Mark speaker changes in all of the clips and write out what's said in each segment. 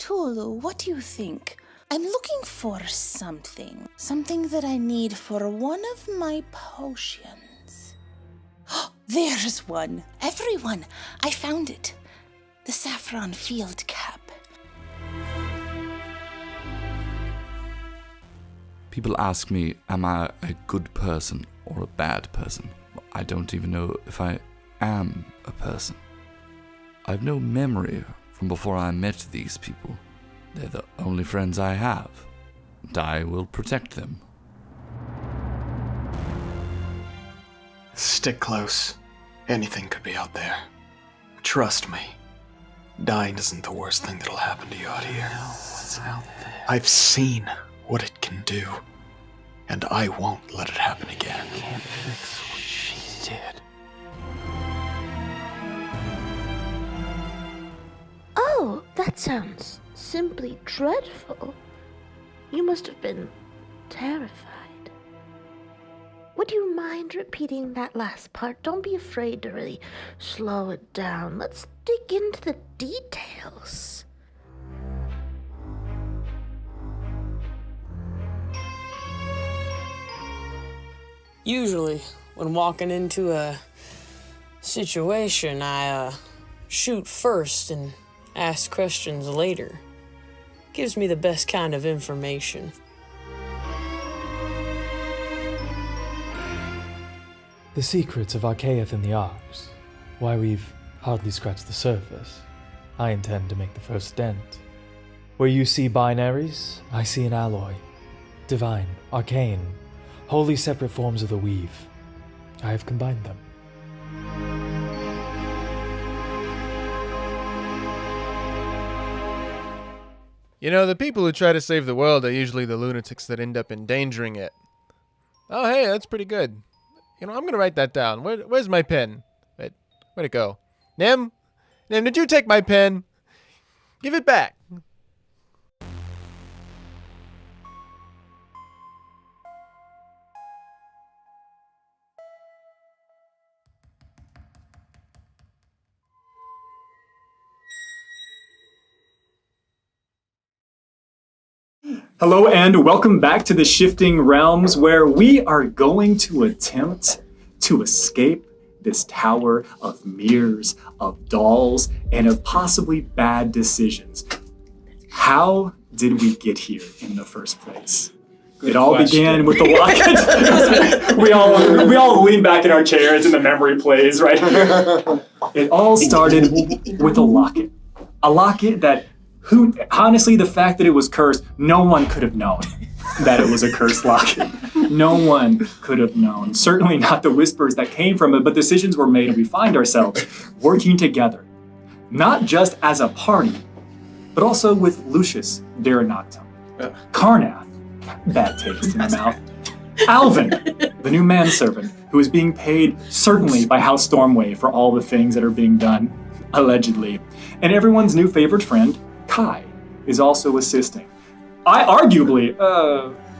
Speaker 1: Cthulhu, what do you think? I'm looking for something. Something that I need for one of my potions. There's one. Everyone, I found it. The saffron field cap.
Speaker 2: People ask me, am I a good person or a bad person? I don't even know if I am a person. I've no memory from before I met these people. They're the only friends I have, and I will protect them.
Speaker 3: Stick close. Anything could be out there. Trust me. Dying isn't the worst thing that'll happen to you out here.
Speaker 4: What's out there?
Speaker 3: I've seen what it can do, and I won't let it happen again.
Speaker 4: You can't fix what she did.
Speaker 5: Oh, that sounds simply dreadful. You must have been terrified. Would you mind repeating that last part? Don't be afraid to really slow it down. Let's dig into the details.
Speaker 6: Usually, when walking into a situation, I shoot first and ask questions later. Gives me the best kind of information.
Speaker 7: The secrets of Archaeath and the Arks. Why we've hardly scratched the surface. I intend to make the first dent. Where you see binaries, I see an alloy. Divine, arcane, wholly separate forms of the weave. I have combined them.
Speaker 8: You know, the people who try to save the world are usually the lunatics that end up endangering it. Oh, hey, that's pretty good. You know, I'm gonna write that down. Where's my pen? Where'd it go? Nim? Nim, did you take my pen? Give it back.
Speaker 9: Hello and welcome back to the Shifting Realms, where we are going to attempt to escape this tower of mirrors, of dolls, and of possibly bad decisions. How did we get here in the first place? It all began with the locket. we all lean back in our chairs and the memory plays, right? It all started with a locket. A locket that honestly, the fact that it was cursed, no one could have known that it was a cursed locket. No one could have known. Certainly not the whispers that came from it, but decisions were made and we find ourselves working together. Not just as a party, but also with Lucius Darenactum, Karnath, bad taste in the mouth, Alvin, the new manservant, who is being paid certainly by House Stormwave for all the things that are being done, allegedly, and everyone's new favorite friend, Kai, is also assisting. Arguably,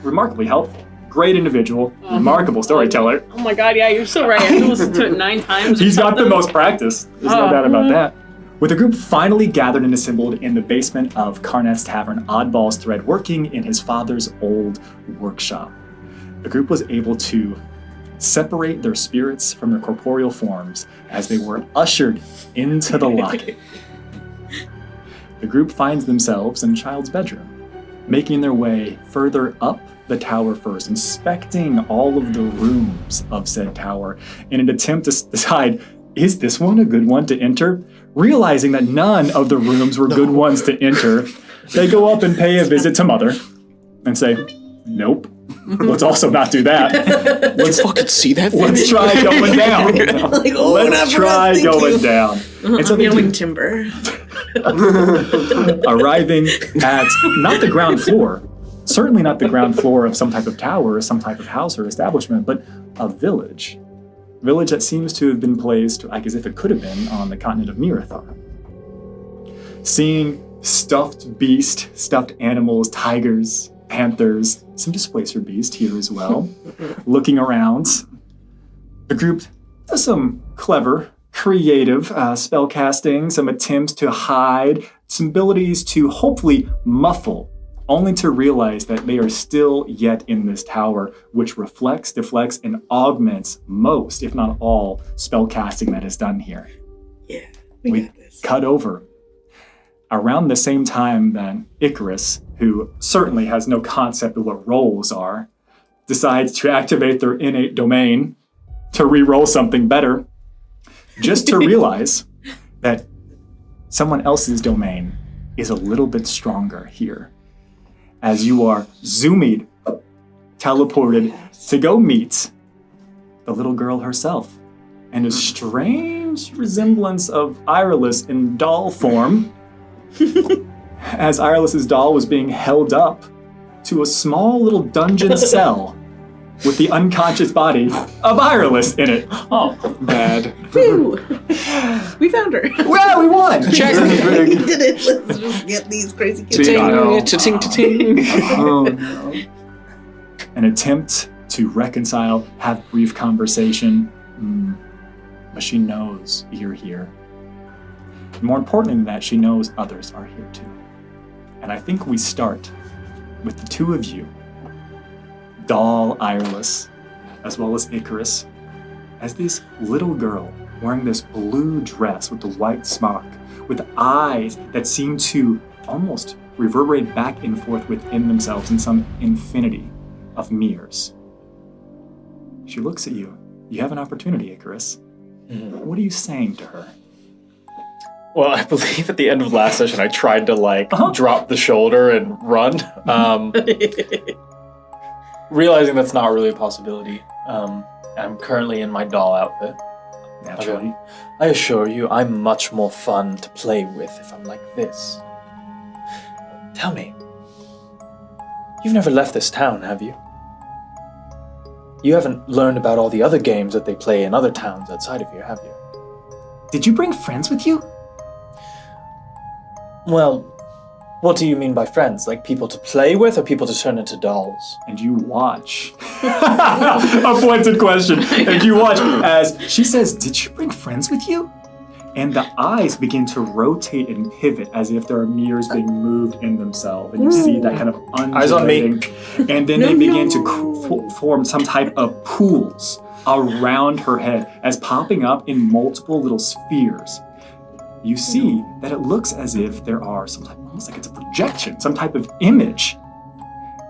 Speaker 9: remarkably helpful. Great individual, remarkable storyteller.
Speaker 10: Oh my god, yeah, you're so right. I have to listen to it 9 times.
Speaker 9: He's got the most practice. There's no doubt about that. With the group finally gathered and assembled in the basement of Karnath's Tavern, Oddball's thread working in his father's old workshop, the group was able to separate their spirits from their corporeal forms as they were ushered into the locket. The group finds themselves in a child's bedroom, making their way further up the tower first, inspecting all of the rooms of said tower in an attempt to decide, is this one a good one to enter? Realizing that none of the rooms were good ones to enter, they go up and pay a visit to Mother and say, nope, let's also not do that.
Speaker 3: Let's fucking see that.
Speaker 9: Let's try going down.
Speaker 10: Like, oh,
Speaker 9: let's try going down. And so
Speaker 10: yelling timber.
Speaker 9: Arriving at not the ground floor, certainly not the ground floor of some type of tower or some type of house or establishment, but a village. Village that seems to have been placed, like as if it could have been, on the continent of Mirathar. Seeing stuffed beast, stuffed animals, tigers, panthers, some displacer beast here as well. Looking around, the group does some clever, creative spell casting, some attempts to hide, some abilities to hopefully muffle, only to realize that they are still yet in this tower, which reflects, deflects, and augments most, if not all, spell casting that is done here.
Speaker 10: Yeah,
Speaker 9: we
Speaker 10: got this.
Speaker 9: Cut over. Around the same time that Icarus, who certainly has no concept of what rolls are, decides to activate their innate domain to re-roll something better, just to realize that someone else's domain is a little bit stronger here. As you are zoomed, teleported to go meet the little girl herself, and a strange resemblance of Irelis in doll form, as Irelis's doll was being held up to a small little dungeon cell with the unconscious body of Irelis in it. Oh, bad.
Speaker 10: Woo! We found her.
Speaker 9: Well, we won!
Speaker 10: Check. We did it. Let's just get these crazy kids.
Speaker 3: Cha-ting.
Speaker 9: Oh, no. An attempt to reconcile, have brief conversation. But she knows you're here. More importantly than that, she knows others are here too. And I think we start with the two of you, doll Irelis, as well as Icarus, as this little girl wearing this blue dress with the white smock, with eyes that seem to almost reverberate back and forth within themselves in some infinity of mirrors. She looks at you. You have an opportunity, Icarus. What are you saying to her?
Speaker 11: Well, I believe at the end of last session, I tried to drop the shoulder and run. Realizing that's not really a possibility. I'm currently in my doll outfit.
Speaker 9: Naturally.
Speaker 11: I assure you, I'm much more fun to play with if I'm like this. Tell me, you've never left this town, have you? You haven't learned about all the other games that they play in other towns outside of here, have you?
Speaker 9: Did you bring friends with you?
Speaker 11: Well, what do you mean by friends? Like people to play with or people to turn into dolls?
Speaker 9: And you watch. A pointed question. And you watch as she says, did you bring friends with you? And the eyes begin to rotate and pivot as if there are mirrors being moved in themselves. And you see that kind of undulating.
Speaker 11: Eyes on me.
Speaker 9: And then they begin to form some type of pools around her head as popping up in multiple little spheres. You see that it looks as if there are some type, almost like it's a projection, some type of image.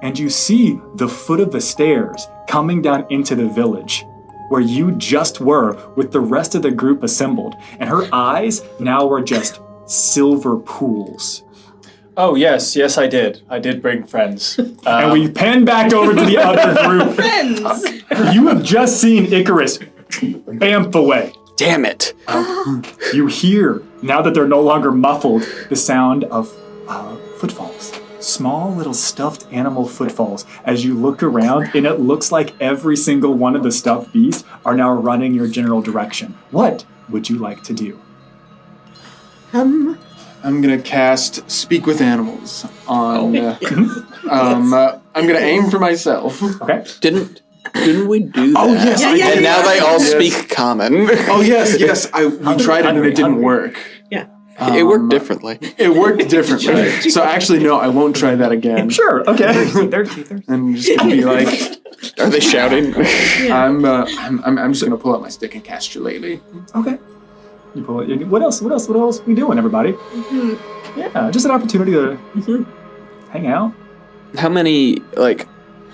Speaker 9: And you see the foot of the stairs coming down into the village where you just were with the rest of the group assembled. And her eyes now are just silver pools.
Speaker 11: Oh, yes, I did. I did bring friends.
Speaker 9: And we pan back over to the other group.
Speaker 10: Friends!
Speaker 9: You have just seen Icarus bamf away.
Speaker 3: Damn it.
Speaker 9: You hear, now that they're no longer muffled, the sound of footfalls. Small little stuffed animal footfalls as you look around, and it looks like every single one of the stuffed beasts are now running your general direction. What would you like to do?
Speaker 3: I'm gonna cast Speak with Animals on... I'm gonna aim for myself.
Speaker 9: Okay.
Speaker 3: Didn't we do that?
Speaker 10: Oh, yes, I did.
Speaker 3: And now they all speak common. Oh, yes. We tried it and it didn't work.
Speaker 10: Yeah.
Speaker 3: It worked differently. It worked differently. So actually, no, I won't try that again.
Speaker 9: Sure, okay.
Speaker 3: I'm just gonna be like... Are they shouting? I'm just gonna pull out my stick and cast Shillelagh.
Speaker 9: Okay. You pull it. What else are we doing, everybody? Mm-hmm. Yeah, just an opportunity to hang out.
Speaker 3: How many,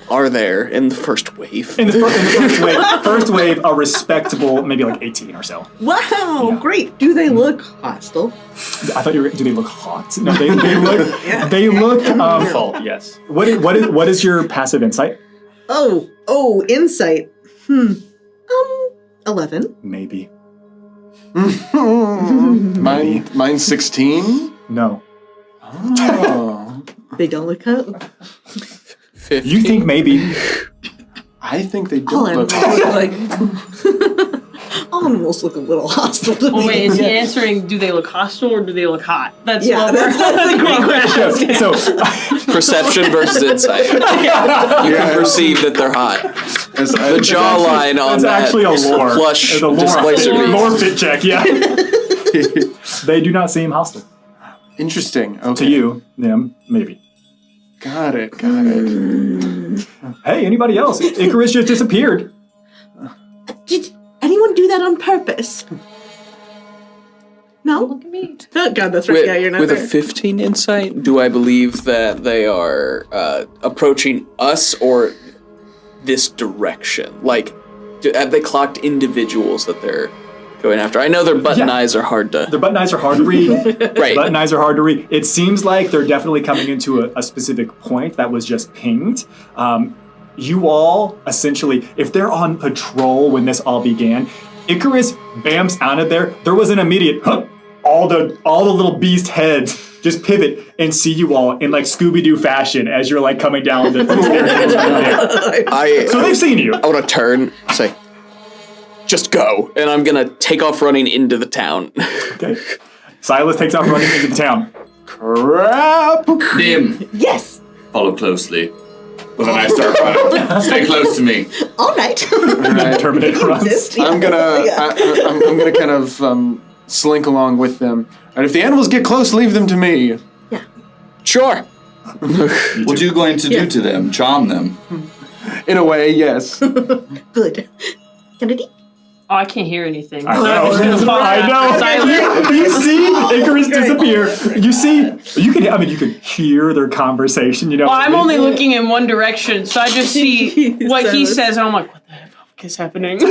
Speaker 3: are there in the first wave?
Speaker 9: In the first wave, a respectable, maybe 18 or so.
Speaker 10: Wow,
Speaker 9: Yeah.
Speaker 10: great. Do they look hostile?
Speaker 9: I thought you were. Do they look hot? No, they look. They look.
Speaker 11: Default, yes.
Speaker 9: What is your passive insight?
Speaker 10: Oh, insight. 11.
Speaker 9: Maybe.
Speaker 3: Mine's 16?
Speaker 9: No.
Speaker 3: Oh.
Speaker 10: They don't look hot.
Speaker 3: 15?
Speaker 9: You think maybe.
Speaker 3: I think they
Speaker 10: All
Speaker 3: don't look
Speaker 10: animals look like... All animals look a little hostile to me.
Speaker 6: Oh, wait, is he answering, do they look hostile or do they look hot? That's
Speaker 10: Yeah, that's the great question.
Speaker 9: So,
Speaker 3: Perception versus insight. You can perceive that they're hot. The jawline on
Speaker 9: it's
Speaker 3: that
Speaker 9: actually a lore.
Speaker 3: plush
Speaker 9: It's a lore.
Speaker 3: displacer beast.
Speaker 9: Lore fit check, yeah. They do not seem hostile.
Speaker 3: Interesting. Okay.
Speaker 9: To you, them, maybe.
Speaker 3: Got it.
Speaker 9: Hey, anybody else? Icarus just disappeared.
Speaker 10: Did anyone do that on purpose? No?
Speaker 12: Look at me.
Speaker 10: Oh, God, that's right. Yeah, you're not
Speaker 13: With
Speaker 10: there.
Speaker 13: a 15 insight, do I believe that they are approaching us or this direction? Like, have they clocked individuals that they're going after? I know their button eyes are hard to...
Speaker 9: Their button eyes are hard to read.
Speaker 13: Right.
Speaker 9: Button eyes are hard to read. It seems like they're definitely coming into a specific point that was just pinged. You all, essentially, if they're on patrol when this all began, Icarus bams out of there. There was an immediate, all the little beast heads just pivot and see you all in like Scooby-Doo fashion as you're like coming down the stairs. So they've seen you.
Speaker 13: I want to turn, say, just go. And I'm going to take off running into the town.
Speaker 9: Okay. Silas takes off running into the town.
Speaker 3: Crap!
Speaker 14: Dim.
Speaker 10: Yes.
Speaker 14: Follow closely. But then I start running. Stay close to me.
Speaker 10: All right.
Speaker 9: Terminator runs.
Speaker 3: I'm gonna kind of slink along with them. And if the animals get close, leave them to me.
Speaker 10: Yeah.
Speaker 13: Sure.
Speaker 14: What are you going to do to them? Charm them?
Speaker 3: In a way, yes.
Speaker 10: Good. Kennedy?
Speaker 6: Oh, I can't hear anything.
Speaker 9: I know. You see Icarus disappear. You see, you can hear their conversation. You know.
Speaker 6: Well, I'm only looking in one direction, so I just see what he says, and I'm like, what the fuck is happening? So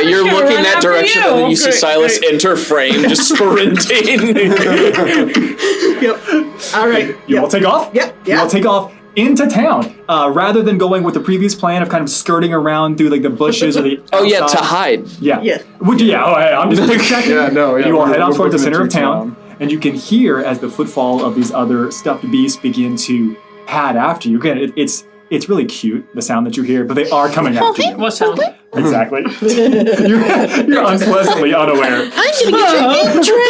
Speaker 13: you're looking that direction, and then you see Silas enter frame, just sprinting.
Speaker 10: Yep. All right.
Speaker 9: You all take off?
Speaker 10: Yep.
Speaker 9: You all take off into town. Rather than going with the previous plan of kind of skirting around through like the bushes or the outside.
Speaker 13: To hide.
Speaker 9: Yeah.
Speaker 10: Yeah.
Speaker 9: I'm just checking. You all head out towards the center of town,
Speaker 3: town,
Speaker 9: and you can hear as the footfall of these other stuffed beasts begin to pad after you. Again, it's really cute, the sound that you hear, but they are coming after you.
Speaker 6: What sound?
Speaker 9: Exactly. You're unpleasantly unaware.
Speaker 1: I'm gonna get your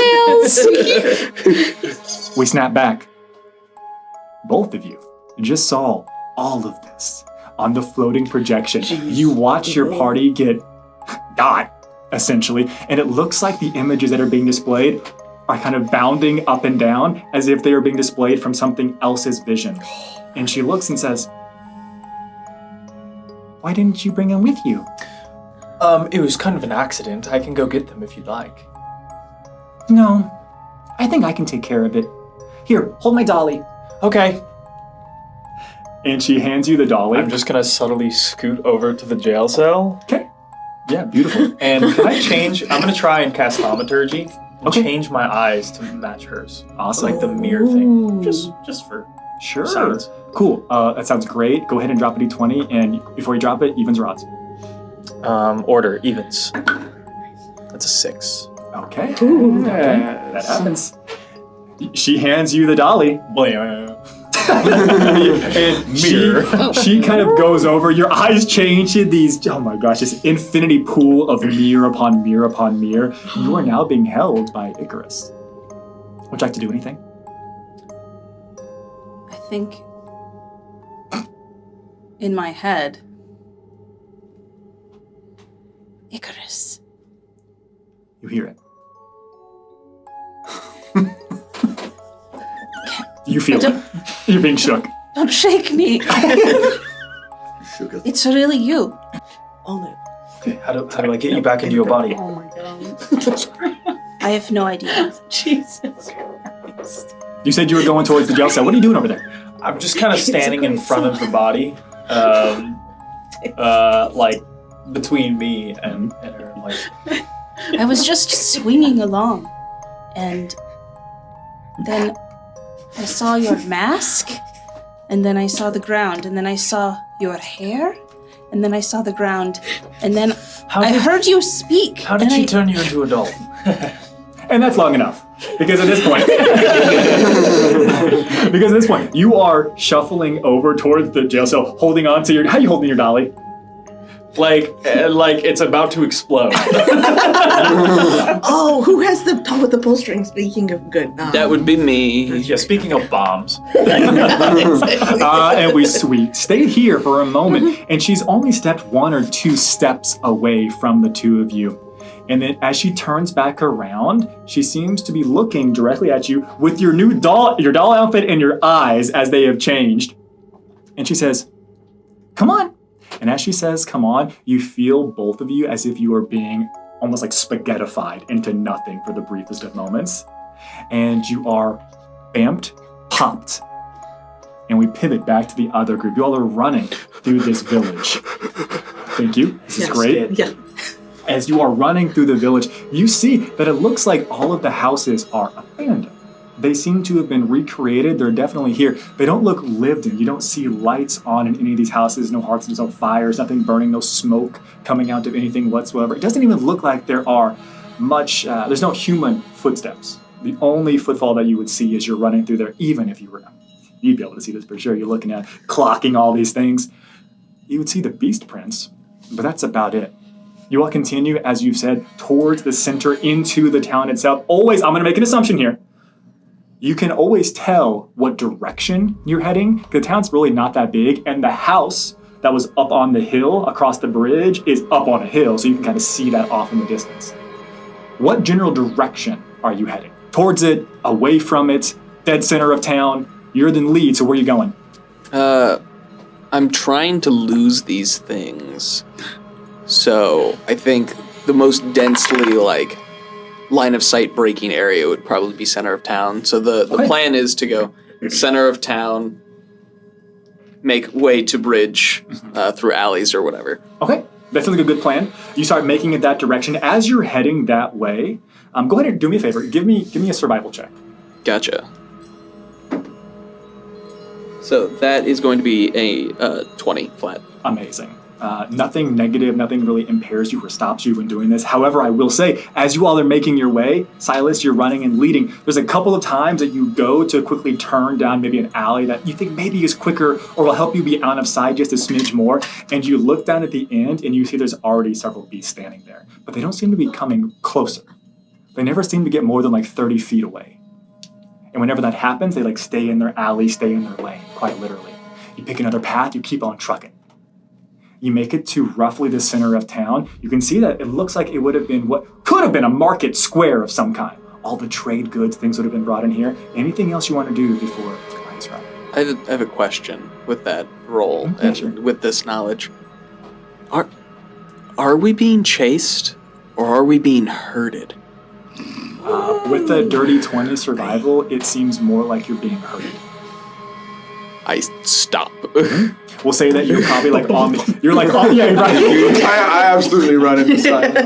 Speaker 1: entrails.
Speaker 9: We snap back. Both of you just saw all of this on the floating projection. You watch your party get got, essentially, and it looks like the images that are being displayed are kind of bounding up and down as if they are being displayed from something else's vision. And she looks and says, "Why didn't you bring them with you?"
Speaker 11: It was kind of an accident. I can go get them if you'd like.
Speaker 9: No, I think I can take care of it. Here, hold my dolly.
Speaker 11: Okay.
Speaker 9: And she hands you the dolly.
Speaker 11: I'm just gonna subtly scoot over to the jail cell.
Speaker 9: Okay. Yeah, beautiful.
Speaker 11: And can I change? I'm gonna try and cast thaumaturgy and
Speaker 9: Okay.
Speaker 11: change my eyes to match hers.
Speaker 9: Awesome.
Speaker 11: Like the mirror thing. Just for
Speaker 9: Sure.
Speaker 11: science.
Speaker 9: Cool. That sounds great. Go ahead and drop a d20, and before you drop it, evens or odds.
Speaker 11: Order evens. That's a 6.
Speaker 9: Okay. That happens. She hands you the dolly. And she kind of goes over. Your eyes change to these, oh my gosh, this infinity pool of mirror upon mirror upon mirror. You are now being held by Icarus. Would you like to do anything?
Speaker 12: I think in my head,
Speaker 1: Icarus.
Speaker 9: You hear it. You feel it. You're being shook.
Speaker 1: Don't shake me. It's really you.
Speaker 10: Oh no.
Speaker 11: Okay, how do I get you back into your body?
Speaker 6: Oh my god.
Speaker 1: I have no idea.
Speaker 6: Jesus Christ.
Speaker 9: You said you were going towards the jail cell. What are you doing over there?
Speaker 11: I'm just kind of standing in front of the body, like between me and her. Like,
Speaker 1: I was just swinging along, and then I saw your mask, and then I saw the ground, and then I saw your hair, and then I saw the ground, and then I heard you speak.
Speaker 11: How did she turn you into a doll?
Speaker 9: And that's long enough. Because at this point, you are shuffling over towards the jail cell, holding on to your, how are you holding your dolly?
Speaker 11: Like it's about to explode.
Speaker 10: Oh, who has the doll with the pull string? Speaking of good.
Speaker 13: That would be me.
Speaker 11: Yeah, speaking of bombs.
Speaker 9: And we stayed here for a moment, and she's only stepped 1 or 2 steps away from the two of you. And then as she turns back around, she seems to be looking directly at you with your new doll outfit and your eyes as they have changed. And she says, "Come on." And as she says, "Come on," you feel both of you as if you are being almost like spaghettified into nothing for the briefest of moments. And you are bamfed, popped. And we pivot back to the other group. You all are running through this village. Thank you. This is great.
Speaker 10: Yeah.
Speaker 9: As you are running through the village, you see that it looks like all of the houses are abandoned. They seem to have been recreated. They're definitely here. They don't look lived in. You don't see lights on in any of these houses, no hearths, there's no fires, nothing burning, no smoke coming out of anything whatsoever. It doesn't even look like there are there's no human footsteps. The only footfall that you would see as you're running through there, even if you were, you'd be able to see this for sure. You're looking at clocking all these things. You would see the beast prints, but that's about it. You all continue, as you've said, towards the center into the town itself. Always, I'm going to make an assumption here. You can always tell what direction you're heading. The town's really not that big, and the house that was up on the hill across the bridge is up on a hill, so you can kind of see that off in the distance. What general direction are you heading? Towards it, away from it, dead center of town? You're the lead, so where are you going?
Speaker 13: I'm trying to lose these things. So I think the most densely line of sight breaking area would probably be center of town. So the plan is to go center of town, make way to bridge through alleys or whatever.
Speaker 9: Okay, that sounds like a good plan. You start making it that direction. As you're heading that way, go ahead and do me a favor. Give me a survival check.
Speaker 13: Gotcha. So that is going to be a 20 flat.
Speaker 9: Amazing. Nothing negative, nothing really impairs you or stops you when doing this. However, I will say, as you all are making your way, Silas, you're running and leading. There's a couple of times that you go to quickly turn down maybe an alley that you think maybe is quicker or will help you be out of sight just a smidge more. And you look down at the end and you see there's already several beasts standing there. But they don't seem to be coming closer. They never seem to get more than 30 feet away. And whenever that happens, they stay in their alley, stay in their lane, quite literally. You pick another path, you keep on trucking. You make it to roughly the center of town. You can see that it looks like it would have been what could have been a market square of some kind. All the trade goods, things would have been brought in here. Anything else you want to do before tonight's run?
Speaker 13: I have a question with that roll and with this knowledge. Are we being chased or are we being herded?
Speaker 9: With the dirty 20 survival, it seems more like you're being herded.
Speaker 13: I stop.
Speaker 9: We'll say that you're probably on the... You're yeah, right.
Speaker 14: I absolutely run into silence.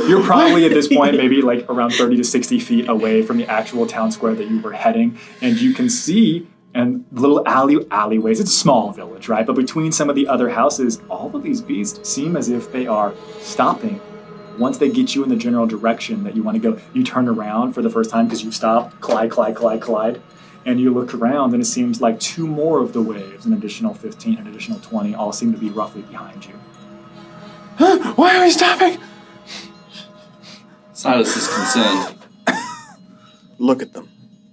Speaker 9: You're probably at this point maybe around 30 to 60 feet away from the actual town square that you were heading. And you can see and little alleyways. It's a small village, right? But between some of the other houses, all of these beasts seem as if they are stopping. Once they get you in the general direction that you want to go, you turn around for the first time because you've stopped, collide. And you look around, and it seems like two more of the waves, an additional 15, an additional 20, all seem to be roughly behind you.
Speaker 14: Why are we stopping?
Speaker 12: Silas is concerned.
Speaker 13: Look at them.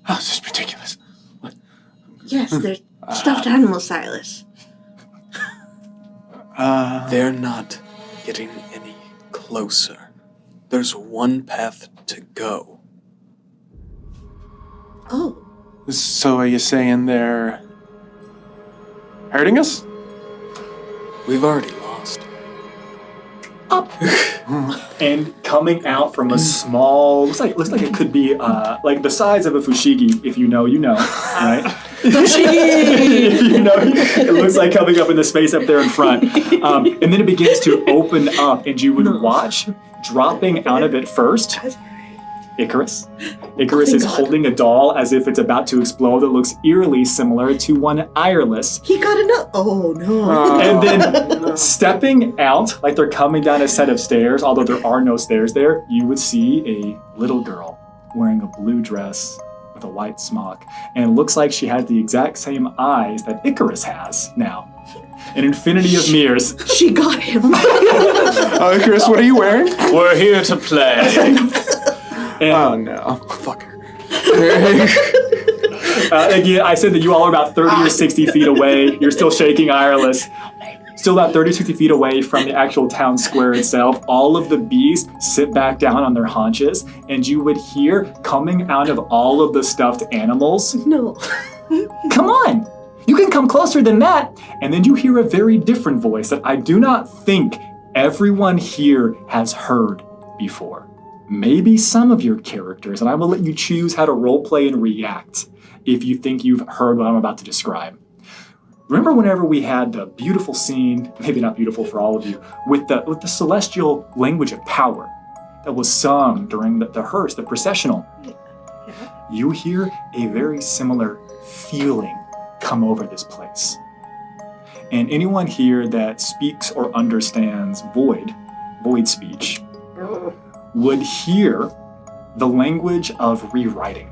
Speaker 14: Oh, this is ridiculous. What?
Speaker 5: Yes, they're stuffed animals, Silas.
Speaker 13: They're not getting any closer. There's one path to go.
Speaker 5: Oh.
Speaker 14: So are you saying they're hurting us?
Speaker 13: We've already lost.
Speaker 9: Up. And coming out from a small, looks like it could be the size of a fushigi. If you know, you know, right? If you know, it looks like coming up in the space up there in front. And then it begins to open up, and you would watch dropping out of it first. Icarus. Icarus is holding a doll as if it's about to explode that looks eerily similar to one Ireless.
Speaker 10: He got enough. Oh, no.
Speaker 9: And then stepping out, like they're coming down a set of stairs, although there are no stairs there, you would see a little girl wearing a blue dress with a white smock. And it looks like she has the exact same eyes that Icarus has now. An infinity of mirrors.
Speaker 10: She got him.
Speaker 14: Oh, Icarus, what are you wearing?
Speaker 12: We're here to play.
Speaker 9: And,
Speaker 14: oh no.
Speaker 13: Fucker.
Speaker 9: Again, I said that you all are about 30 or 60 feet away. You're still shaking Ireless. still about 30, 60 feet away from the actual town square itself, all of the beasts sit back down on their haunches, and you would hear coming out of all of the stuffed animals.
Speaker 10: No.
Speaker 9: Come on! You can come closer than that. And then you hear a very different voice that I do not think everyone here has heard before. Maybe some of your characters, and I will let you choose how to roleplay and react if you think you've heard what I'm about to describe. Remember whenever we had the beautiful scene, maybe not beautiful for all of you, with the celestial language of power that was sung during the hearse, the processional?
Speaker 10: Yeah.
Speaker 9: You hear a very similar feeling come over this place. And anyone here that speaks or understands void speech, would hear the language of rewriting.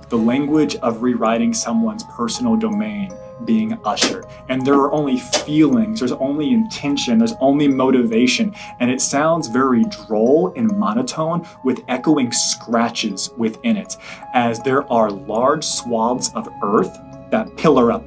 Speaker 9: The language of rewriting someone's personal domain being ushered. And there are only feelings, there's only intention, there's only motivation. And it sounds very droll and monotone with echoing scratches within it, as there are large swaths of earth that pillar up.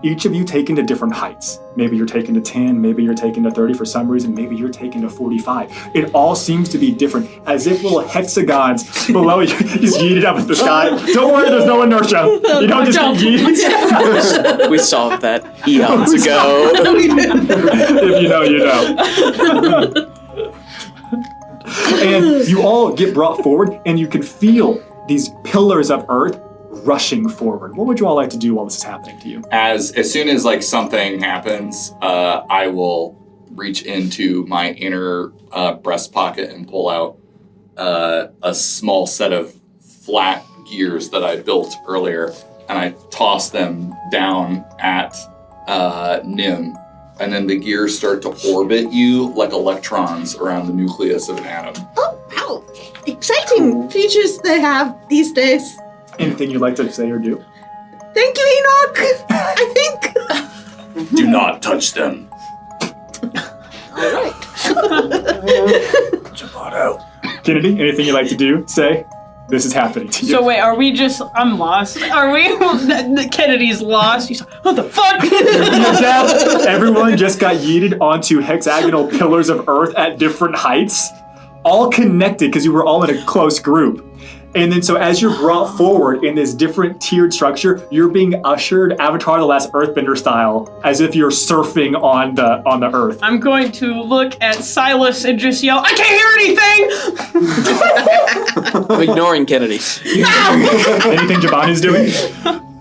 Speaker 9: Each of you taken to different heights. Maybe you're taken to 10, maybe you're taken to 30 for some reason, maybe you're taken to 45. It all seems to be different, as if little hexagons below you just yeeted up in the sky. Don't worry, there's no inertia. You don't just get yeeted.
Speaker 13: We solved that eons ago.
Speaker 9: If you know, you know. And you all get brought forward, and you can feel these pillars of earth rushing forward. What would you all like to do while this is happening to you?
Speaker 2: As soon as like something happens, I will reach into my inner breast pocket and pull out a small set of flat gears that I built earlier, and I toss them down at Nim, and then the gears start to orbit you like electrons around the nucleus of an atom.
Speaker 10: Oh, wow. Exciting features they have these days.
Speaker 9: Anything you'd like to say or do?
Speaker 10: Thank you, Enoch. I think.
Speaker 2: Do not touch them.
Speaker 10: All right.
Speaker 9: Kennedy, anything you'd like to do, say? This is happening to you.
Speaker 15: So wait, are we just, I'm lost. Are we, Kennedy's lost. He's like, what the fuck?
Speaker 9: Everyone just got yeeted onto hexagonal pillars of earth at different heights, all connected because you were all in a close group. And then so as you're brought forward in this different tiered structure, you're being ushered Avatar The Last Earthbender style, as if you're surfing on the earth.
Speaker 15: I'm going to look at Silas and just yell, I can't hear anything!
Speaker 13: I'm ignoring Kennedy.
Speaker 9: Anything Giovanni's doing?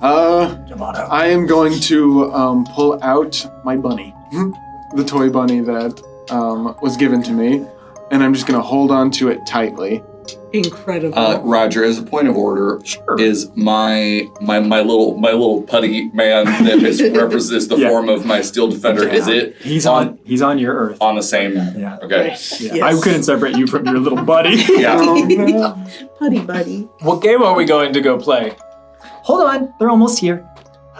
Speaker 14: I am going to pull out my bunny, the toy bunny that was given to me, and I'm just going to hold on to it tightly.
Speaker 10: Incredible.
Speaker 2: Roger, as a point of order, is my little putty man that represents the form of my steel defender? Is it?
Speaker 9: He's on your earth.
Speaker 2: On the same.
Speaker 9: Yeah.
Speaker 2: Okay.
Speaker 9: Yeah. Yes. I couldn't separate you from your little buddy.
Speaker 2: Yeah.
Speaker 10: Putty buddy.
Speaker 11: What game are we going to go play?
Speaker 9: Hold on, they're almost here.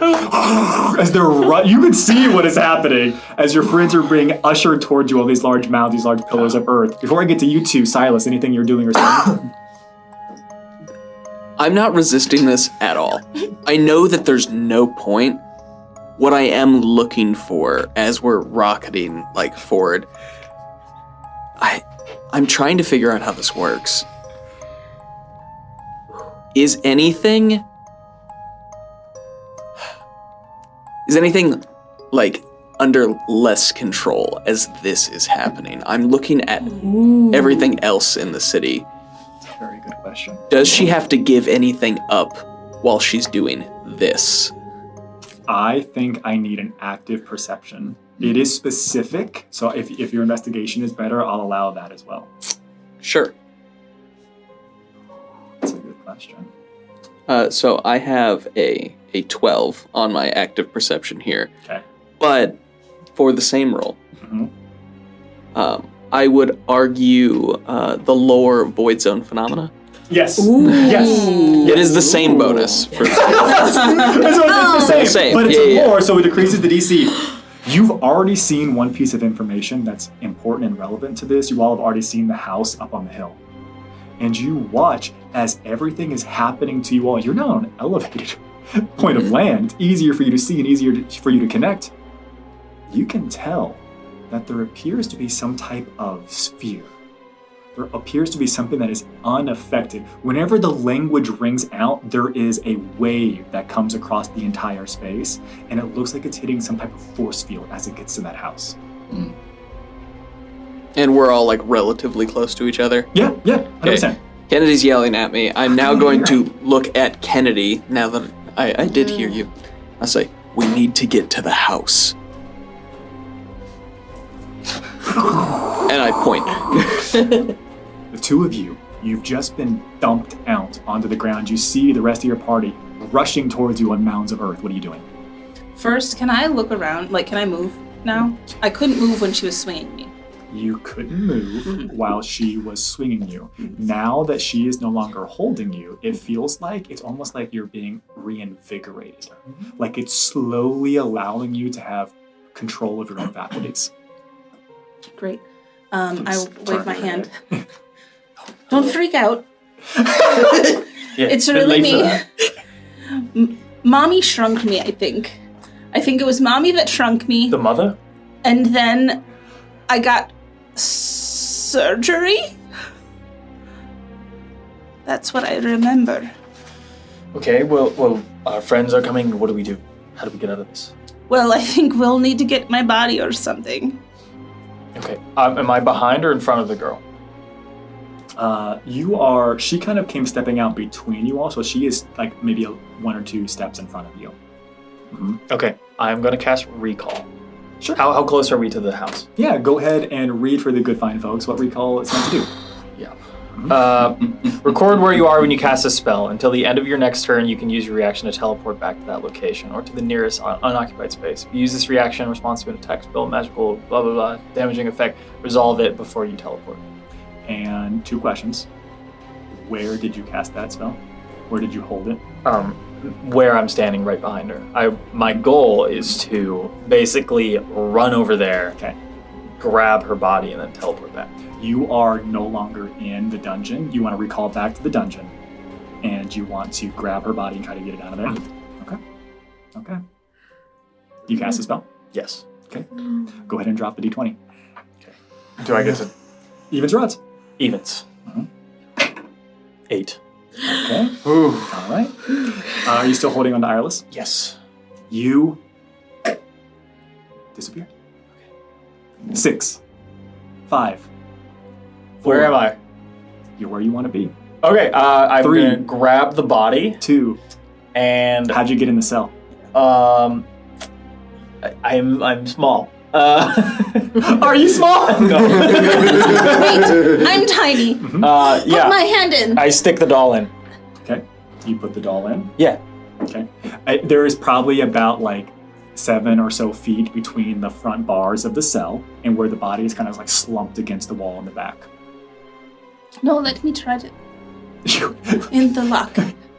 Speaker 9: As they're you can see what is happening as your friends are being ushered towards you, all these large mounds, these large pillars of earth. Before I get to you two, Silas, anything you're doing or saying?
Speaker 13: I'm not resisting this at all. I know that there's no point. What I am looking for as we're rocketing like forward, I'm trying to figure out how this works. Is anything like under less control as this is happening? I'm looking at everything else in the city.
Speaker 9: That's a very good question.
Speaker 13: Does she have to give anything up while she's doing this?
Speaker 9: I think I need an active perception. It is specific, so if your investigation is better, I'll allow that as well.
Speaker 13: Sure.
Speaker 9: That's a good question.
Speaker 13: So I have a 12 on my active perception here.
Speaker 9: Okay.
Speaker 13: But for the same roll, I would argue the lore void zone phenomena.
Speaker 9: Yes.
Speaker 10: Yes.
Speaker 13: It is the same bonus. For
Speaker 9: It's the same. But it's more, so it decreases the DC. You've already seen one piece of information that's important and relevant to this. You all have already seen the house up on the hill. And you watch as everything is happening to you all. You're now on an elevated point of land. It's easier for you to see and easier for you to connect. you can tell that there appears to be some type of sphere. There appears to be something that is unaffected. Whenever the language rings out, there is a wave that comes across the entire space, and it looks like it's hitting some type of force field as it gets to that house.
Speaker 13: Mm. And we're all like relatively close to each other?
Speaker 9: Yeah, 100%.
Speaker 13: Okay. Kennedy's yelling at me. I'm now going to look at Kennedy, now that I did hear you. I say, we need to get to the house. And I point.
Speaker 9: The two of you, you've just been dumped out onto the ground. You see the rest of your party rushing towards you on mounds of earth. What are you doing?
Speaker 1: First, can I look around? Like, can I move now? I couldn't move when she was swinging me.
Speaker 9: You couldn't move while she was swinging you. Now that she is no longer holding you, it feels like it's almost like you're being reinvigorated. Like it's slowly allowing you to have control of your own faculties.
Speaker 1: Great. I wave my hand. Don't freak out. It's really me. Mommy shrunk me, I think. I think it was Mommy that shrunk me.
Speaker 11: The mother?
Speaker 1: And then I got surgery? That's what I remember.
Speaker 11: Okay, well, our friends are coming. What do we do? How do we get out of this?
Speaker 1: Well, I think we'll need to get my body or something.
Speaker 11: Okay, am I behind or in front of the girl?
Speaker 9: You are, she kind of came stepping out between you all, so she is like maybe 1 or 2 steps in front of you. Mm-hmm.
Speaker 11: Okay, I'm going to cast Recall.
Speaker 9: Sure.
Speaker 11: How close are we to the house?
Speaker 9: Yeah, go ahead and read for the good fine folks what Recall is meant to do.
Speaker 11: Yeah. Record where you are when you cast a spell. Until the end of your next turn, you can use your reaction to teleport back to that location or to the nearest unoccupied space. If you use this reaction in response to an attack, spell, magical, blah, blah, blah, damaging effect, resolve it before you teleport.
Speaker 9: And 2 questions. Where did you cast that spell? Where did you hold it?
Speaker 11: Where I'm standing right behind her. My goal is to basically run over there, grab her body, and then teleport back.
Speaker 9: You are no longer in the dungeon. You want to recall back to the dungeon, and you want to grab her body and try to get it out of there. Okay. You cast a spell?
Speaker 11: Yes.
Speaker 9: Okay. Go ahead and drop the d20.
Speaker 11: Okay. Do I get to...
Speaker 9: Evens or odds?
Speaker 11: Evens. 8.
Speaker 9: Okay. All right. Are you still holding on to Ireless?
Speaker 11: Yes.
Speaker 9: You disappear. Okay. 6, 5. 4.
Speaker 11: Where am I?
Speaker 9: You're where you want to be.
Speaker 11: Okay. I'm
Speaker 9: 3.
Speaker 11: gonna grab the body.
Speaker 9: 2.
Speaker 11: And
Speaker 9: how'd you get in the cell?
Speaker 11: I'm small.
Speaker 9: Are you small?
Speaker 11: No.
Speaker 1: Wait, I'm tiny.
Speaker 11: Yeah.
Speaker 1: Put my hand in.
Speaker 11: I stick the doll in.
Speaker 9: Okay. You put the doll in?
Speaker 11: Yeah.
Speaker 9: Okay. There is probably about like 7 or so feet between the front bars of the cell and where the body is kind of like slumped against the wall in the back.
Speaker 1: No, let me try to. In the lock.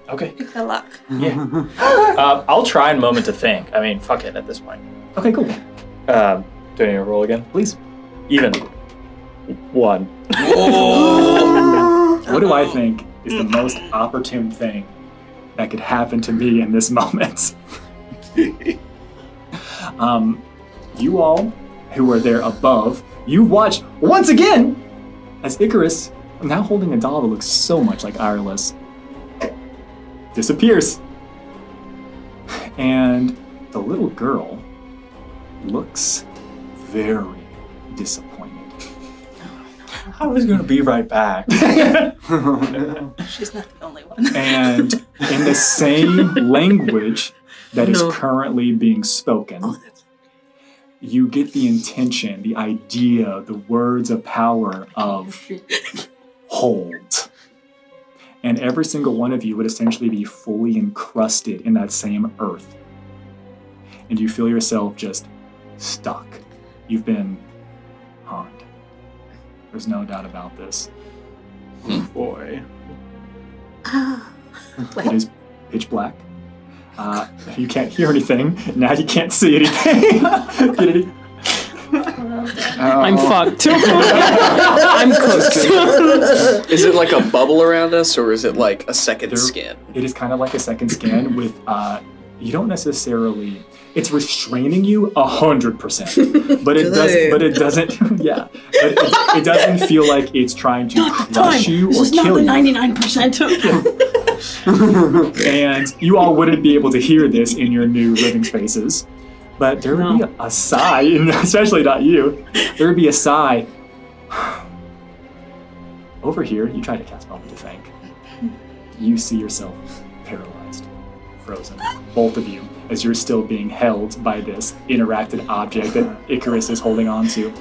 Speaker 11: Okay.
Speaker 1: Pick the lock.
Speaker 11: Yeah. I'll try in a moment to think. I mean, fuck it at this point.
Speaker 9: Okay, cool.
Speaker 11: Do I need to roll again?
Speaker 9: Please.
Speaker 11: Even. 1.
Speaker 9: What do I think is the most opportune thing that could happen to me in this moment? You all who are there above, you watch once again as Icarus, now holding a doll that looks so much like Ireless, disappears. And the little girl looks very disappointed.
Speaker 11: I was going to be right back.
Speaker 1: She's not the only one.
Speaker 9: And in the same language that is currently being spoken, you get the intention, the idea, the words of power of hold. And every single one of you would essentially be fully encrusted in that same earth. And you feel yourself just stuck. You've been haunted. There's no doubt about this.
Speaker 11: Oh boy.
Speaker 9: It is pitch black. You can't hear anything. Now you can't see anything.
Speaker 6: I'm fucked. I'm cooked.
Speaker 13: Is it like a bubble around us, or is it like a second skin?
Speaker 9: It is kind of like a second skin with you don't necessarily. It's restraining you 100%, but it does. But it doesn't. Yeah, but it doesn't feel like it's trying to crush you or kill you.
Speaker 15: 99%.
Speaker 9: And you all wouldn't be able to hear this in your new living spaces, but there would be a sigh, and especially not you. There would be a sigh. Over here, you try to cast Moment to Thank. You see yourself paralyzed, frozen, both of you, as you're still being held by this interacted object that Icarus is holding on to.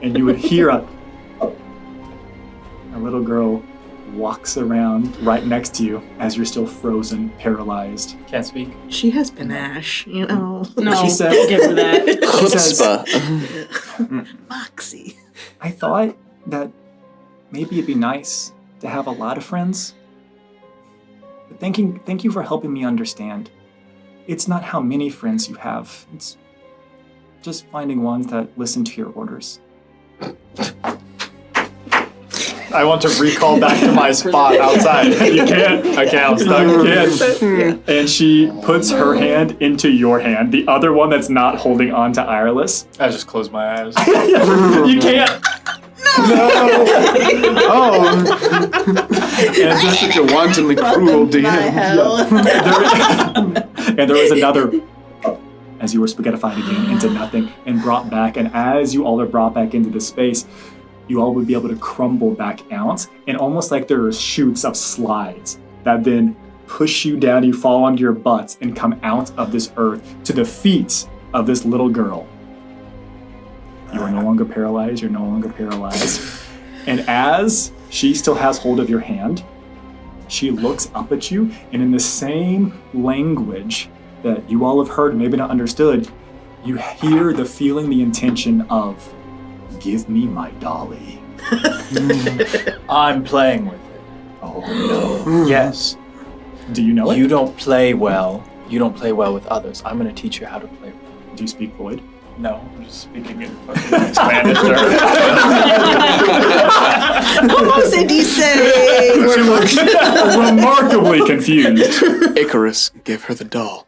Speaker 9: And you would hear a little girl walks around right next to you as you're still frozen, paralyzed.
Speaker 11: Can't speak.
Speaker 10: She has panache, you know.
Speaker 15: No,
Speaker 9: She says,
Speaker 15: give her that.
Speaker 9: She says,
Speaker 10: Moxie.
Speaker 9: I thought that maybe it'd be nice to have a lot of friends. But thank you for helping me understand. It's not how many friends you have. It's just finding ones that listen to your orders.
Speaker 16: I want to recall back to my spot outside.
Speaker 9: You can't.
Speaker 16: I can't. I'm stuck.
Speaker 9: You can't. And she puts her hand into your hand, the other one that's not holding on to Ireless.
Speaker 16: I just close my eyes.
Speaker 9: You can't.
Speaker 14: No! Oh! And that's such a wantonly cruel DM.
Speaker 9: And there was another, as you were spaghettified again into nothing and brought back. And as you all are brought back into the space, you all would be able to crumble back out. And almost like there are shoots of slides that then push you down. You fall onto your butts and come out of this earth to the feet of this little girl. You are no longer paralyzed. You're no longer paralyzed. And as she still has hold of your hand, she looks up at you, and in the same language that you all have heard, maybe not understood, you hear the feeling, the intention of, give me my dolly.
Speaker 11: I'm playing with it.
Speaker 9: Oh, no.
Speaker 11: Yes.
Speaker 9: Do you know it?
Speaker 11: You don't play well. You don't play well with others. I'm going to teach you how to play well.
Speaker 9: Do you speak Void?
Speaker 11: No, I'm just speaking in fucking Spanish.
Speaker 10: ¿Cómo se dice?
Speaker 9: She looks remarkably confused.
Speaker 3: Icarus, give her the doll.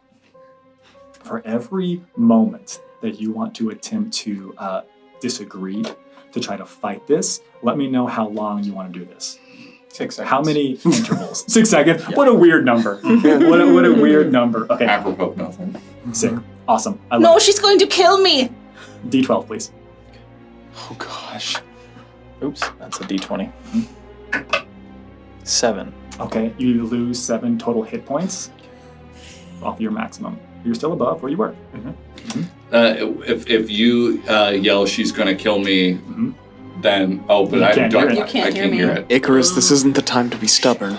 Speaker 9: For every moment that you want to attempt to disagree, to try to fight this, let me know how long you want to do this.
Speaker 16: 6 seconds.
Speaker 9: How many intervals? 6 seconds? Yeah. What a weird number. What a weird number. Okay.
Speaker 12: Apropos nothing.
Speaker 9: Sick. Awesome. I love
Speaker 1: No,
Speaker 9: it.
Speaker 1: she's going to kill me.
Speaker 9: D12, please.
Speaker 14: Oh gosh.
Speaker 11: Oops, that's a D20. 7.
Speaker 9: Okay, you lose 7 total hit points off your maximum. You're still above where you were.
Speaker 12: If you yell she's gonna kill me, then but
Speaker 9: You
Speaker 12: I
Speaker 9: can't
Speaker 12: don't.
Speaker 9: hear it.
Speaker 12: I can't hear it.
Speaker 3: Icarus, this isn't the time to be stubborn.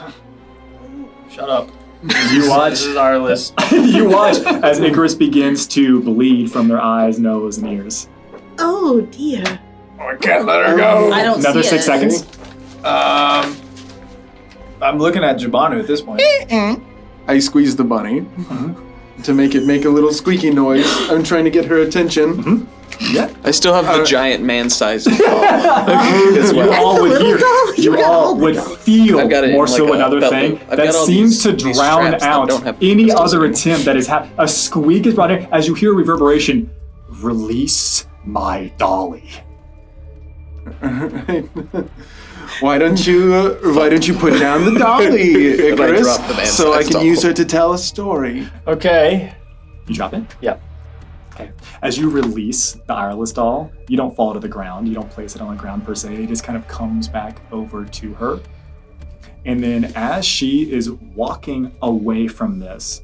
Speaker 11: Shut up.
Speaker 9: You watch.
Speaker 11: This is our list.
Speaker 9: You watch as Icarus begins to bleed from their eyes, nose, and ears.
Speaker 10: Oh dear.
Speaker 16: I can't let her go.
Speaker 1: I don't
Speaker 9: Another
Speaker 1: see
Speaker 9: 6
Speaker 1: it.
Speaker 9: seconds.
Speaker 16: I'm looking at Jabanu at this point.
Speaker 14: I squeeze the bunny to make it make a little squeaky noise. I'm trying to get her attention.
Speaker 9: Yeah.
Speaker 13: I still have the giant man-sized doll as
Speaker 9: You
Speaker 13: well.
Speaker 9: all would hear. You all would feel
Speaker 13: I've got it in
Speaker 9: more
Speaker 13: like
Speaker 9: so
Speaker 13: a
Speaker 9: another
Speaker 13: belt
Speaker 9: thing
Speaker 13: loop. I've
Speaker 9: that
Speaker 13: got all
Speaker 9: seems to
Speaker 13: these
Speaker 9: drown
Speaker 13: straps that
Speaker 9: out
Speaker 13: don't have
Speaker 9: any
Speaker 13: crystals
Speaker 9: other
Speaker 13: anymore.
Speaker 9: attempt that is happening. A squeak is brought in as you hear reverberation. Release my dolly.
Speaker 14: Why don't you put down the dolly,
Speaker 13: But I
Speaker 14: Icarus,
Speaker 13: dropped the man-sized
Speaker 14: so I can
Speaker 13: doll.
Speaker 14: use her to tell a story?
Speaker 11: Okay.
Speaker 9: You drop it?
Speaker 11: Yeah.
Speaker 9: Okay. As you release the Ireless doll, you don't fall to the ground. You don't place it on the ground per se. It just kind of comes back over to her. And then as she is walking away from this,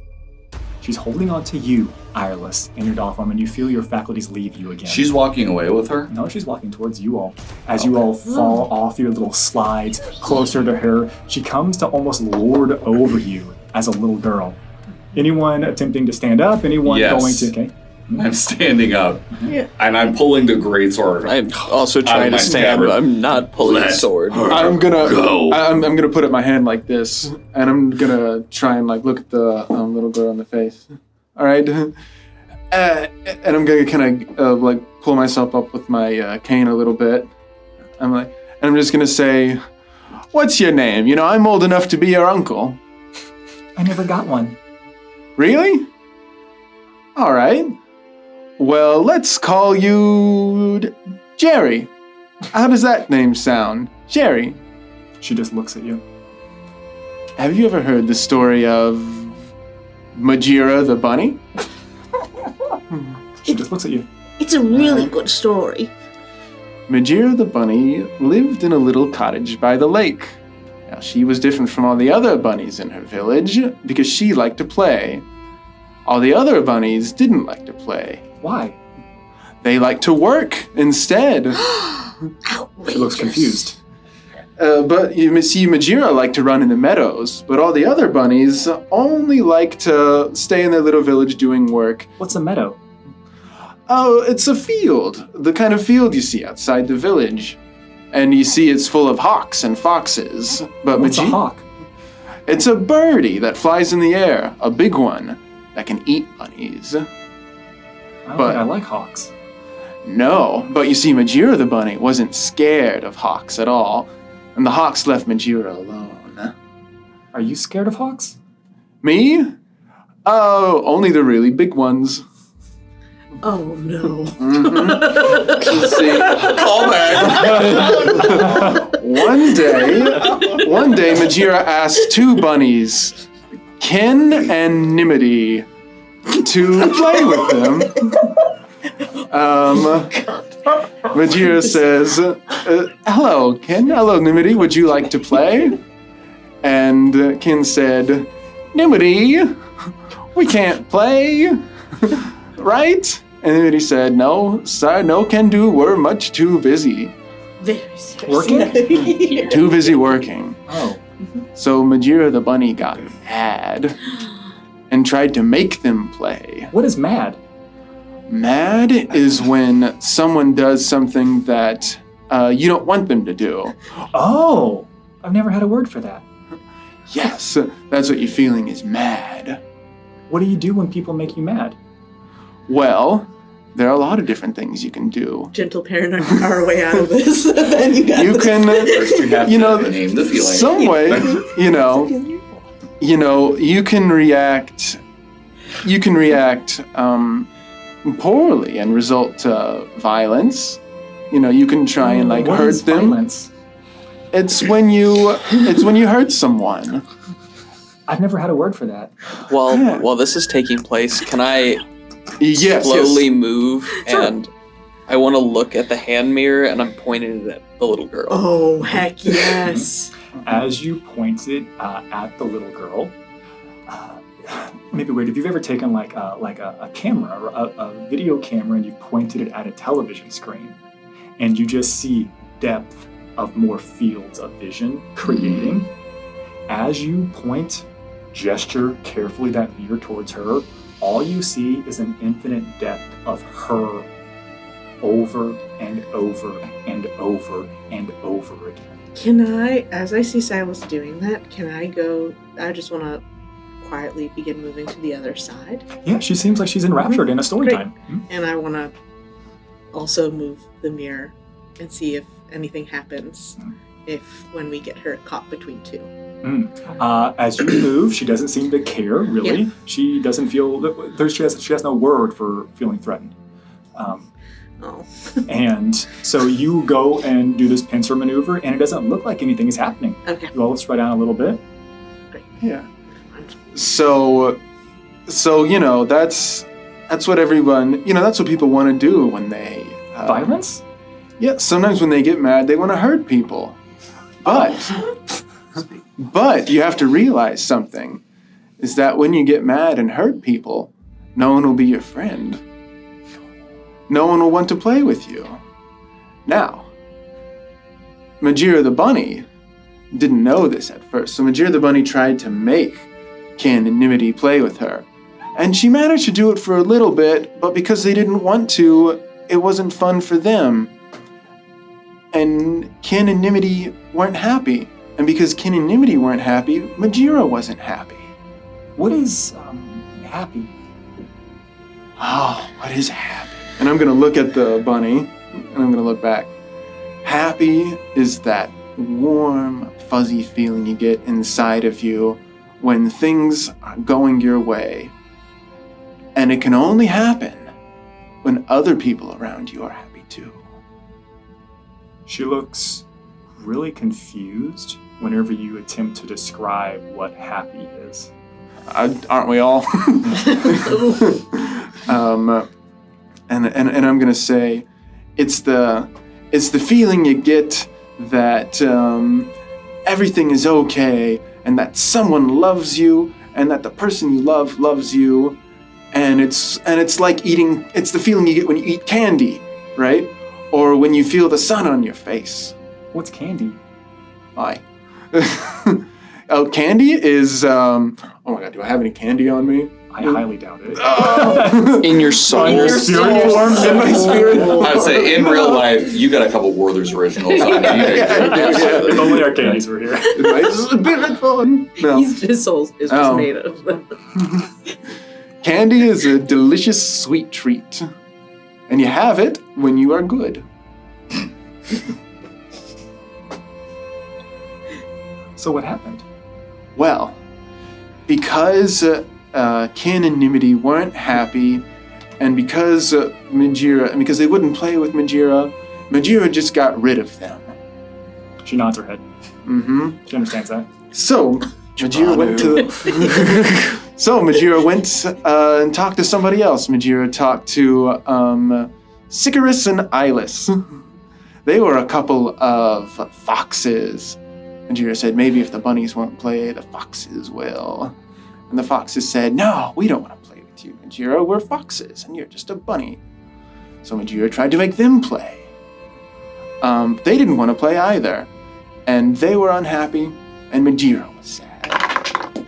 Speaker 9: she's holding on to you, Ireless, in your doll form, and you feel your faculties leave you again.
Speaker 12: She's walking away with her?
Speaker 9: No, she's walking towards you all. As you all fall off your little slides closer to her, she comes to almost lord over you as a little girl. Anyone attempting to stand up? Anyone
Speaker 12: Yes.
Speaker 9: going to... Okay.
Speaker 12: I'm standing up.
Speaker 10: Yeah.
Speaker 12: And I'm pulling the greatsword.
Speaker 13: I'm also
Speaker 12: out
Speaker 13: trying
Speaker 12: of my
Speaker 13: to stand, but I'm not pulling the
Speaker 12: Let
Speaker 13: sword.
Speaker 12: her
Speaker 14: I'm gonna
Speaker 12: go.
Speaker 14: I'm gonna put up my hand like this, and I'm gonna try and like look at the little girl in the face. All right, and I'm gonna kind of like pull myself up with my cane a little bit. I'm just gonna say, "What's your name? You know, I'm old enough to be your uncle."
Speaker 9: I never got one.
Speaker 14: Really? All right. Well, let's call you Jerry. How does that name sound? Jerry.
Speaker 9: She just looks at you.
Speaker 14: Have you ever heard the story of Majira the bunny?
Speaker 9: She just looks at you.
Speaker 5: It's a really good story.
Speaker 14: Majira the bunny lived in a little cottage by the lake. Now, she was different from all the other bunnies in her village because she liked to play. All the other bunnies didn't like to play.
Speaker 9: Why?
Speaker 14: They liked to work instead.
Speaker 9: She looks confused.
Speaker 14: But you see, Majira liked to run in the meadows, but all the other bunnies only like to stay in their little village doing work.
Speaker 9: What's a meadow?
Speaker 14: Oh, it's a field. The kind of field you see outside the village. And you see it's full of hawks and foxes. But
Speaker 9: What's a hawk?
Speaker 14: It's a birdie that flies in the air, a big one that can eat bunnies.
Speaker 9: I like hawks.
Speaker 14: No, but you see, Majira the bunny wasn't scared of hawks at all, and the hawks left Majira alone.
Speaker 9: Are you scared of hawks?
Speaker 14: Me? Oh, only the really big ones.
Speaker 10: Oh no.
Speaker 14: See, call back. One day, Majira asked two bunnies, Ken and Nimity, to play with them. Majira says, hello, Ken. Hello, Nimity. Would you like to play? And Ken said, Nimity, we can't play. Right? And Nimity said, no, sorry, no can do. We're much too busy.
Speaker 10: Very seriously.
Speaker 14: Working? Too busy working.
Speaker 9: Oh.
Speaker 14: So Majira the bunny got mad and tried to make them play.
Speaker 9: What is mad?
Speaker 14: Mad is when someone does something that you don't want them to do.
Speaker 9: Oh, I've never had a word for that.
Speaker 14: Yes, that's what you're feeling is mad.
Speaker 9: What do you do when people make you mad?
Speaker 14: Well, there are a lot of different things you can do.
Speaker 10: Gentle parent our way out of this. Then you got
Speaker 14: You
Speaker 10: this.
Speaker 14: can,
Speaker 12: name the feeling.
Speaker 14: some way, you can react. You can react poorly and result to violence. You can try and
Speaker 9: What
Speaker 14: hurt
Speaker 9: is
Speaker 14: them.
Speaker 9: violence?
Speaker 14: It's when you hurt someone.
Speaker 9: I've never had a word for that.
Speaker 13: While this is taking place, can I slowly move and I want to look at the hand mirror and I'm pointing it at the little girl.
Speaker 10: Oh, heck yes.
Speaker 9: As you pointed at the little girl, maybe weird. If you've ever taken a camera or a video camera and you pointed it at a television screen, and you just see depth of more fields of vision creating. As you point, gesture carefully that mirror towards her, all you see is an infinite depth of her over and over and over and over again.
Speaker 10: Can I, as I see Silas doing that, I just want to quietly begin moving to the other side.
Speaker 9: Yeah, she seems like she's enraptured in a story
Speaker 10: Great.
Speaker 9: time.
Speaker 10: And I want to also move the mirror and see if anything happens when we get her caught between two.
Speaker 9: As you move, she doesn't seem to care, really.
Speaker 10: Yeah.
Speaker 9: She doesn't feel... She has no word for feeling threatened. And so you go and do this pincer maneuver, and it doesn't look like anything is happening.
Speaker 10: Okay.
Speaker 9: Well, let's try down a little bit.
Speaker 14: Yeah. So that's what everyone, that's what people want to do when they...
Speaker 9: Violence?
Speaker 14: Yeah, sometimes when they get mad, they want to hurt people. But you have to realize something, is that when you get mad and hurt people, no one will be your friend. No one will want to play with you. Now, Majira the bunny didn't know this at first, so Majira the bunny tried to make Ken and Nimity play with her. And she managed to do it for a little bit, but because they didn't want to, it wasn't fun for them. And Ken and Nimity weren't happy. And because Ken and Nimity weren't happy, Majira wasn't happy.
Speaker 9: What is happy?
Speaker 14: Oh, what is happy? And I'm going to look at the bunny, and I'm going to look back. Happy is that warm, fuzzy feeling you get inside of you when things are going your way. And And it can only happen when other people around you are happy too.
Speaker 9: She looks really confused whenever you attempt to describe what happy is.
Speaker 14: Aren't we all? And I'm gonna say, it's the feeling you get that everything is okay, and that someone loves you, and that the person you love loves you, and it's like eating. It's the feeling you get when you eat candy, right? Or when you feel the sun on your face.
Speaker 9: What's candy?
Speaker 14: Why? Oh, candy is. Oh my god, do I have any candy on me?
Speaker 9: I highly doubt it.
Speaker 13: In your soul.
Speaker 14: In your spirit form? In my spirit form?
Speaker 12: I would say, in real life, you got a couple Werther's originals on you.
Speaker 9: If only our candies were here.
Speaker 14: It's a bit fun. No.
Speaker 10: His soul is just made of them.
Speaker 14: Candy is a delicious sweet treat. And you have it when you are good.
Speaker 9: So what happened?
Speaker 14: Well, because Kin and Nimity weren't happy, and because because they wouldn't play with Majira just got rid of them.
Speaker 9: She nods her head.
Speaker 14: Mm-hmm.
Speaker 9: She understands that.
Speaker 14: So Majira went and talked to somebody else. Majira talked to Sycarus and Ilis. They were a couple of foxes. Majira said, maybe if the bunnies won't play, the foxes will. And the foxes said, no, we don't want to play with you, Majira. We're foxes, and you're just a bunny. So Majira tried to make them play. They didn't want to play either. And they were unhappy, and Majira was sad.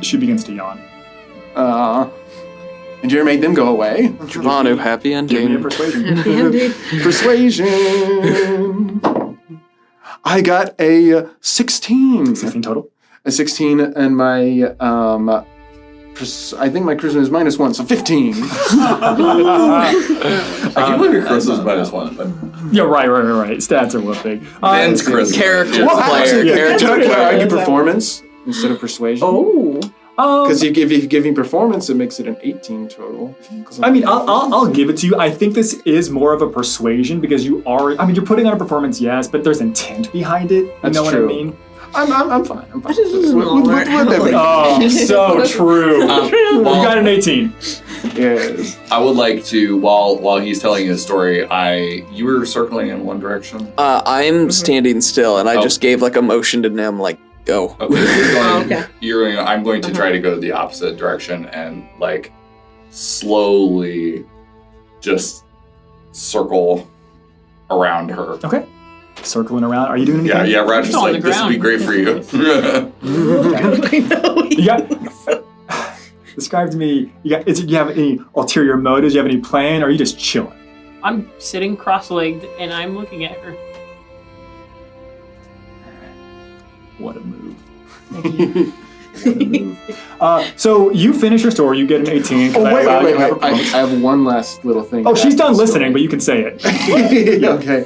Speaker 9: She begins to yawn.
Speaker 14: Majira made them go away.
Speaker 13: Giovanni, happy ending.
Speaker 9: Give me a persuasion.
Speaker 10: Happy ending.
Speaker 14: Persuasion. I got a 16.
Speaker 9: 16 total?
Speaker 14: A 16, and my, I think my charisma is -1, so 15.
Speaker 12: I can't believe your charisma is -1, but...
Speaker 9: Yeah, right. Stats are whooping.
Speaker 12: Ben's charisma.
Speaker 13: Character
Speaker 14: Well,
Speaker 13: player.
Speaker 14: actually,
Speaker 13: Character
Speaker 14: can I
Speaker 13: player.
Speaker 14: argue performance instead of persuasion?
Speaker 10: Oh.
Speaker 14: Because if you give me performance, it makes it an 18 total.
Speaker 9: I mean, I'll give it to you. I think this is more of a persuasion because you are. I mean, you're putting on a performance, yes, but there's intent behind it. You
Speaker 14: That's
Speaker 9: know
Speaker 14: true.
Speaker 9: what I mean?
Speaker 14: I'm fine. I'm fine.
Speaker 10: This is
Speaker 14: Whatever.
Speaker 9: Oh, so true. You got an 18.
Speaker 14: Yes.
Speaker 12: I would like to, while he's telling his story, you were circling in one direction.
Speaker 13: I'm standing still, and I just gave like a motion to Nim, like, go.
Speaker 12: Okay. I'm going to try to go the opposite direction and like slowly just circle around her.
Speaker 9: Okay. Circling around. Are you doing anything?
Speaker 12: Yeah. Roger's like, this would be great for you.
Speaker 9: Describe to me. Do you have any ulterior motives? Do you have any plan, or are you just chilling?
Speaker 15: I'm sitting cross-legged and I'm looking at her.
Speaker 9: What a move. So you finish your story, you get an 18.
Speaker 14: Oh, wait. I have one last little thing.
Speaker 9: Oh, she's done listening, but you can say it.
Speaker 14: Okay.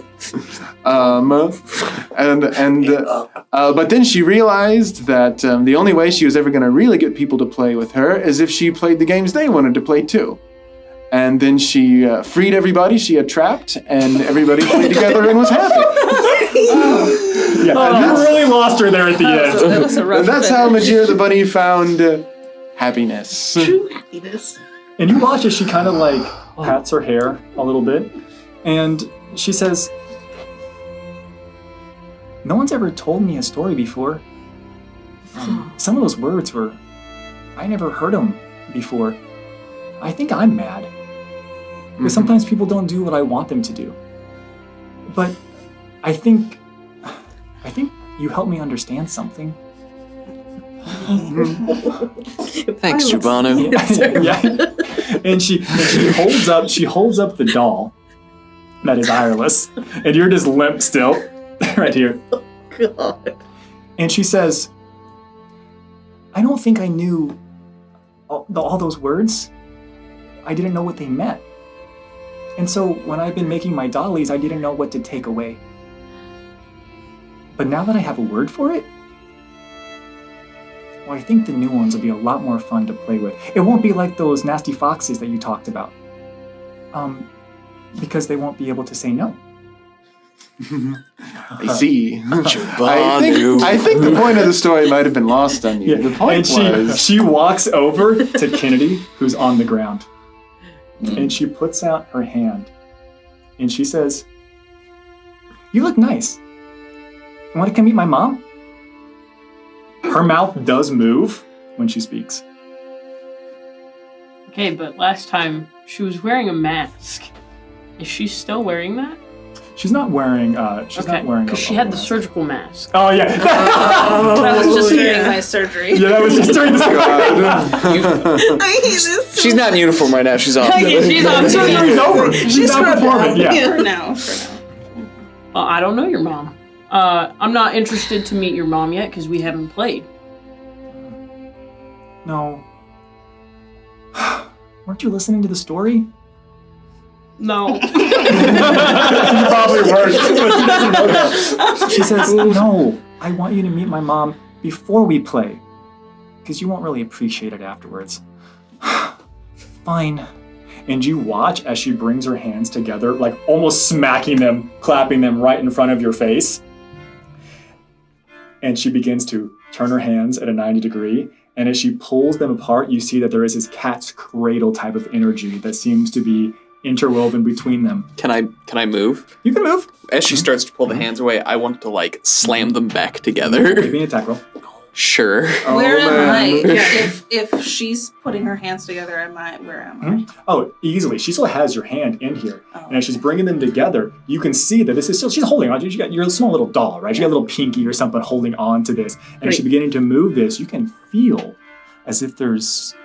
Speaker 14: But then she realized that the only way she was ever going to really get people to play with her is if she played the games they wanted to play too. And then she freed everybody she had trapped, and everybody played together and was happy.
Speaker 9: You really lost her there at the end.
Speaker 10: That was a rough
Speaker 14: And that's how Majira the bunny found happiness.
Speaker 10: True happiness.
Speaker 9: And you watch as she kind of like pats her hair a little bit, and she says, "No one's ever told me a story before. Some of those words I never heard them before. I think I'm mad. Because sometimes people don't do what I want them to do. But I think you helped me understand something."
Speaker 13: Thanks, Giovanni.
Speaker 9: Yeah. And she holds up the doll that is eyeless, and you're just limp still, right here.
Speaker 10: God.
Speaker 9: And she says, "I don't think I knew all those words. I didn't know what they meant. And so when I've been making my dollies, I didn't know what to take away. But now that I have a word for it, Well, I think the new ones will be a lot more fun to play with. It won't be like those nasty foxes that you talked about. Because they won't be able to say no.
Speaker 14: I see. I think the point of the story might have been lost on you. The point was...
Speaker 9: She walks over to Kennedy, who's on the ground. And she puts out her hand. And she says, "You look nice. Want to come meet my mom?" Her mouth does move when she speaks.
Speaker 15: Okay, but last time she was wearing a mask. Is she still wearing that?
Speaker 9: She's not wearing. She's not wearing.
Speaker 15: Because she had the surgical mask.
Speaker 9: Oh yeah.
Speaker 1: That was just during my surgery.
Speaker 9: Yeah, that was just during the surgery.
Speaker 10: I hate this.
Speaker 13: She's not in uniform right now. She's off.
Speaker 15: She's off.
Speaker 9: The surgery's over. She's not performing. Yeah.
Speaker 1: For now.
Speaker 15: Well, I don't know your mom. I'm not interested to meet your mom yet because we haven't played.
Speaker 9: No. Weren't you listening to the story?
Speaker 15: No.
Speaker 9: You probably weren't, but she doesn't know that. She says, "No, I want you to meet my mom before we play, because you won't really appreciate it afterwards." Fine. And you watch as she brings her hands together, like almost smacking them, clapping them right in front of your face. And she begins to turn her hands at a 90 degree. And as she pulls them apart, you see that there is this cat's cradle type of energy that seems to be interwoven between them.
Speaker 13: Can I move?
Speaker 9: You can move.
Speaker 13: As she starts to pull the hands away, I want to like slam them back together.
Speaker 9: Give me an attack roll.
Speaker 13: Sure.
Speaker 1: Where am I? If she's putting her hands together, where am I?
Speaker 9: Oh, easily. She still has your hand in here. And as she's bringing them together, you can see that this is still, she's holding on. You got your small little doll, right? You got a little pinky or something holding on to this. And as she's beginning to move this, you can feel as if there's...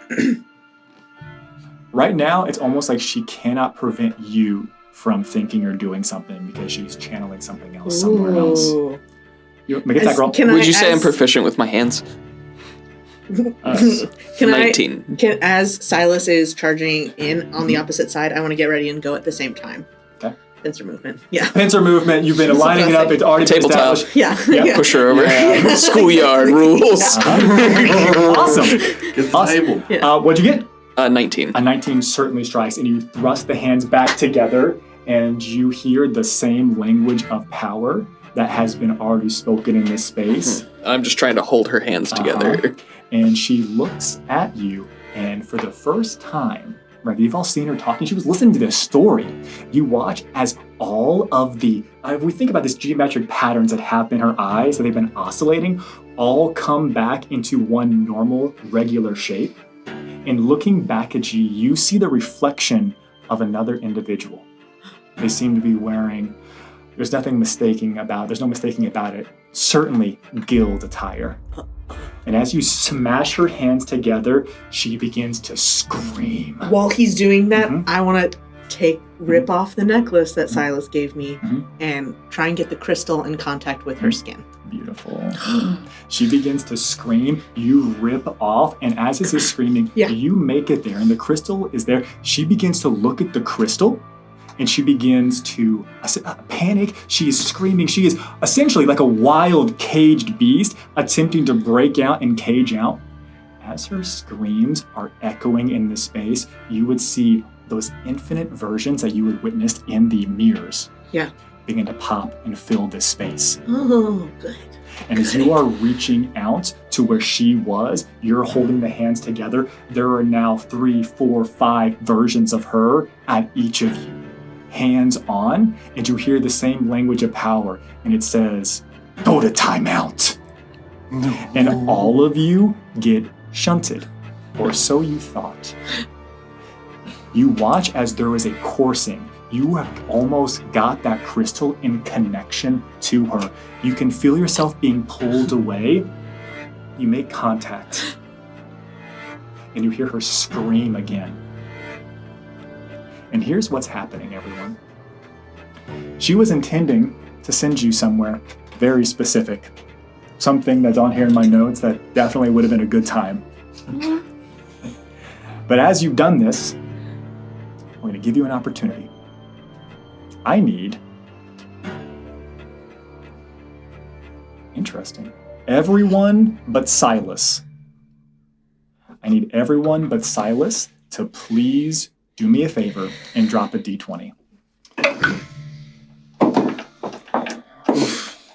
Speaker 9: Right now, it's almost like she cannot prevent you from thinking or doing something because she's channeling something else somewhere else. You make a attack roll.
Speaker 13: Would you say I'm proficient with my hands?
Speaker 10: Can
Speaker 13: 19.
Speaker 10: As Silas is charging in on the opposite side, I want to get ready and go at the same time.
Speaker 9: Okay.
Speaker 10: Pincer movement. Yeah.
Speaker 9: Pincer movement. You've been lining it up. It's already been
Speaker 13: Tabletop.
Speaker 9: established.
Speaker 10: Yeah.
Speaker 13: Push her over. Schoolyard rules.
Speaker 9: Awesome.
Speaker 12: Get the table.
Speaker 10: Yeah.
Speaker 9: What'd you get?
Speaker 13: 19.
Speaker 9: A 19 certainly strikes, and you thrust the hands back together, and you hear the same language of power that has been already spoken in this space.
Speaker 13: I'm just trying to hold her hands together.
Speaker 9: And she looks at you, and for the first time, right, you've all seen her talking. She was listening to this story. You watch as all of the, if we think about this geometric patterns that have been her eyes, that they've been oscillating, all come back into one normal, regular shape. And looking back at you, you see the reflection of another individual. They seem to be wearing, there's no mistaking about it, certainly guild attire. And as you smash her hands together, she begins to scream.
Speaker 10: While he's doing that, I want to rip off the necklace that Silas gave me and try and get the crystal in contact with her skin.
Speaker 9: Beautiful. She begins to scream. You rip off, and as this is screaming, you make it there, and the crystal is there. She begins to look at the crystal, and she begins to panic. She is screaming. She is essentially like a wild, caged beast attempting to break out and cage out. As her screams are echoing in the space, you would see those infinite versions that you had witnessed in the mirrors begin to pop and fill this space.
Speaker 10: Oh, good.
Speaker 9: And as you are reaching out to where she was, you're holding the hands together. There are now 3, 4, 5 versions of her at each of you. Hands on, and you hear the same language of power, and it says, "Go to timeout." No. And all of you get shunted, or so you thought. You watch as there is a coursing. You have almost got that crystal in connection to her. You can feel yourself being pulled away. You make contact, and you hear her scream again. And here's what's happening, everyone. She was intending to send you somewhere very specific. Something that's on here in my notes that definitely would have been a good time. But as you've done this, I'm going to give you an opportunity. I need... Interesting. Everyone but Silas I need everyone but Silas to please do me a favor and drop a d20.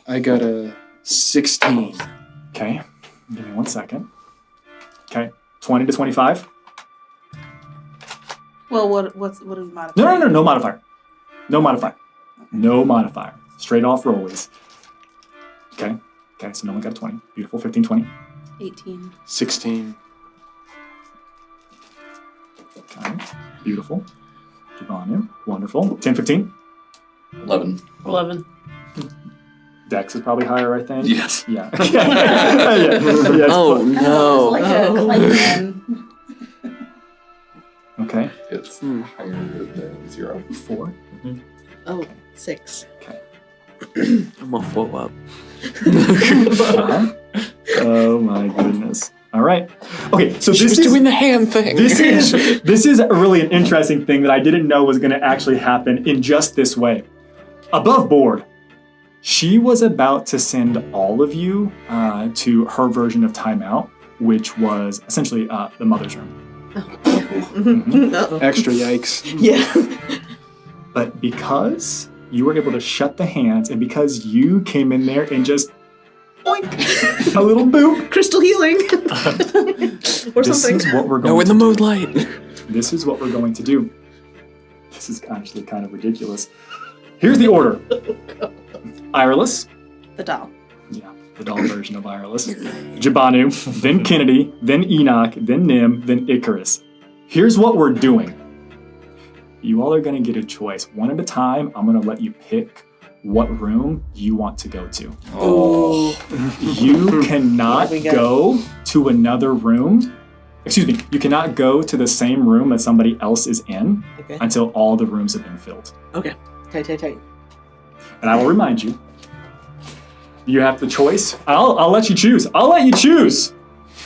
Speaker 14: I got a 16.
Speaker 9: Okay, give me 1 second. Okay, 20 to 25.
Speaker 17: Well, what is modifier?
Speaker 9: No modifier. No modifier. No modifier. Straight off rollies. Okay, so no one got a 20. Beautiful, 15, 20.
Speaker 17: 18.
Speaker 14: 16.
Speaker 9: Okay, beautiful. Giovanni, wonderful. 10, 15.
Speaker 12: 11.
Speaker 15: 11.
Speaker 9: Dex is probably higher, I think.
Speaker 12: Yes.
Speaker 9: Yeah. Yes.
Speaker 13: Oh no.
Speaker 17: Like a clayman.
Speaker 9: Okay.
Speaker 12: It's higher than 0.
Speaker 9: 4.
Speaker 10: Oh, 6.
Speaker 9: Okay.
Speaker 13: I'm a full up.
Speaker 9: Oh my goodness. All right. Okay, so
Speaker 13: She was doing the hand thing.
Speaker 9: This is really an interesting thing that I didn't know was going to actually happen in just this way. Above board, she was about to send all of you to her version of timeout, which was essentially the mother's room.
Speaker 14: Extra yikes.
Speaker 10: Yeah.
Speaker 9: But because you were able to shut the hands, and because you came in there and just boink, a little boop,
Speaker 10: Crystal healing. Or
Speaker 9: this
Speaker 10: something.
Speaker 9: is what we're going
Speaker 13: No, in the moonlight.
Speaker 9: This is what we're going to do. This is actually kind of ridiculous. Here's the order. Irelis.
Speaker 17: The doll.
Speaker 9: Yeah, the doll version of Irelis. Jabanu, then Kennedy, then Enoch, then Nim, then Icarus. Here's what we're doing. You all are going to get a choice. One at a time, I'm going to let you pick what room you want to go to.
Speaker 10: Oh.
Speaker 9: You cannot go to another room. Excuse me, you cannot go to the same room that somebody else is in until all the rooms have been filled.
Speaker 10: Okay. Tight.
Speaker 9: And I will remind you, you have the choice. I'll let you choose. I'll let you choose.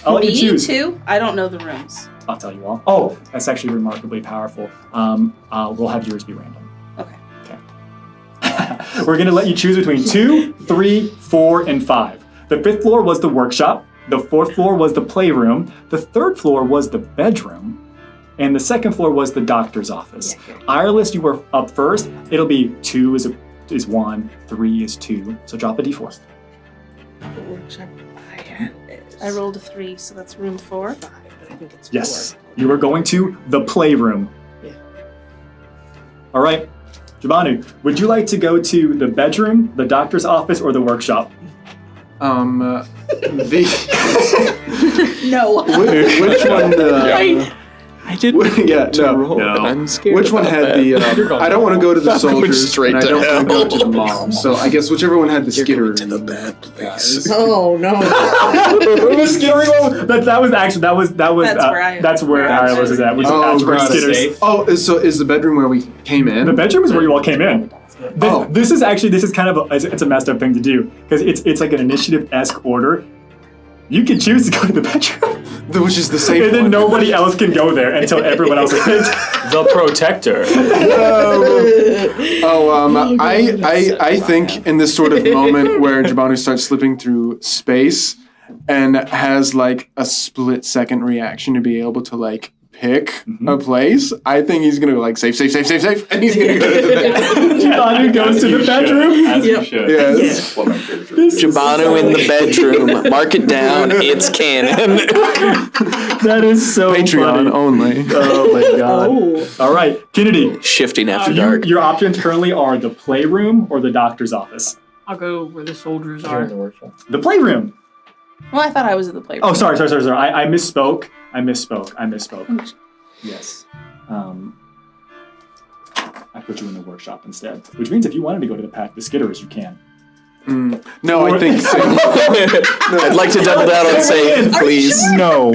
Speaker 9: I'll let you choose.
Speaker 17: Me too? I don't know the rooms.
Speaker 9: I'll tell you all. Oh, that's actually remarkably powerful. We'll have yours be random.
Speaker 17: Okay.
Speaker 9: We're going to let you choose between 2, 3, 4, and 5. The 5th floor was the workshop. The 4th floor was the playroom. The 3rd floor was the bedroom. And the 2nd floor was the doctor's office. Irelis, you were up first. It'll be 2 is 1, 3 is 2. So drop a d4.
Speaker 17: I rolled a 3, so that's room 4.
Speaker 9: Yes. You are going to the playroom.
Speaker 10: Yeah.
Speaker 9: All right. Giovanni, would you like to go to the bedroom, the doctor's office, or the workshop?
Speaker 14: The
Speaker 17: No.
Speaker 14: which one?
Speaker 13: I didn't.
Speaker 14: Yeah, no.
Speaker 13: I'm scared.
Speaker 14: Which one had the? I don't want to go to the
Speaker 13: Not going
Speaker 14: soldiers,
Speaker 13: straight
Speaker 14: and I
Speaker 13: to
Speaker 14: don't want to go
Speaker 13: hell.
Speaker 14: to the mom. So I guess whichever one had the skitter.
Speaker 13: To the bad place.
Speaker 10: Oh no.
Speaker 9: The skittering one. That was that's where Irelis is at. We just asked for skitters.
Speaker 14: Oh, so is the bedroom where we came in?
Speaker 9: The bedroom is where you all came in. This is kind of it's a messed up thing to do because it's like an initiative-esque order. You can choose to go to the bedroom,
Speaker 14: which is the safe
Speaker 9: and then
Speaker 14: one.
Speaker 9: nobody else can go there until everyone else is.
Speaker 16: The protector.
Speaker 14: I think in this sort of moment where Jabanu starts slipping through space and has like a split-second reaction to be able to like pick a place, I think he's gonna go like safe, and he's gonna go to the bedroom.
Speaker 9: Jabanu goes to the bedroom.
Speaker 16: As you should.
Speaker 14: Yes.
Speaker 13: Jabanu in the bedroom. Mark it down. It's canon.
Speaker 9: That is so
Speaker 14: Patreon
Speaker 9: funny.
Speaker 14: only.
Speaker 9: Oh my god. All right, Kennedy.
Speaker 13: Shifting after dark.
Speaker 9: Your options currently are the playroom or the doctor's office.
Speaker 15: I'll go where the soldiers are.
Speaker 9: The playroom.
Speaker 17: Well, I thought I was at the playroom.
Speaker 9: Oh, sorry. I misspoke. I misspoke. Yes. I put you in the workshop instead, which means if you wanted to go to the skitterers, you can.
Speaker 14: No, I think safe.
Speaker 13: I'd like to double down on safe, please.
Speaker 9: No.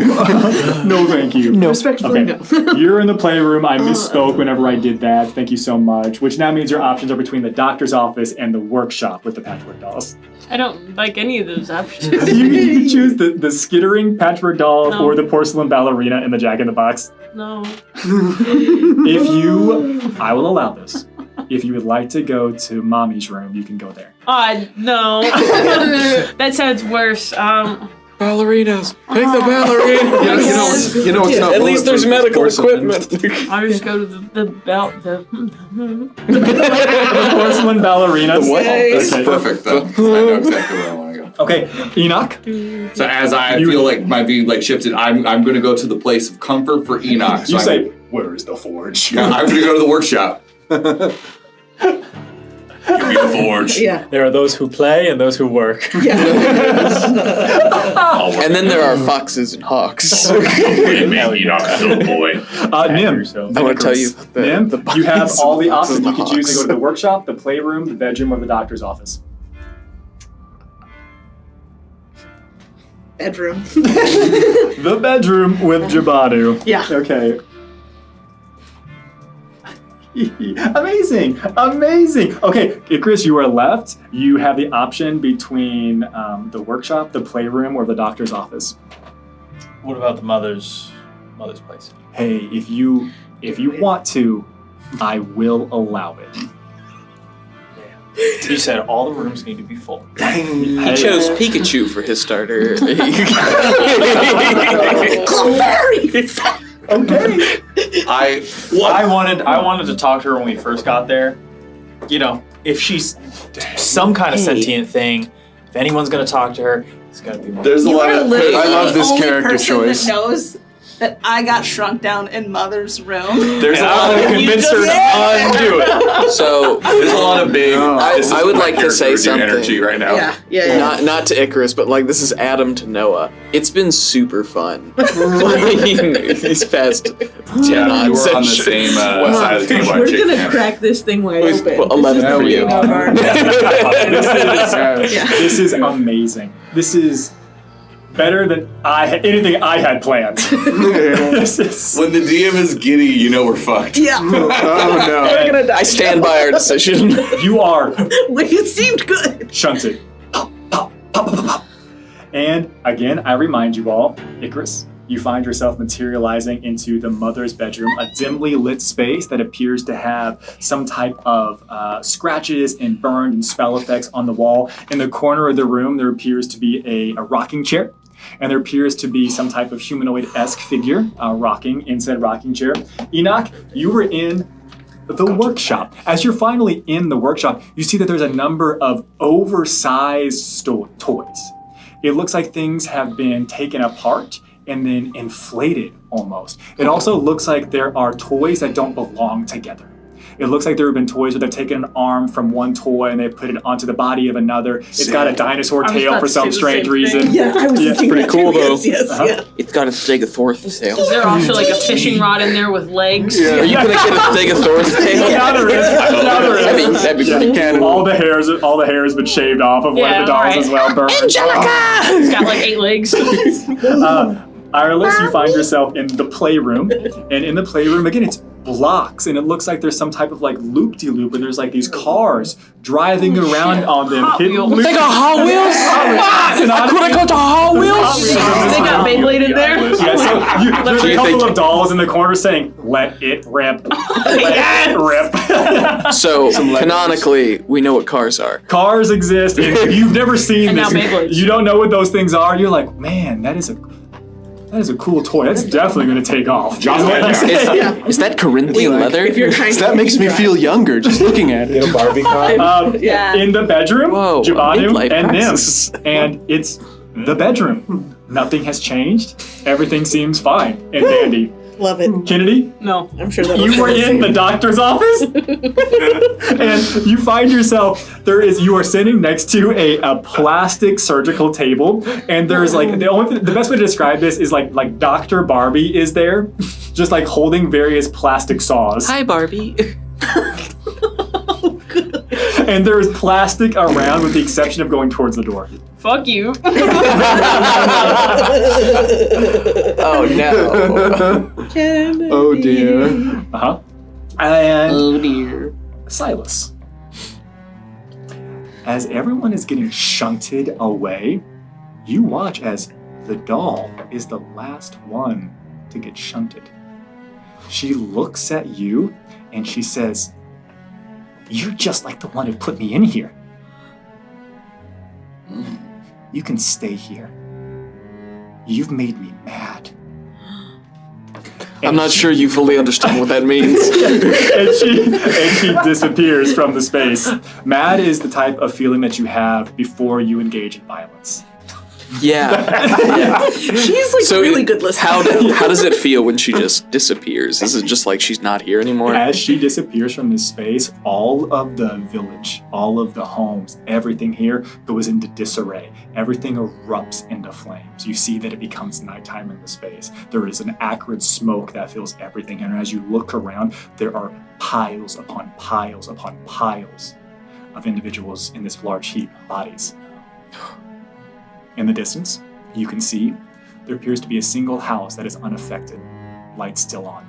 Speaker 9: No, thank you.
Speaker 13: No.
Speaker 10: Respectfully, no.
Speaker 9: You're in the playroom. I misspoke whenever I did that. Thank you so much. Which now means your options are between the doctor's office and the workshop with the patchwork dolls.
Speaker 15: I don't like any of those options.
Speaker 9: You can choose the skittering patchwork doll
Speaker 15: No.
Speaker 9: or the porcelain ballerina in the Jack in the Box.
Speaker 15: No.
Speaker 9: I will allow this. If you would like to go to mommy's room, you can go there.
Speaker 15: No. That sounds worse.
Speaker 13: Ballerinas. Take the ballerinas.
Speaker 14: You know what's not
Speaker 13: At least there's medical equipment.
Speaker 17: I just go to the belt. The
Speaker 9: The porcelain ballerinas.
Speaker 12: What? That's
Speaker 9: Okay.
Speaker 12: perfect, though. I know exactly where I want to go.
Speaker 9: Okay, Enoch.
Speaker 12: So as I feel like my being like shifted, I'm going to go to the place of comfort for Enoch. So
Speaker 9: You say, where is the forge?
Speaker 12: Yeah, I'm going to go to the workshop. Give me the forge.
Speaker 10: Yeah.
Speaker 7: There are those who play and those who work.
Speaker 13: And then there are foxes and hawks.
Speaker 12: Enoch's little boy.
Speaker 9: Nim.
Speaker 13: I want to tell you.
Speaker 9: Nim, you have all the options. You could
Speaker 13: Hawks.
Speaker 9: choose to go to the workshop, the playroom, the bedroom, or the doctor's office.
Speaker 10: Bedroom.
Speaker 9: The bedroom with Jabadu.
Speaker 10: Yeah.
Speaker 9: Okay. Amazing! Amazing! Okay, Icarus, you are left. You have the option between the workshop, the playroom, or the doctor's office.
Speaker 7: What about the mother's place?
Speaker 9: Hey, if you want to, I will allow it.
Speaker 7: You said all the rooms need to be full.
Speaker 13: He chose Pikachu for his starter.
Speaker 9: Okay.
Speaker 7: I wanted to talk to her when we first got there. You know, if she's some kind of sentient thing, if anyone's gonna talk to her, it's gonna be.
Speaker 12: There's a lot of.
Speaker 14: I love this character choice.
Speaker 17: That knows that I got shrunk down in Mother's room.
Speaker 7: There's a lot of convince her to undo it.
Speaker 13: So
Speaker 12: There's a lot of big.
Speaker 13: I would like to say something.
Speaker 12: Energy right now.
Speaker 10: Yeah.
Speaker 13: Not to Icarus, but like this is Adam to Noah. It's been super fun playing these past 10
Speaker 12: Yeah, we
Speaker 13: odd
Speaker 12: were on the
Speaker 13: sessions.
Speaker 12: same side of the table.
Speaker 10: We're gonna crack this thing wide open.
Speaker 13: Well, 11 for you.
Speaker 9: This is amazing. This is better than anything I had planned. This is
Speaker 12: When the DM is giddy, you know we're fucked.
Speaker 10: Yeah.
Speaker 14: Oh no.
Speaker 10: We're gonna die.
Speaker 13: I stand by our decision.
Speaker 9: You are
Speaker 10: It seemed good.
Speaker 9: shunted. Pop, pop, pop, pop, pop. And again, I remind you all, Icarus, you find yourself materializing into the mother's bedroom, a dimly lit space that appears to have some type of scratches and burned and spell effects on the wall. In the corner of the room, there appears to be a rocking chair, and there appears to be some type of humanoid-esque figure rocking in said rocking chair. Enoch, you were in the workshop. As you're finally in the workshop, you see that there's a number of oversized toys. It looks like things have been taken apart and then inflated almost. It also looks like there are toys that don't belong together. It looks like there have been toys where they've taken an arm from one toy and they've put it onto the body of another. It's got a dinosaur tail for some strange reason.
Speaker 10: Yeah, I was thinking
Speaker 13: pretty
Speaker 10: that
Speaker 13: cool
Speaker 10: too.
Speaker 13: though.
Speaker 10: Yes, yeah.
Speaker 13: It's got a Stegosaurus tail.
Speaker 17: Is there also like a fishing rod in there with legs?
Speaker 13: Are you gonna get a Stegosaurus tail?
Speaker 9: Now there is. Now there is.
Speaker 13: That'd be pretty cannibal.
Speaker 9: All the hair has been shaved off of one of the dolls as well. Burned.
Speaker 17: Angelica! He's got like 8 legs.
Speaker 9: Irelis, you find yourself in the playroom, and in the playroom, again, it's blocks, and it looks like there's some type of like loop-de-loop, and there's like these cars driving around on them.
Speaker 17: Hot Wheels.
Speaker 9: They
Speaker 17: got Hot Wheels?
Speaker 9: I
Speaker 17: could've got the Hot Wheels? They got Beyblade in there?
Speaker 9: Yeah, so there's a couple of dolls in the corner saying, "Let it rip, let it rip."
Speaker 13: So canonically, we know what cars are.
Speaker 9: Cars exist, and you've never seen
Speaker 17: And
Speaker 9: this.
Speaker 17: now Beyblades.
Speaker 9: You don't know what those things are. You're like, man, that is a cool toy. That's definitely going to take off.
Speaker 13: Is that Corinthian leather?
Speaker 10: If you're trying
Speaker 14: That makes me feel younger just looking at it.
Speaker 16: Get a Barbie car.
Speaker 10: Yeah.
Speaker 9: In the bedroom,
Speaker 13: Whoa,
Speaker 9: Jabanu
Speaker 13: midlife
Speaker 9: and
Speaker 13: crisis.
Speaker 9: Nim, and it's the bedroom. Nothing has changed. Everything seems fine and dandy.
Speaker 10: Love it.
Speaker 9: Kennedy,
Speaker 17: No.
Speaker 10: I'm sure that
Speaker 9: you were in the doctor's office, and you find yourself you are sitting next to a plastic surgical table, and there's like the best way to describe this is like Dr. Barbie is there, just like holding various plastic saws.
Speaker 13: Hi, Barbie.
Speaker 9: And there's plastic around with the exception of going towards the door.
Speaker 17: Fuck you.
Speaker 13: Oh no.
Speaker 14: Oh dear.
Speaker 9: Uh-huh. And
Speaker 13: Oh dear.
Speaker 9: Silas. As everyone is getting shunted away, you watch as the doll is the last one to get shunted. She looks at you and she says, "You're just like the one who put me in here. You can stay here." You've made me mad.
Speaker 13: I'm not sure you fully understand what that means.
Speaker 9: and she disappears from the space. Mad is the type of feeling that you have before you engage in violence.
Speaker 13: Yeah.
Speaker 10: She's like
Speaker 13: So
Speaker 10: really good listener.
Speaker 13: How does it feel when she just disappears? Is it just like she's not here anymore?
Speaker 9: As she disappears from this space, all of the village, all of the homes, everything here goes into disarray. Everything erupts into flames. You see that it becomes nighttime in the space. There is an acrid smoke that fills everything. And as you look around, there are piles upon piles upon piles of individuals in this large heap of bodies. In the distance, you can see there appears to be a single house that is unaffected, lights still on.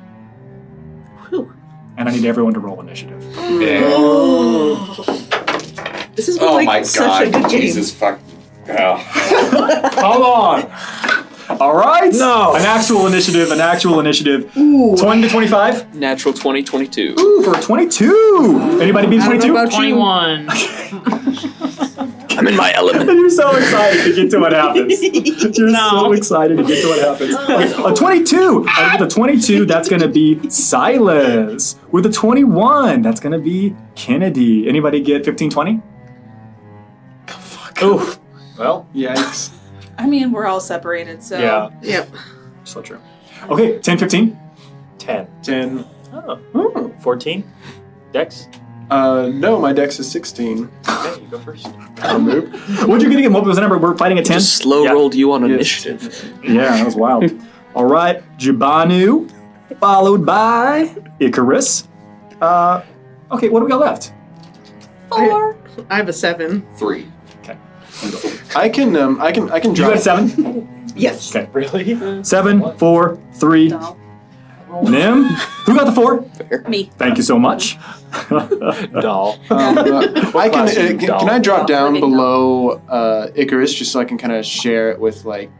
Speaker 10: Whew.
Speaker 9: And I need everyone to roll initiative.
Speaker 10: This is like such a good
Speaker 12: Jesus fuck.
Speaker 9: Hold on. All right.
Speaker 13: No.
Speaker 9: An actual initiative. Ooh. 20 to 25.
Speaker 13: Natural 20, 22.
Speaker 9: Ooh, for 22. Anybody beat 22?
Speaker 15: 21.
Speaker 13: I'm in my element.
Speaker 9: You're so excited to get to what happens. You're so excited to get to what happens. A 22. With a 22, that's going to be Silas. With a 21, that's going to be Kennedy. Anybody get 15, 20?
Speaker 11: Oh, fuck.
Speaker 9: Oh. Well,
Speaker 14: Yikes.
Speaker 17: I mean, we're all separated, so.
Speaker 9: yeah.
Speaker 10: Yep.
Speaker 9: So true. Okay, 10, 15.
Speaker 16: 10.
Speaker 14: 10.
Speaker 16: Oh. 14. Dex?
Speaker 14: No, my dex is 16.
Speaker 16: Okay, you go first.
Speaker 9: What'd you get again? What was the number? We're fighting at 10?
Speaker 13: Just slow rolled you on initiative.
Speaker 9: Yeah, that was wild. All right, Jibanu, followed by Icarus. Okay, what do we got left?
Speaker 10: 4. I have a 7.
Speaker 12: 3.
Speaker 9: Okay.
Speaker 14: I can drop.
Speaker 9: You got a 7?
Speaker 10: Yes.
Speaker 9: Okay.
Speaker 16: Really?
Speaker 9: 7, 4, 3. Nim, who got the 4?
Speaker 17: Me.
Speaker 9: Thank you so much.
Speaker 16: Doll.
Speaker 14: I can. Can I drop down
Speaker 17: Living
Speaker 14: below Icarus just so I can kind of share it with like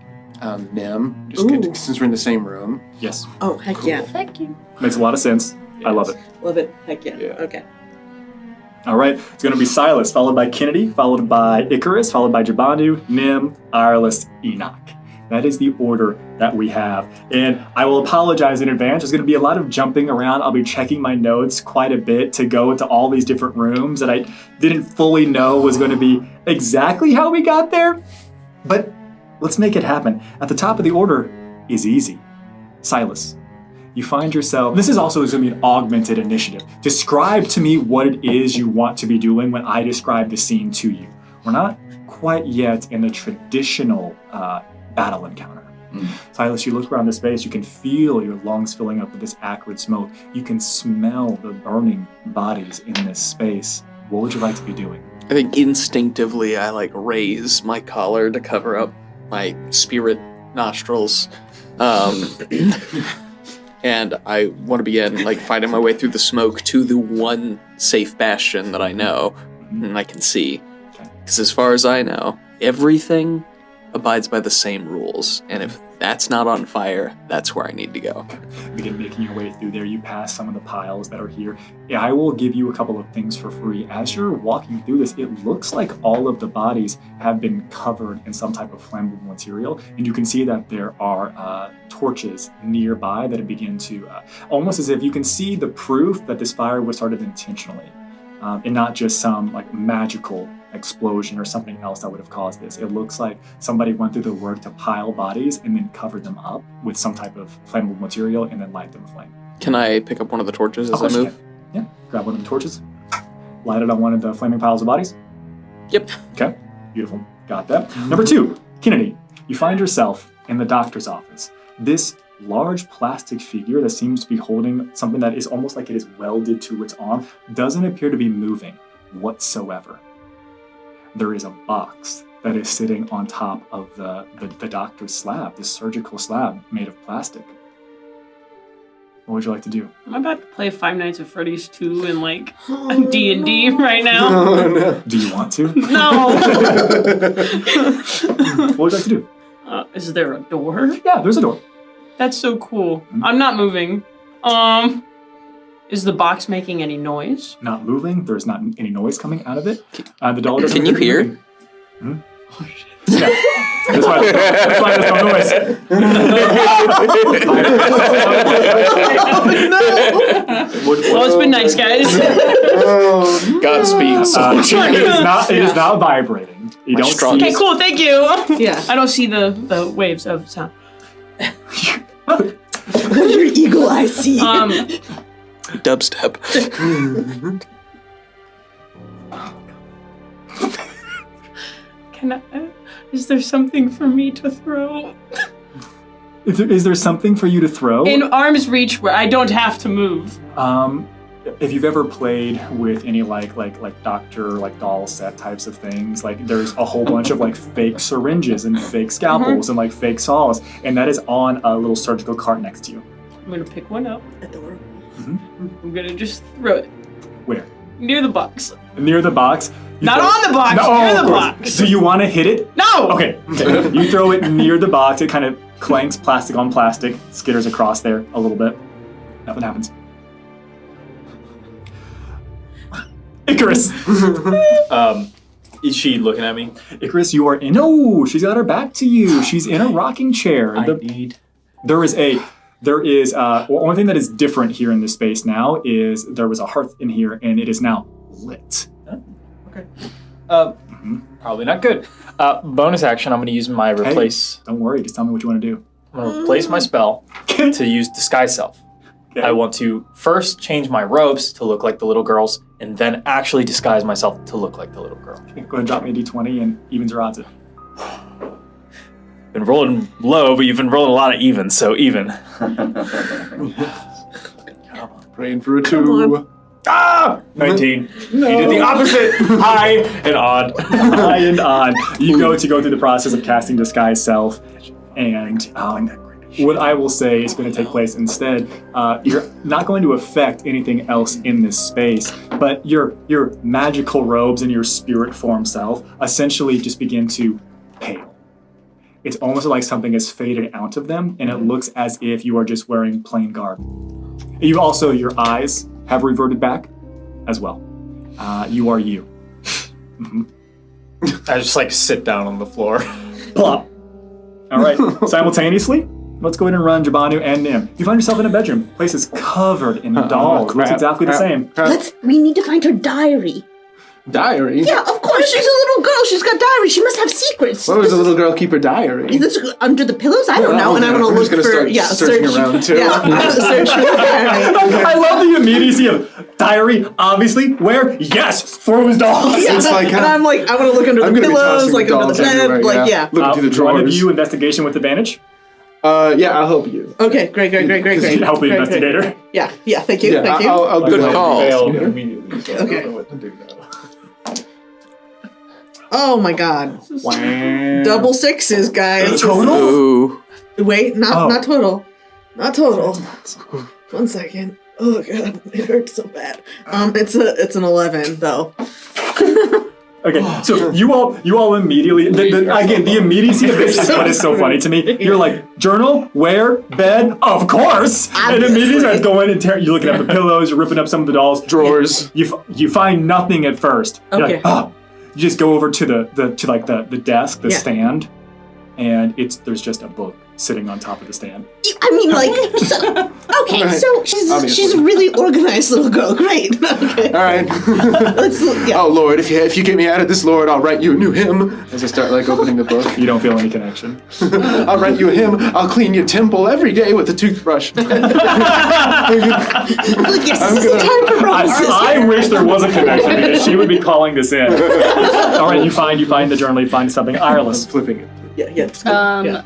Speaker 14: Nim, just since we're in the same room?
Speaker 9: Yes.
Speaker 10: Oh, heck yeah.
Speaker 17: Thank you.
Speaker 9: Makes a lot of sense. I love it.
Speaker 10: Love it. Heck yeah. Okay.
Speaker 9: All right, it's going to be Silas, followed by Kennedy, followed by Icarus, followed by Jibanu, Nim, Ireless, Enoch. That is the order that we have. And I will apologize in advance. There's going to be a lot of jumping around. I'll be checking my notes quite a bit to go into all these different rooms that I didn't fully know was going to be exactly how we got there. But let's make it happen. At the top of the order is easy. Silas, you find yourself, this is also going to be an augmented initiative. Describe to me what it is you want to be doing when I describe the scene to you. We're not quite yet in the traditional battle encounter. Silas, you look around the space, you can feel your lungs filling up with this acrid smoke. You can smell the burning bodies in this space. What would you like to be doing?
Speaker 13: I think instinctively I like raise my collar to cover up my spirit nostrils. And I want to begin like fighting my way through the smoke to the one safe bastion that I know and I can see. Because as far as I know, everything abides by the same rules, and if that's not on fire, that's where I need to go.
Speaker 9: Begin making your way through there. You pass some of the piles that are here. Yeah, I will give you a couple of things for free. As you're walking through this, it looks like all of the bodies have been covered in some type of flammable material, and you can see that there are torches nearby that begin to, almost as if you can see the proof that this fire was started intentionally, and not just some like magical explosion or something else that would have caused this. It looks like somebody went through the work to pile bodies and then cover them up with some type of flammable material and then light them aflame.
Speaker 13: Can I pick up one of the torches as I move?
Speaker 9: Yeah, grab one of the torches, light it on one of the flaming piles of bodies.
Speaker 13: Yep.
Speaker 9: Okay, beautiful. Got that. Number 2, Kennedy, you find yourself in the doctor's office. This large plastic figure that seems to be holding something that is almost like it is welded to its arm doesn't appear to be moving whatsoever. There is a box that is sitting on top of the doctor's slab, this surgical slab made of plastic. What would you like to do?
Speaker 15: I'm about to play Five Nights at Freddy's 2 and like D&D right now.
Speaker 14: Oh, no.
Speaker 9: Do you want to?
Speaker 15: No.
Speaker 9: What would you like to do?
Speaker 15: Is there a door?
Speaker 9: Yeah, there's a door.
Speaker 15: That's so cool. I'm not moving. Is the box making any noise?
Speaker 9: Not moving. There's not any noise coming out of it. The doll doesn't.
Speaker 13: Can you hear?
Speaker 9: Hmm? Yeah. That's why there's no noise.
Speaker 15: Well, it's been nice, guys.
Speaker 13: Godspeed.
Speaker 9: It is not vibrating. You don't see
Speaker 15: Okay, cool. Thank you.
Speaker 10: Yeah.
Speaker 15: I don't see the waves of sound.
Speaker 10: Your eagle eye see.
Speaker 13: Dubstep.
Speaker 15: Can I? Is there something for me to throw?
Speaker 9: Is there something for you to throw?
Speaker 15: In arm's reach where I don't have to move.
Speaker 9: If you've ever played with any like doctor doll set types of things, like there's a whole bunch of like fake syringes and fake scalpels and like fake saws, and that is on a little surgical cart next to you.
Speaker 15: I'm gonna pick one up.
Speaker 10: Adorable.
Speaker 15: I'm gonna just throw it
Speaker 9: Where?
Speaker 15: near the box.
Speaker 9: Near the box.
Speaker 15: Not on the box.
Speaker 9: No,
Speaker 15: near
Speaker 9: of
Speaker 15: the
Speaker 9: course.
Speaker 15: box.
Speaker 9: Do you want to hit it?
Speaker 15: No.
Speaker 9: Okay. You throw it near the box. It kind of clanks plastic on plastic, skitters across there a little bit. Nothing happens. Icarus.
Speaker 18: Is she looking at me?
Speaker 9: Icarus, you are in. No, she's got her back to you. She's in a rocking chair. There is only thing that is different here in this space now is there was a hearth in here and it is now lit.
Speaker 18: Okay. Probably not good. Bonus action, I'm going to use my replace.
Speaker 9: Hey, don't worry, just tell me what you want to do.
Speaker 18: I'm going to replace my spell to use Disguise Self. Okay. I want to first change my robes to look like the little girls, and then actually disguise myself to look like the little girl.
Speaker 9: Okay, go ahead and drop me a d20 and evens or odds it.
Speaker 18: Been rolling low, but you've been rolling a lot of evens, so even.
Speaker 14: Praying for a 2.
Speaker 18: Ah! 19. No. You did the opposite. High and odd.
Speaker 9: High and odd. You go through the process of casting Disguise Self, and what I will say is going to take place instead. You're not going to affect anything else in this space, but your magical robes and your spirit form self essentially just begin to pale. It's almost like something has faded out of them, and it looks as if you are just wearing plain garb. Your eyes have reverted back as well. You are you.
Speaker 18: I just sit down on the floor.
Speaker 9: Plop. All right, simultaneously, let's go ahead and run Jabanu and Nim. You find yourself in a bedroom. Place is covered in dolls. Looks exactly the same.
Speaker 5: We need to find her diary.
Speaker 14: Diary?
Speaker 5: Yeah, of course. She's a little girl. She's got diary. She must have secrets.
Speaker 14: Why does a little girl keep her diary?
Speaker 5: Is this under the pillows? I don't know. And I'm going to look for...
Speaker 14: searching around, too.
Speaker 5: Search for the diary.
Speaker 9: I love the immediacy of diary, obviously. Where? Yes, throws dolls.
Speaker 5: Yeah.
Speaker 14: It's like,
Speaker 5: and I'm like, I want to look under the pillows, like under the bed.
Speaker 14: Everywhere, Looking through the drawers.
Speaker 9: One of you investigation with advantage.
Speaker 14: Yeah, I'll help you.
Speaker 5: Okay, great.
Speaker 9: Help the investigator.
Speaker 5: Yeah, thank you.
Speaker 14: Yeah,
Speaker 5: thank you.
Speaker 14: I'll
Speaker 13: Good call.
Speaker 14: Failed immediately, so I don't know what to do now.
Speaker 5: Oh my god.
Speaker 14: Wow.
Speaker 5: Double sixes, guys.
Speaker 9: Total?
Speaker 13: Ooh.
Speaker 5: Wait, not total. Not total. 1 second. Oh god, it hurts so bad. It's an 11 though.
Speaker 9: Okay, so you all immediately again the immediacy of this is what is so funny to me. You're like, journal, where, bed, of course, and immediately start going and you're looking at the pillows, you're ripping up some of the dolls,
Speaker 14: drawers.
Speaker 9: You find nothing at first. You're
Speaker 5: Okay.
Speaker 9: like, oh. You just go over to the desk, the stand, and there's just a book sitting on top of the stand.
Speaker 5: I mean, okay,
Speaker 14: Right.
Speaker 5: so she's a really organized little girl. Great. Okay.
Speaker 14: All right. Oh Lord, if you get me out of this, Lord, I'll write you a new hymn. As I start opening the book,
Speaker 9: you don't feel any connection.
Speaker 14: I'll write you a hymn. I'll clean your temple every day with a toothbrush.
Speaker 5: Yes, this is the time for promises.
Speaker 9: I wish there was a connection because she would be calling this in. All right, you find the journal. You find something. Ireless.
Speaker 14: Flipping it.
Speaker 5: Yeah.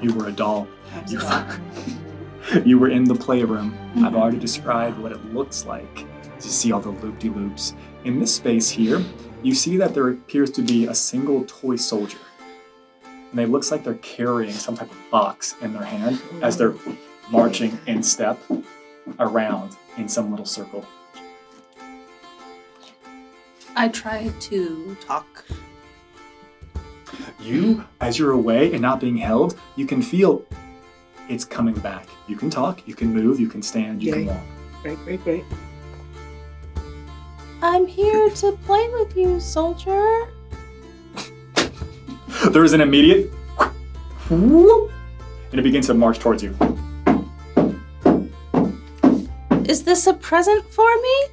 Speaker 9: You were a doll. You were in the playroom.
Speaker 5: Mm-hmm.
Speaker 9: I've already described what it looks like. You see all the loop-de-loops. In this space here, you see that there appears to be a single toy soldier. And it looks like they're carrying some type of box in their hand as they're marching in step around in some little circle.
Speaker 17: I tried to talk.
Speaker 9: You, as you're away and not being held, you can feel it's coming back. You can talk, you can move, you can stand, you can walk.
Speaker 5: Great.
Speaker 1: I'm here to play with you, soldier.
Speaker 9: There is an immediate whoop, and it begins to march towards you.
Speaker 1: Is this a present for me?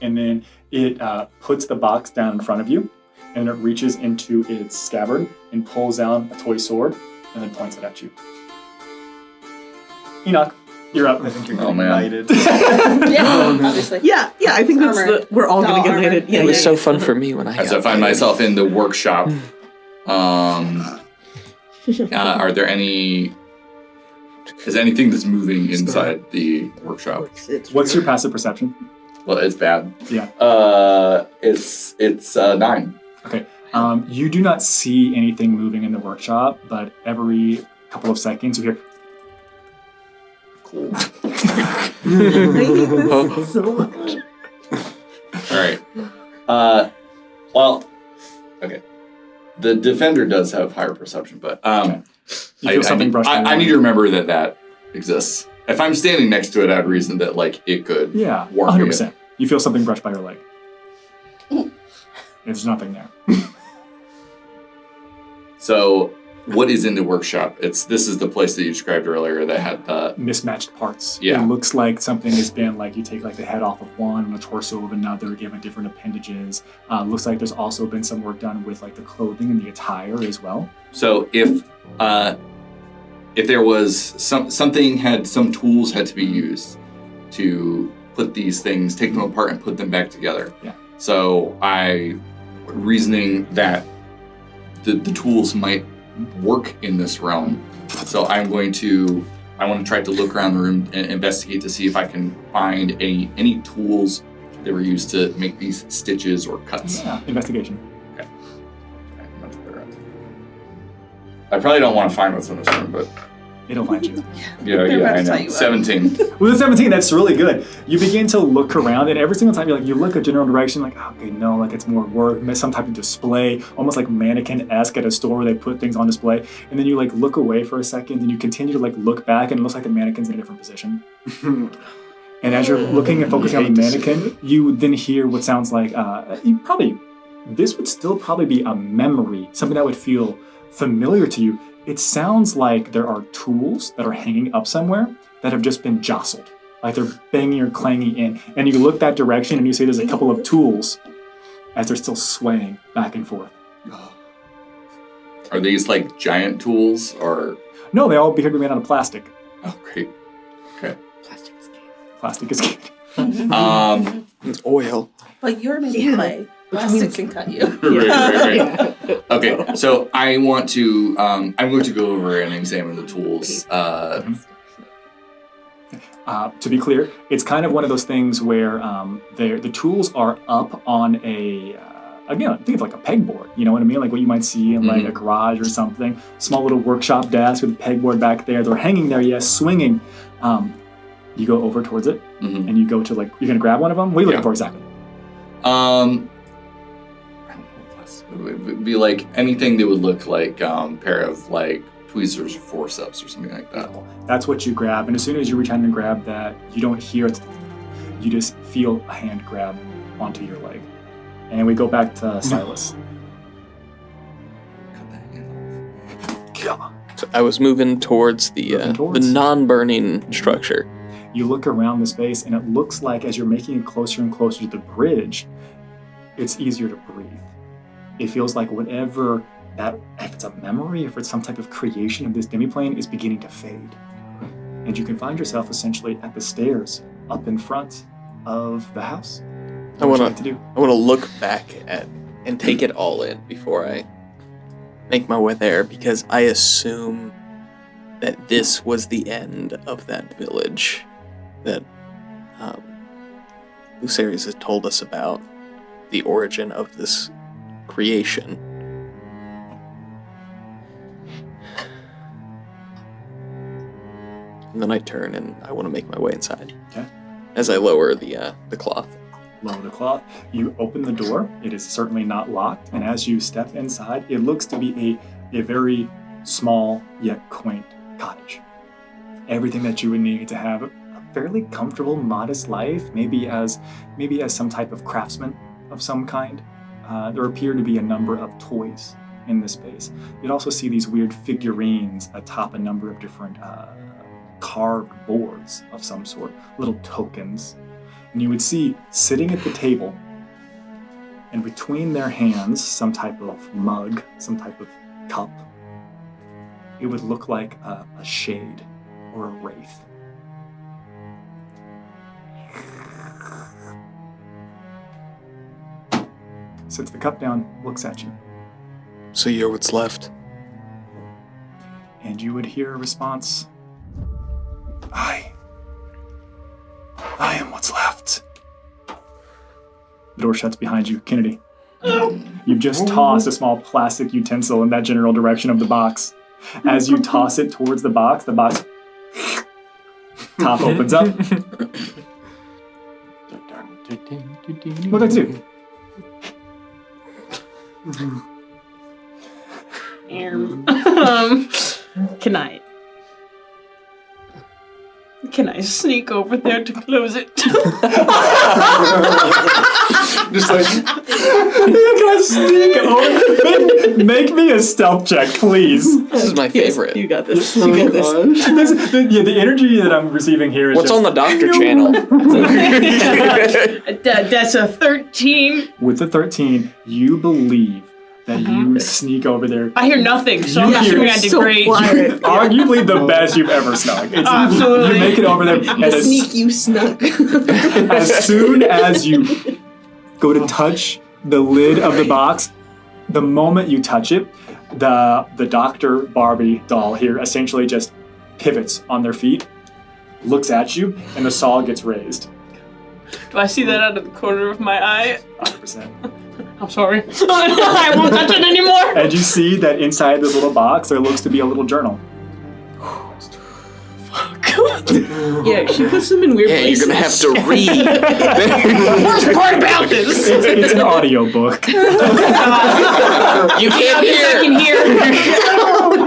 Speaker 9: And then it puts the box down in front of you, and it reaches into its scabbard and pulls out a toy sword, and then points it at you. Enoch, you're up. I think you're getting knighted.
Speaker 10: Obviously. Yeah, I think that's we're all going to get knighted. Yeah,
Speaker 13: It was so fun for me when I
Speaker 12: As
Speaker 13: got
Speaker 12: I find myself in the workshop, are there any... Is anything that's moving inside the workshop?
Speaker 9: What's your passive perception?
Speaker 12: Well, it's bad.
Speaker 9: Yeah.
Speaker 12: It's 9.
Speaker 9: Okay. You do not see anything moving in the workshop, but every couple of seconds you hear...
Speaker 12: Cool.
Speaker 10: so much.
Speaker 12: All right. Well, okay. The defender does have higher perception, but
Speaker 9: You feel something brushed by
Speaker 12: I need to remember that exists. If I'm standing next to it, I have reason that like it could.
Speaker 9: Yeah,
Speaker 12: warn me.
Speaker 9: 100%. You feel something brushed by your leg. There's nothing there.
Speaker 12: So, what is in the workshop? This is the place that you described earlier that had the
Speaker 9: mismatched parts.
Speaker 12: Yeah.
Speaker 9: It looks like something has been like you take like the head off of one and the torso of another, given different appendages. Looks like there's also been some work done with like the clothing and the attire as well.
Speaker 12: So if there was some tools had to be used to put these things, take them apart and put them back together.
Speaker 9: Yeah.
Speaker 12: So reasoning that the tools might work in this realm. So I want to try to look around the room and investigate to see if I can find any tools that were used to make these stitches or cuts.
Speaker 9: Yeah, investigation.
Speaker 12: Okay. I probably don't want to find what's in this room, but
Speaker 9: it'll find you.
Speaker 12: Yeah, I know. 17.
Speaker 9: With a 17, that's really good. You begin to look around, and every single time you look a general direction, like, okay, no, like it's more work, some type of display, almost like mannequin-esque at a store where they put things on display. And then you like look away for a second, and you continue to like look back, and it looks like the mannequin's in a different position. And as you're looking and focusing on the mannequin, you then hear what sounds like this would still probably be a memory, something that would feel familiar to you. It sounds like there are tools that are hanging up somewhere that have just been jostled. Like they're banging or clanging in. And you look that direction and you see there's a couple of tools as they're still swaying back and forth.
Speaker 12: Are these like giant tools or?
Speaker 9: No, they all appear to be made out of plastic.
Speaker 12: Oh, great. Okay.
Speaker 9: Plastic is good.
Speaker 13: It's oil.
Speaker 17: But you're made of clay. Plastic can cut you.
Speaker 12: Right. Okay, so I'm going to go over and examine the tools.
Speaker 9: To be clear, it's kind of one of those things where the tools are up on a, again, think of like a pegboard, you know what I mean? Like what you might see in like a garage or something. Small little workshop desk with a pegboard back there. They're hanging there, yes, swinging. You go over towards it, and you go to like, you're going to grab one of them? What are you looking for exactly?
Speaker 12: It would be like anything that would look like a pair of like tweezers or forceps or something like that.
Speaker 9: That's what you grab, and as soon as you reach out and grab that, you don't hear it. You just feel a hand grab onto your leg. And we go back to Silas.
Speaker 13: So I was moving towards the non-burning structure.
Speaker 9: You look around the space, and it looks like as you're making it closer and closer to the bridge, it's easier to breathe. It feels like whatever that, if it's a memory, if it's some type of creation of this demiplane, is beginning to fade. And you can find yourself essentially at the stairs up in front of the house.
Speaker 13: I want to look back at and take it all in before I make my way there, because I assume that this was the end of that village that Lucerius has told us about, the origin of this creation. And then I turn and I want to make my way inside.
Speaker 9: Okay.
Speaker 13: As I lower the cloth.
Speaker 9: Lower the cloth. You open the door. It is certainly not locked. And as you step inside, it looks to be a very small yet quaint cottage. Everything that you would need to have a fairly comfortable, modest life, maybe as some type of craftsman of some kind. There appear to be a number of toys in this space. You'd also see these weird figurines atop a number of different carved boards of some sort, little tokens. And you would see sitting at the table, and between their hands, some type of mug, some type of cup. It would look like a shade or a wraith. Sets the cup down, looks at you.
Speaker 3: So you're what's left.
Speaker 9: And you would hear a response. I am what's left. The door shuts behind you. Kennedy, you've just tossed a small plastic utensil in that general direction of the box. As you toss it towards the box top opens up. What did I do?
Speaker 15: Can I sneak over there to close it?
Speaker 9: Just like, can I sneak over? Make me a stealth check, please.
Speaker 13: This is my favorite.
Speaker 10: You got this. You got this.
Speaker 9: The energy that I'm receiving here is
Speaker 13: What's
Speaker 9: just,
Speaker 13: on the doctor channel?
Speaker 15: That's a 13.
Speaker 9: With the 13, you believe that you sneak over there.
Speaker 15: I hear nothing, so I'm not assuming I did great.
Speaker 9: Arguably the best you've ever snuck.
Speaker 15: Absolutely.
Speaker 9: You make it over there. And
Speaker 10: The sneak you snuck.
Speaker 9: as soon as you go to touch the lid of the box, the moment you touch it, the Dr. Barbie doll here essentially just pivots on their feet, looks at you, and the saw gets raised.
Speaker 15: Do I see that out of the corner of my eye?
Speaker 9: 100%.
Speaker 15: I'm sorry. I won't touch it anymore.
Speaker 9: And you see that inside this little box, there looks to be a little journal.
Speaker 10: Yeah, she puts them in weird places.
Speaker 13: You're gonna have to read.
Speaker 15: Worst part about this.
Speaker 9: It's an audio book.
Speaker 13: You can't hear.
Speaker 15: I can hear.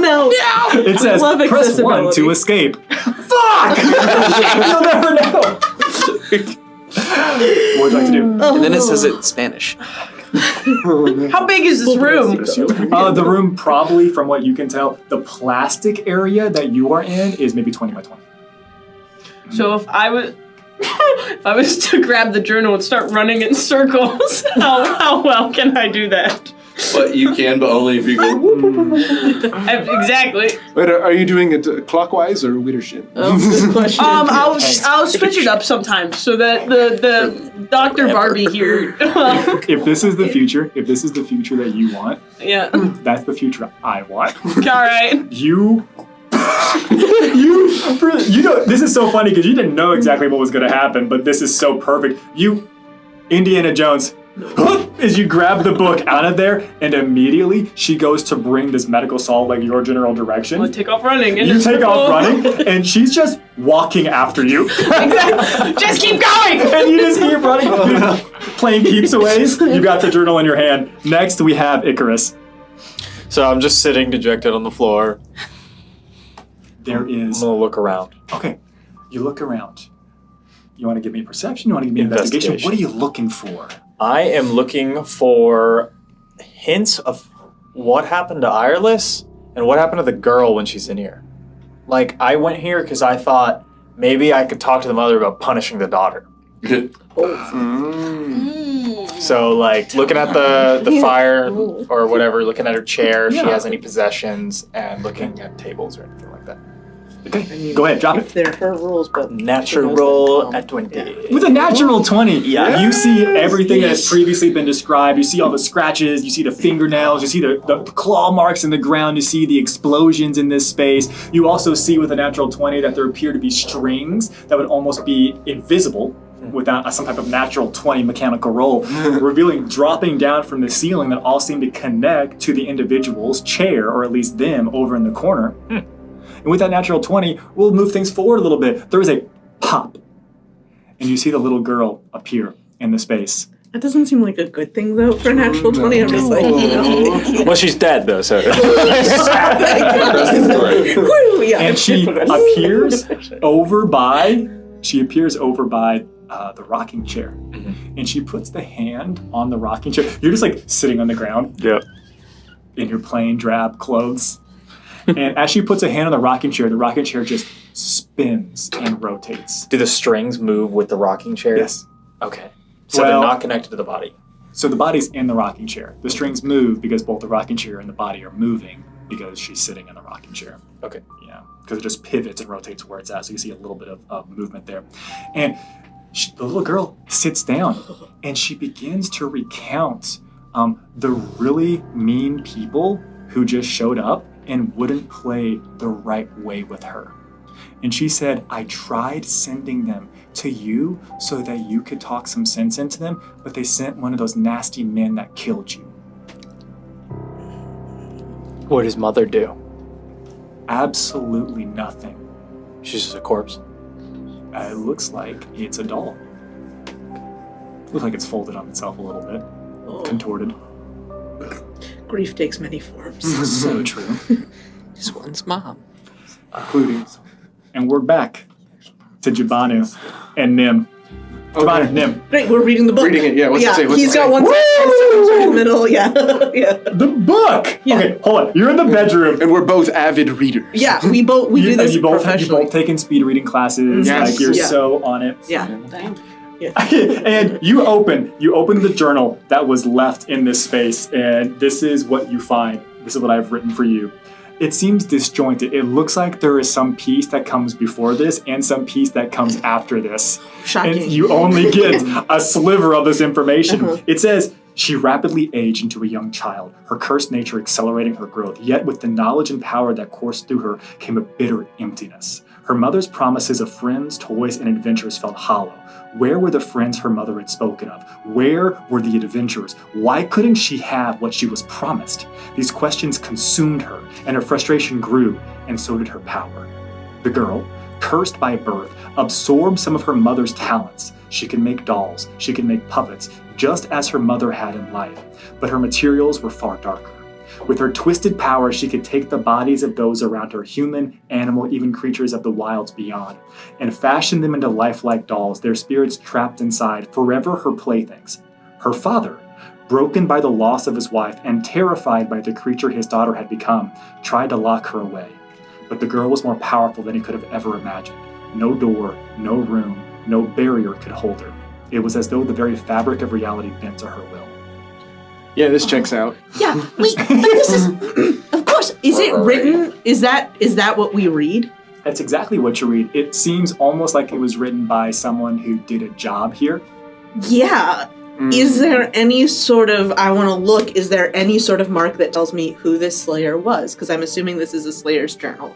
Speaker 10: No.
Speaker 9: It says, press 1 to escape. Fuck! You'll never know. What would you like to do?
Speaker 13: And then it says it in Spanish.
Speaker 15: How big is this room?
Speaker 9: The room, probably, from what you can tell, the plastic area that you are in is maybe 20 by 20.
Speaker 15: So if I was to grab the journal and start running in circles, how well can I do that?
Speaker 12: But you can, but only if you go.
Speaker 15: Exactly.
Speaker 14: Wait, are you doing it clockwise or leadership?
Speaker 10: Good question.
Speaker 15: I'll switch it up sometimes so that the Dr. Barbie here.
Speaker 9: If this is the future that you want,
Speaker 15: Yeah.
Speaker 9: that's the future I want.
Speaker 15: All right.
Speaker 9: You know, this is so funny because you didn't know exactly what was going to happen, but this is so perfect. You, Indiana Jones, as you grab the book out of there, and immediately she goes to bring this medical saw like your general direction.
Speaker 15: I'll take off running. And
Speaker 9: You take off running, and she's just walking after you.
Speaker 15: Exactly. Just keep going.
Speaker 9: And you just keep running. Playing keeps aways. You've got the journal in your hand. Next, we have Icarus.
Speaker 7: So I'm just sitting dejected on the floor.
Speaker 9: There is.
Speaker 7: I'm gonna look around.
Speaker 9: Okay, you look around. You want to give me perception? You want to give me investigation? What are you looking for?
Speaker 7: I am looking for hints of what happened to Ireless and what happened to the girl when she's in here. Like, I went here because I thought maybe I could talk to the mother about punishing the daughter. So, like, looking at the fire or whatever, looking at her chair, if she has any possessions, and looking at tables or anything like that.
Speaker 9: Okay, go ahead, drop it.
Speaker 10: If they're her rules, but
Speaker 7: Natural at 20.
Speaker 9: With a natural 20,
Speaker 7: Yeah.
Speaker 9: you see everything that has previously been described. You see all the scratches, you see the fingernails, you see the claw marks in the ground, you see the explosions in this space. You also see with a natural 20 that there appear to be strings that would almost be invisible without some type of natural 20 mechanical roll, revealing dropping down from the ceiling that all seem to connect to the individual's chair, or at least them over in the corner. And with that natural 20, we'll move things forward a little bit. There is a pop, and you see the little girl appear in the space.
Speaker 10: that doesn't seem like a good thing though for a natural 20. I'm just like,
Speaker 7: Well, she's dead though, so.
Speaker 9: And she appears over by the rocking chair. And she puts the hand on the rocking chair. You're just like sitting on the ground.
Speaker 7: Yep.
Speaker 9: in your plain drab clothes. And as she puts a hand on the rocking chair just spins and rotates.
Speaker 18: Do the strings move with the rocking chair?
Speaker 9: Yes.
Speaker 18: Okay. So they're not connected to the body.
Speaker 9: So the body's in the rocking chair. The strings move because both the rocking chair and the body are moving because she's sitting in the rocking chair.
Speaker 18: Okay.
Speaker 9: Yeah, because it just pivots and rotates where it's at. So you see a little bit of movement there. And the little girl sits down and she begins to recount the really mean people who just showed up and wouldn't play the right way with her. And she said, I tried sending them to you so that you could talk some sense into them, but they sent one of those nasty men that killed you.
Speaker 18: What does Mother do?
Speaker 9: Absolutely nothing.
Speaker 18: She's just a corpse?
Speaker 9: It looks like it's a doll. Looks like it's folded on itself a little bit, contorted.
Speaker 10: Grief takes many forms.
Speaker 9: So true.
Speaker 13: This one's mom.
Speaker 9: Including. And we're back to Jabanu and Nim. Jabanu, Nim.
Speaker 10: Great, we're reading the book.
Speaker 14: Reading it, yeah. What's it say?
Speaker 10: He's got one side in the middle, yeah.
Speaker 9: The book!
Speaker 10: Yeah.
Speaker 9: Okay, hold on. You're in the bedroom.
Speaker 14: And we're both avid readers.
Speaker 10: Yeah, we do this
Speaker 9: you
Speaker 10: professionally.
Speaker 9: both taken speed reading classes.
Speaker 14: Yes.
Speaker 9: Like you're so on it.
Speaker 10: Yeah.
Speaker 9: And you open the journal that was left in this space, and this is what you find. This is what I've written for you. It seems disjointed. It looks like there is some piece that comes before this and some piece that comes after this.
Speaker 10: Shocking.
Speaker 9: And you only get a sliver of this information. It says, she rapidly aged into a young child, her cursed nature accelerating her growth. Yet with the knowledge and power that coursed through her came a bitter emptiness. Her mother's promises of friends, toys, and adventures felt hollow. Where were the friends her mother had spoken of? Where were the adventures? Why couldn't she have what she was promised? These questions consumed her, and her frustration grew, and so did her power. The girl, cursed by birth, absorbed some of her mother's talents. She could make dolls, she could make puppets, just as her mother had in life, but her materials were far darker. With her twisted power, she could take the bodies of those around her, human, animal, even creatures of the wilds beyond, and fashion them into lifelike dolls, their spirits trapped inside, forever her playthings. Her father, broken by the loss of his wife and terrified by the creature his daughter had become, tried to lock her away. But the girl was more powerful than he could have ever imagined. No door, no room, no barrier could hold her. It was as though the very fabric of reality bent to her will.
Speaker 14: Yeah, this checks out.
Speaker 10: Yeah, wait, but this is, of course, is it written? Is that what we read?
Speaker 9: That's exactly what you read. It seems almost like it was written by someone who did a job here.
Speaker 10: Yeah. Is there any sort of, is there any sort of mark that tells me who this Slayer was? Because I'm assuming this is a Slayer's journal.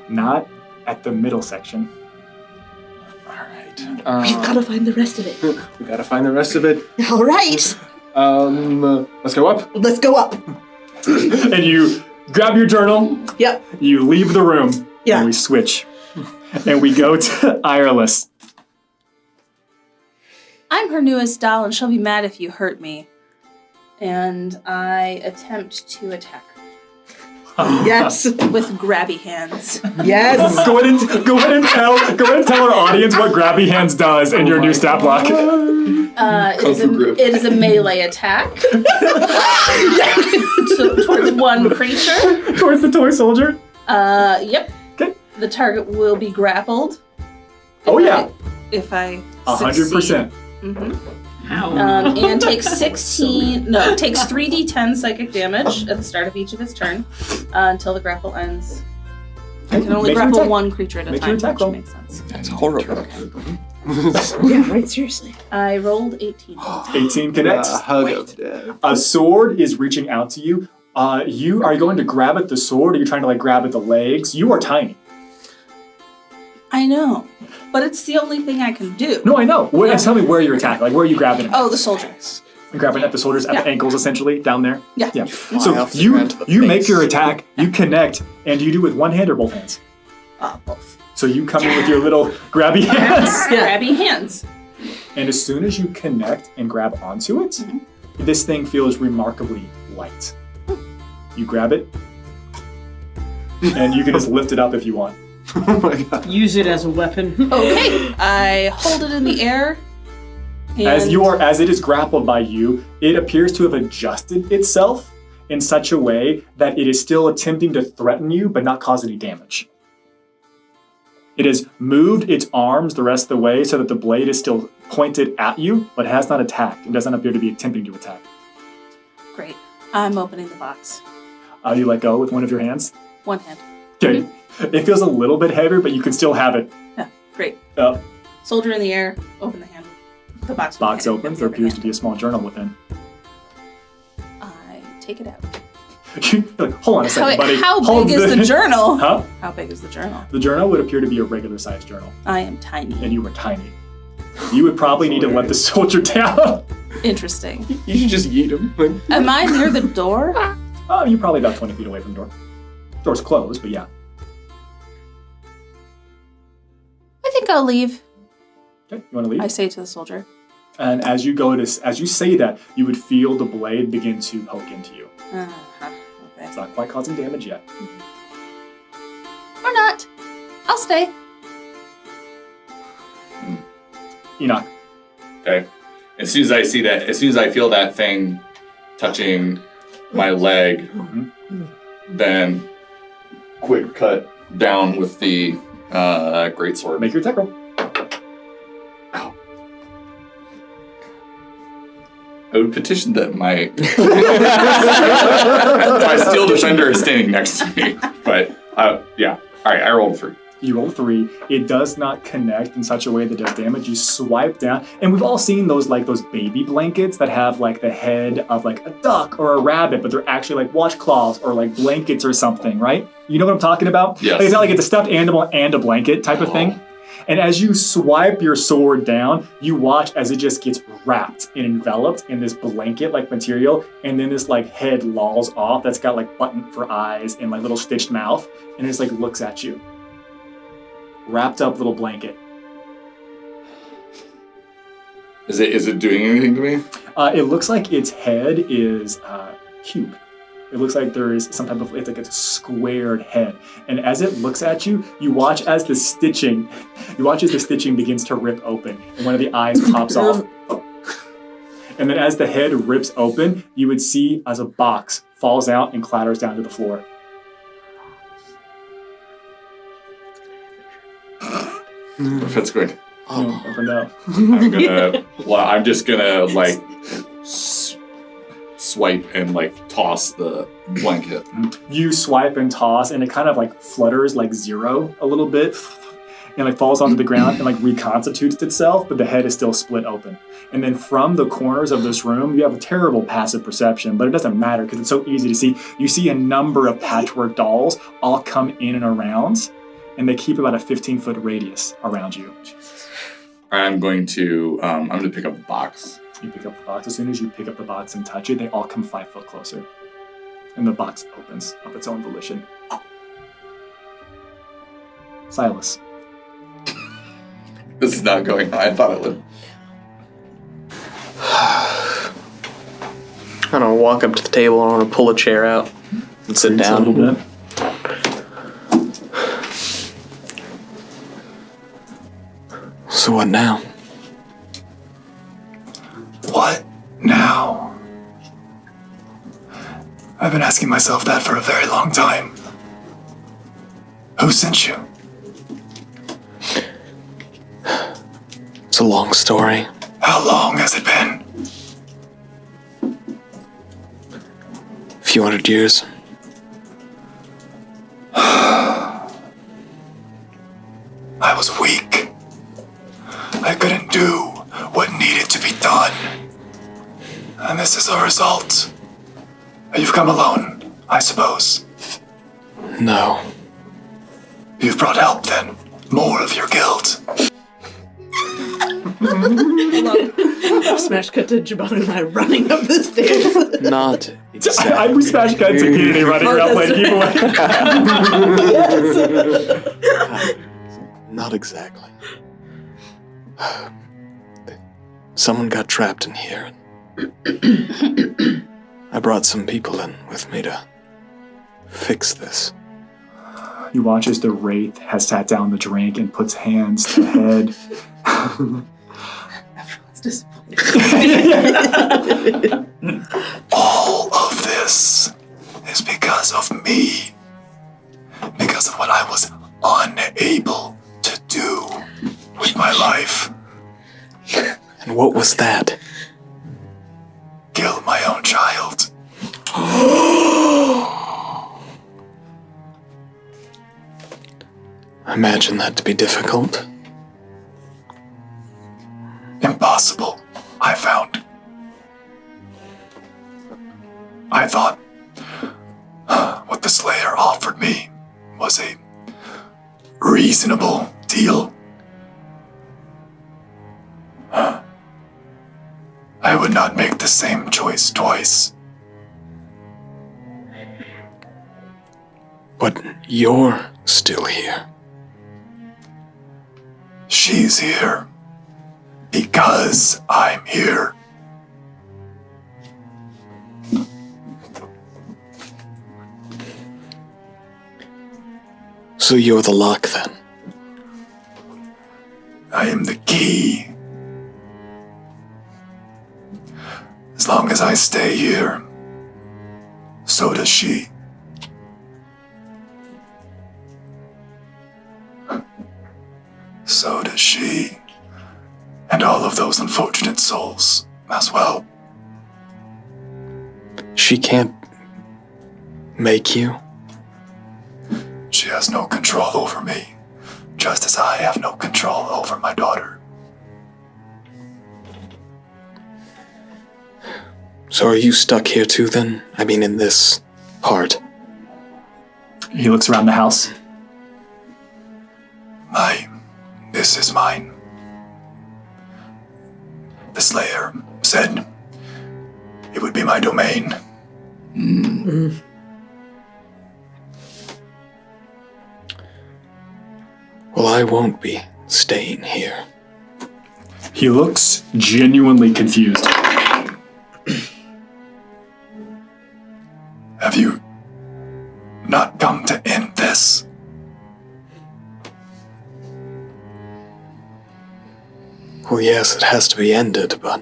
Speaker 9: Not at the middle section.
Speaker 14: All right.
Speaker 10: We've got to find the rest of it.
Speaker 14: We gotta find the rest of it.
Speaker 10: All right.
Speaker 14: Let's go up.
Speaker 10: Let's go up.
Speaker 9: And you grab your journal.
Speaker 10: Yep.
Speaker 9: You leave the room.
Speaker 10: Yeah.
Speaker 9: And we switch. And we go to Ireless.
Speaker 19: I'm her newest doll, and she'll be mad if you hurt me. And I attempt to attack her.
Speaker 10: Yes.
Speaker 19: With grabby hands.
Speaker 10: Yes.
Speaker 9: Go ahead and tell our audience what grabby hands does in your new stat block.
Speaker 19: It is a melee attack towards one creature.
Speaker 9: Towards the toy soldier?
Speaker 19: Yep.
Speaker 9: Okay.
Speaker 19: The target will be grappled. If I
Speaker 9: 100%.
Speaker 19: Mm-hmm. And takes 3d10 psychic damage at the start of each of its turn until the grapple ends. I can only grapple one creature at a time, which makes sense.
Speaker 13: That's horrible.
Speaker 10: Yeah, right, seriously.
Speaker 19: I rolled 18.
Speaker 9: 18 connects.
Speaker 14: Hug of death.
Speaker 9: A sword is reaching out to you. Are you going to grab at the sword, or are you trying to grab at the legs? You are tiny.
Speaker 19: I know, but it's the only thing I can do.
Speaker 9: No, I know. Tell me where you're attacking. Where are you grabbing it?
Speaker 19: Oh, the soldier.
Speaker 9: You're grabbing at the soldiers at the ankles, essentially, down there?
Speaker 19: Yeah.
Speaker 9: So you make your attack, you connect, and you do with one hand or both hands?
Speaker 19: Both.
Speaker 9: So you come in with your little grabby hands.
Speaker 19: Grabby hands.
Speaker 9: And as soon as you connect and grab onto it, this thing feels remarkably light. You grab it, and you can just lift it up if you want.
Speaker 14: Oh my god.
Speaker 15: Use it as a weapon.
Speaker 19: Okay. I hold it in the air. And
Speaker 9: As it is grappled by you, it appears to have adjusted itself in such a way that it is still attempting to threaten you but not cause any damage. It has moved its arms the rest of the way so that the blade is still pointed at you, but has not attacked. It doesn't appear to be attempting to attack.
Speaker 19: Great. I'm opening the box.
Speaker 9: You let go with one of your hands?
Speaker 19: One hand.
Speaker 9: Okay. It feels a little bit heavier, but you can still have it.
Speaker 19: Yeah, great.
Speaker 9: Uh,
Speaker 19: Soldier in the air, open the hand. The box. with
Speaker 9: Box
Speaker 19: the hand-
Speaker 9: opens.
Speaker 19: with
Speaker 9: There
Speaker 19: the
Speaker 9: appears
Speaker 19: hand.
Speaker 9: to be a small journal within.
Speaker 19: I take it out.
Speaker 9: You're like, hold on a second, buddy.
Speaker 19: How
Speaker 9: Hold
Speaker 19: big is the journal?
Speaker 9: Huh?
Speaker 19: How big is the journal?
Speaker 9: The journal would appear to be a regular sized journal.
Speaker 19: I am tiny.
Speaker 9: And you were tiny. You would probably need to let the soldier down.
Speaker 19: Interesting.
Speaker 13: You should just yeet him.
Speaker 19: Am I near the door?
Speaker 9: You're probably about 20 feet away from the door. Door's closed, but yeah.
Speaker 19: I think I'll leave.
Speaker 9: Okay, you want to leave?
Speaker 19: I say to the soldier.
Speaker 9: And as you say that, you would feel the blade begin to poke into you.
Speaker 19: Okay.
Speaker 9: It's not quite causing damage yet.
Speaker 19: Or not. I'll stay.
Speaker 9: Enoch.
Speaker 12: Okay. As soon as I see that, as soon as I feel that thing touching my leg, then quick cut down with the greatsword.
Speaker 9: Make your attack roll.
Speaker 12: I would petition that my steel defender is standing next to me. But yeah. All right, I rolled a 3.
Speaker 9: You roll 3. It does not connect in such a way that does damage. You swipe down, and we've all seen those baby blankets that have like the head of like a duck or a rabbit, but they're actually like washcloths or like blankets or something, right? You know what I'm talking about?
Speaker 12: Yes.
Speaker 9: Like, it's not like it's a stuffed animal and a blanket type of thing. And as you swipe your sword down, you watch as it just gets wrapped and enveloped in this blanket-like material, and then this like head lolls off that's got like button for eyes and like little stitched mouth, and it just like looks at you. Wrapped up little blanket.
Speaker 12: Is it doing anything to me?
Speaker 9: It looks like its head is cube. It looks like there is some type of, it's like a squared head. And as it looks at you, you watch as the stitching begins to rip open, and one of the eyes pops off. And then as the head rips open, you would see as a box falls out and clatters down to the floor.
Speaker 12: If it's good.
Speaker 9: Oh, never know.
Speaker 12: I'm just gonna like swipe and like toss the blanket.
Speaker 9: You swipe and toss, and it kind of like flutters like zero a little bit, and like falls onto the ground and like reconstitutes itself, but the head is still split open. And then from the corners of this room, you have a terrible passive perception, but it doesn't matter because it's so easy to see. You see a number of patchwork dolls all come in and around, and they keep about a 15-foot radius around you.
Speaker 12: I'm going to pick up the box.
Speaker 9: You pick up the box. As soon as you pick up the box and touch it, they all come 5 foot closer. And the box opens of its own volition. Silas.
Speaker 12: This is not going how I thought it would.
Speaker 13: I don't walk up to the table. I want to pull a chair out and sit down.
Speaker 9: A little bit.
Speaker 3: So what now?
Speaker 20: What now? I've been asking myself that for a very long time. Who sent you?
Speaker 3: It's a long story.
Speaker 20: How long has it been?
Speaker 3: A few hundred years.
Speaker 20: I was weak. I couldn't do what needed to be done. And this is a result. You've come alone, I suppose.
Speaker 3: No.
Speaker 20: You've brought help then. More of your guilt.
Speaker 5: Smash cut to Jabon and I running up the stairs.
Speaker 3: Not exactly.
Speaker 9: I would smash cut to Kennedy running around playing giveaway.
Speaker 5: Yes.
Speaker 3: Not exactly. Someone got trapped in here. I brought some people in with me to fix this.
Speaker 9: You watch as the Wraith has sat down the drink and puts hands to the head.
Speaker 5: Everyone's disappointed.
Speaker 20: All of this because of me. Because of what I was unable to do with my life.
Speaker 3: And what was that?
Speaker 20: Kill my own child.
Speaker 3: I imagine that to be difficult.
Speaker 20: Impossible, I found. I thought what the Slayer offered me was a reasonable deal. I would not make the same choice twice.
Speaker 3: But you're still here.
Speaker 20: She's here because I'm here.
Speaker 3: So you're the lock then?
Speaker 20: I am the key. As long as I stay here, so does she. So does she. And all of those unfortunate souls as well.
Speaker 3: She can't make you?
Speaker 20: She has no control over me, just as I have no control over my daughter.
Speaker 3: So are you stuck here too then? I mean, in this part?
Speaker 9: He looks around the house.
Speaker 20: This is mine. The Slayer said it would be my domain.
Speaker 3: Well, I won't be staying here.
Speaker 9: He looks genuinely confused.
Speaker 20: Have you not come to end this?
Speaker 3: Well, yes, it has to be ended, but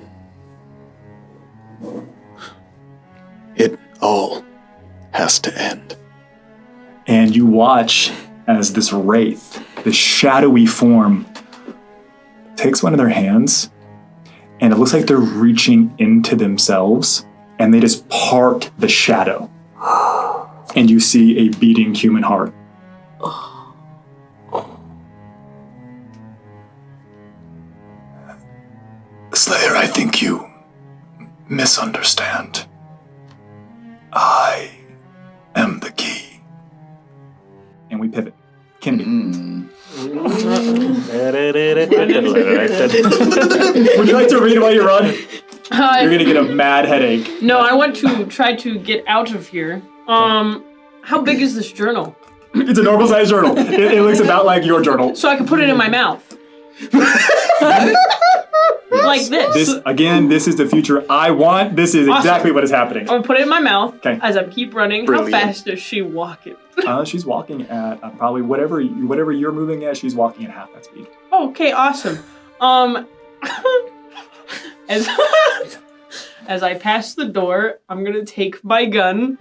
Speaker 3: it all has to end.
Speaker 9: And you watch as this wraith, this shadowy form, takes one of their hands, and it looks like they're reaching into themselves, and they just part the shadow. And you see a beating human heart.
Speaker 20: Slayer, I think you misunderstand. I am the key.
Speaker 9: And we pivot. Kennedy. Would you like to read while you run? You're gonna get a mad headache.
Speaker 15: No, I want to try to get out of here. How big is this journal?
Speaker 9: It's a normal sized journal. It looks about like your journal.
Speaker 15: So I can put it in my mouth. Like this.
Speaker 9: This is the future I want. This is exactly what is happening.
Speaker 15: I'm gonna put it in my mouth
Speaker 9: Okay.
Speaker 15: as I keep running.
Speaker 9: Brilliant.
Speaker 15: How fast is she walking?
Speaker 9: She's walking at probably whatever you're moving at. She's walking at half that speed.
Speaker 15: Okay, awesome. As as I pass the door, I'm gonna take my gun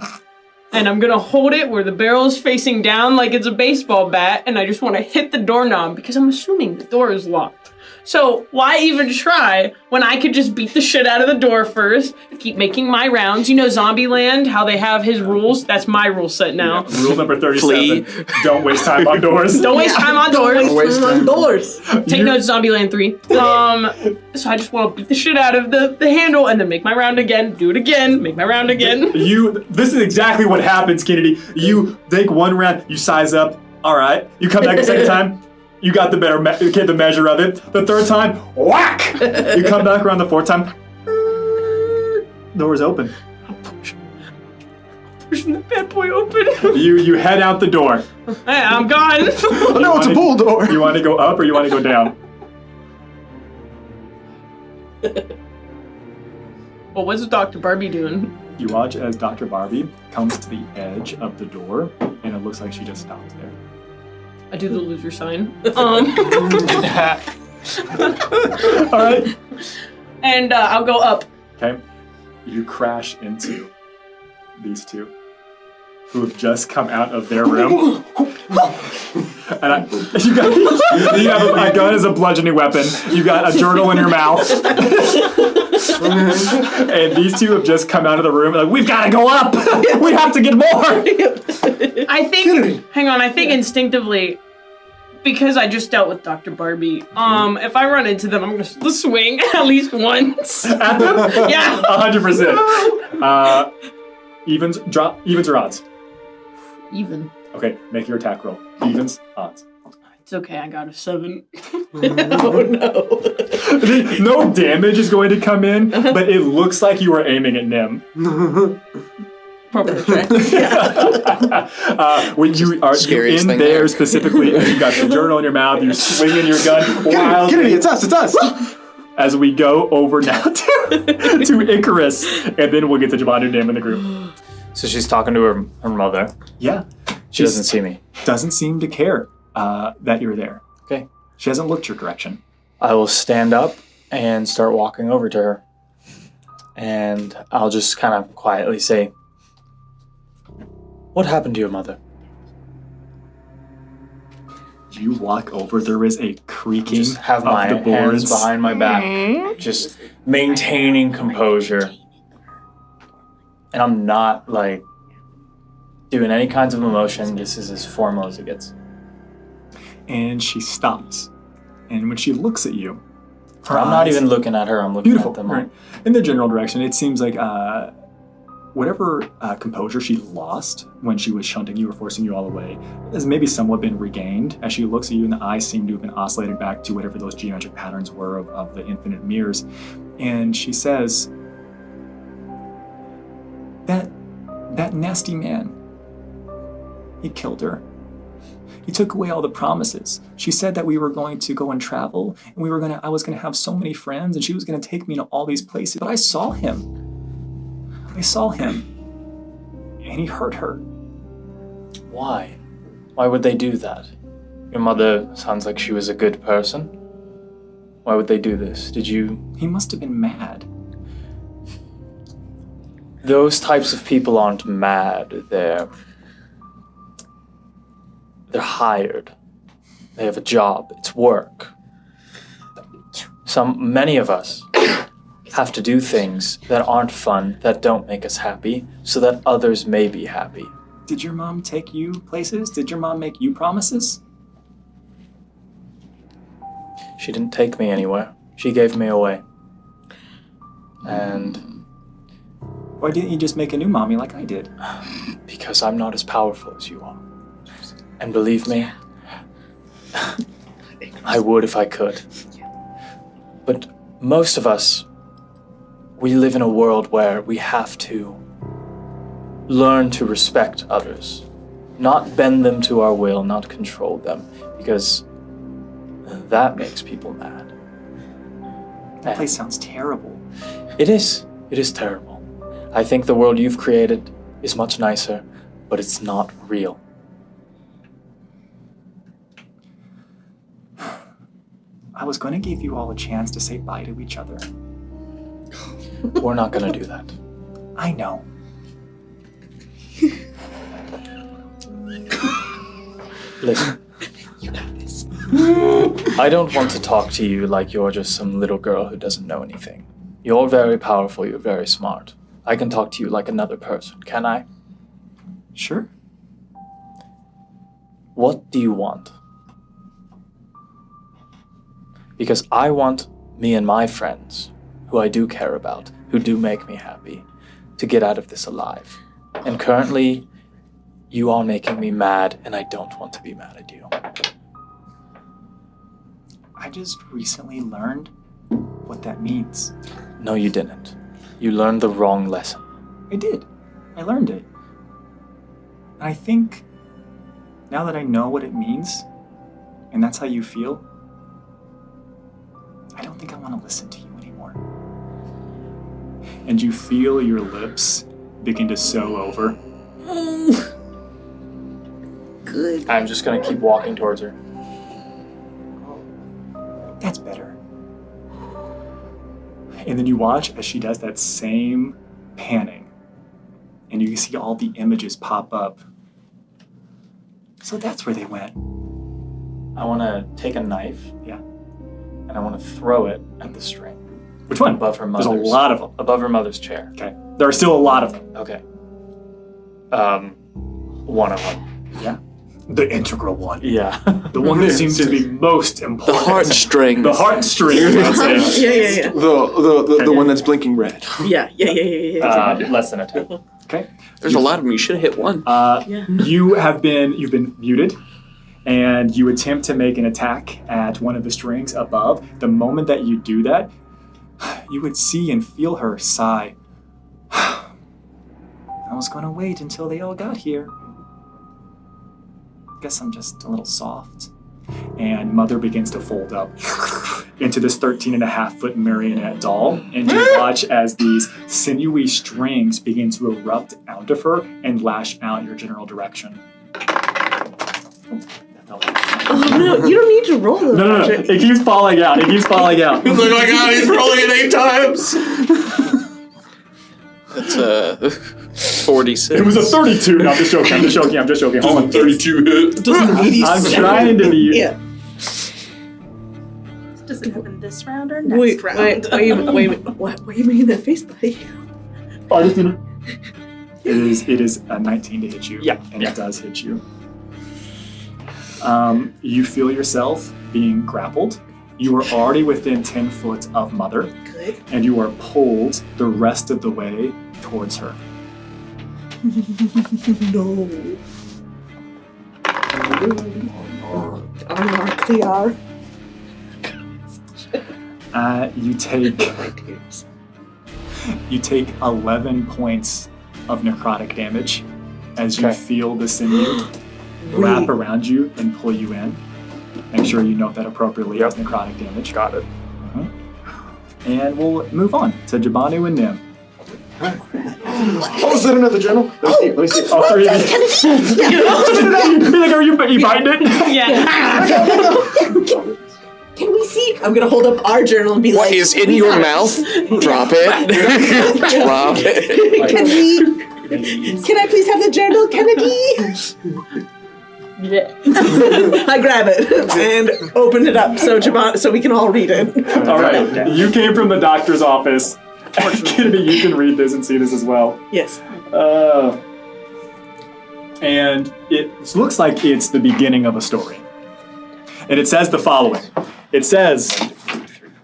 Speaker 15: and I'm gonna hold it where the barrel is facing down like it's a baseball bat, and I just want to hit the doorknob because I'm assuming the door is locked. So why even try when I could just beat the shit out of the door first, keep making my rounds. You know Zombieland, how they have his rules? That's my rule set now.
Speaker 9: Yeah, rule number 37. Don't waste time on doors.
Speaker 15: Don't waste time on doors.
Speaker 5: Don't waste time on doors.
Speaker 15: Take notes, Zombieland 3. So I just want to beat the shit out of the handle and then make my round again, do it again, make my round again.
Speaker 9: This is exactly what happens, Kennedy. You take one round, you size up, all right. You come back a second time, you got the better the measure of it. The third time, whack! You come back around the fourth time, door's open.
Speaker 15: Pushing the bad boy open.
Speaker 9: You head out the door.
Speaker 15: Hey, I'm gone.
Speaker 9: Oh no, it's a bull door. You want to go up or you want to go down?
Speaker 15: Well, what's Dr. Barbie doing?
Speaker 9: You watch as Dr. Barbie comes to the edge of the door, and it looks like she just stops there.
Speaker 15: I do the loser sign.
Speaker 9: All right.
Speaker 15: And I'll go up.
Speaker 9: Okay. You crash into these two. who have just come out of their room. And you have a gun as a bludgeoning weapon. You got a journal in your mouth. And these two have just come out of the room. Like, we've got to go up. We have to get more.
Speaker 15: I think. Hang on. I think instinctively, because I just dealt with Dr. Barbie. If I run into them, I'm gonna swing at least once.
Speaker 9: At them?
Speaker 15: Yeah.
Speaker 9: 100%. Evens or odds?
Speaker 15: Even.
Speaker 9: Okay, make your attack roll. Evens, odds.
Speaker 15: It's okay. I got a 7.
Speaker 5: Oh no.
Speaker 9: No damage is going to come in, but it looks like you are aiming at Nim.
Speaker 15: Probably.
Speaker 9: When you are you're in there specifically, you got the journal in your mouth, you're swinging your gun wildly.
Speaker 14: Get it, it's us.
Speaker 9: As we go over now to Icarus, and then we'll get to Javon and Nim in the group.
Speaker 18: So she's talking to her mother.
Speaker 9: Yeah.
Speaker 18: She doesn't see me.
Speaker 9: Doesn't seem to care that you're there.
Speaker 18: Okay.
Speaker 9: She hasn't looked your direction.
Speaker 18: I will stand up and start walking over to her. And I'll just kind of quietly say, "What happened to your mother?"
Speaker 9: You walk over, there is a creaking
Speaker 18: Just have
Speaker 9: of
Speaker 18: my
Speaker 9: the boards
Speaker 18: hands behind my back, just maintaining composure. And I'm not like doing any kinds of emotion. This is as formal as it gets.
Speaker 9: And she stops. And when she looks at you,
Speaker 18: I'm not even looking at her, I'm looking at them.
Speaker 9: Right. In the general direction, it seems like whatever composure she lost when she was shunting you or forcing you all away has maybe somewhat been regained. As she looks at you, and the eyes seem to have been oscillated back to whatever those geometric patterns were of the infinite mirrors. And she says, that nasty man, he killed her. He took away all the promises. She said that we were going to go and travel, and I was gonna have so many friends, and she was gonna take me to all these places. But I saw him, and he hurt her.
Speaker 18: Why? Why would they do that? Your mother sounds like she was a good person. Why would they do this?
Speaker 9: He must have been mad.
Speaker 18: Those types of people aren't mad. They're hired. They have a job. It's work. Many of us have to do things that aren't fun, that don't make us happy, so that others may be happy.
Speaker 9: Did your mom take you places? Did your mom make you promises?
Speaker 18: She didn't take me anywhere. She gave me away. And
Speaker 9: why didn't you just make a new mommy like I did?
Speaker 18: Because I'm not as powerful as you are. And believe me, I would if I could. But most of us, we live in a world where we have to learn to respect others, not bend them to our will, not control them, because that makes people mad.
Speaker 9: That place sounds terrible.
Speaker 18: It is. It is terrible. I think the world you've created is much nicer, but it's not real.
Speaker 9: I was going to give you all a chance to say bye to each other.
Speaker 18: We're not going to do that.
Speaker 9: I know.
Speaker 18: Listen.
Speaker 5: You got this.
Speaker 18: I don't want to talk to you like you're just some little girl who doesn't know anything. You're very powerful, you're very smart. I can talk to you like another person, can I?
Speaker 9: Sure.
Speaker 18: What do you want? Because I want me and my friends, who I do care about, who do make me happy, to get out of this alive. And currently, you are making me mad, and I don't want to be mad at you.
Speaker 9: I just recently learned what that means.
Speaker 18: No, you didn't. You learned the wrong lesson.
Speaker 9: I did. I learned it. And I think now that I know what it means, and that's how you feel, I don't think I want to listen to you anymore. And you feel your lips begin to sew over.
Speaker 5: Good.
Speaker 18: I'm just going to keep walking towards her.
Speaker 9: That's better. And then you watch as she does that same panning and you see all the images pop up. So that's where they went.
Speaker 18: I want to take a knife.
Speaker 9: Yeah.
Speaker 18: And I want to throw it at the string.
Speaker 9: Which one?
Speaker 18: Above her mother's.
Speaker 9: There's a lot of them.
Speaker 18: Above her mother's chair.
Speaker 9: Okay. There are still a lot of them.
Speaker 18: Okay. One of them.
Speaker 9: Yeah. The integral one.
Speaker 18: Yeah.
Speaker 9: The one that seems to be most important.
Speaker 13: The heartstrings.
Speaker 9: The heartstrings.
Speaker 5: Yeah.
Speaker 14: The one that's blinking red.
Speaker 5: Yeah.
Speaker 18: Less than a 10.
Speaker 9: Okay.
Speaker 13: There's a lot of them. You should have hit one.
Speaker 9: You've been muted, and you attempt to make an attack at one of the strings above. The moment that you do that, you would see and feel her sigh. I was going to wait until they all got here. Guess I'm just a little soft. And Mother begins to fold up into this 13.5-foot marionette doll, and you watch as these sinewy strings begin to erupt out of her and lash out your general direction.
Speaker 5: Oh no, you don't need to roll them.
Speaker 9: No. It keeps falling out.
Speaker 13: He's like, oh my god, he's rolling it 8 times! That's 46.
Speaker 9: It was a 32. No, I'm just joking. Hold on.
Speaker 12: 32 hit.
Speaker 9: I'm trying to be...
Speaker 5: Yeah.
Speaker 19: Does it happen this round or next round?
Speaker 5: Wait a minute. What are you making that face, buddy?
Speaker 9: It is a 19 to hit you.
Speaker 18: Yeah.
Speaker 9: And it does hit you. You feel yourself being grappled. You are already within 10 foot of Mother.
Speaker 5: Good.
Speaker 9: And you are pulled the rest of the way towards her.
Speaker 5: No. Clear.
Speaker 9: You take 11 points of necrotic damage as you feel the sinew wrap around you and pull you in. Make sure you note that appropriately as necrotic damage.
Speaker 18: Got it.
Speaker 9: And we'll move on to Jabanu and Nim.
Speaker 14: Oh, is that another journal? Let me see.
Speaker 9: All three of you. Are you biting it?
Speaker 5: Yeah. Can we see? I'm gonna hold up our journal and be like,
Speaker 13: what is in your mouth? Drop it. Drop it.
Speaker 5: Can I please have the journal, Kennedy?
Speaker 15: Yeah.
Speaker 5: I grab it and open it up so we can all read it.
Speaker 9: All right. You came from the doctor's office. Kennedy, you can read this and see this as well.
Speaker 5: Yes.
Speaker 9: And it looks like it's the beginning of a story. And it says the following. It says,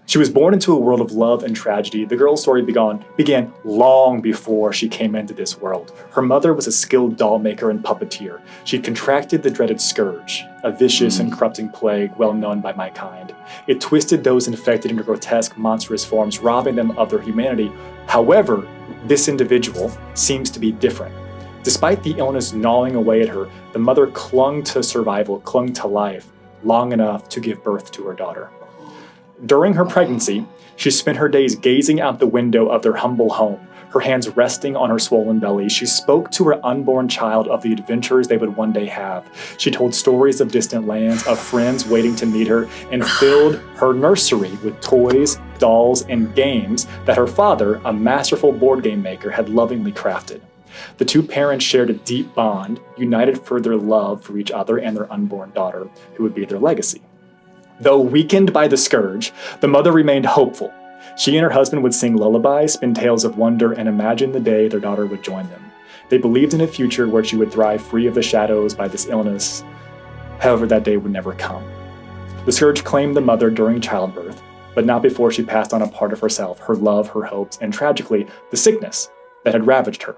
Speaker 9: she was born into a world of love and tragedy. The girl's story began long before she came into this world. Her mother was a skilled doll maker and puppeteer. She contracted the dreaded Scourge, a vicious and corrupting plague well known by my kind. It twisted those infected into grotesque, monstrous forms, robbing them of their humanity. However, this individual seems to be different. Despite the illness gnawing away at her, the mother clung to survival, clung to life, long enough to give birth to her daughter. During her pregnancy, she spent her days gazing out the window of their humble home, her hands resting on her swollen belly. She spoke to her unborn child of the adventures they would one day have. She told stories of distant lands, of friends waiting to meet her, and filled her nursery with toys, dolls, and games that her father, a masterful board game maker, had lovingly crafted. The two parents shared a deep bond, united for their love for each other and their unborn daughter, who would be their legacy. Though weakened by the Scourge, the mother remained hopeful. She and her husband would sing lullabies, spin tales of wonder, and imagine the day their daughter would join them. They believed in a future where she would thrive free of the shadows by this illness. However, that day would never come. The Scourge claimed the mother during childbirth, but not before she passed on a part of herself, her love, her hopes, and tragically, the sickness that had ravaged her.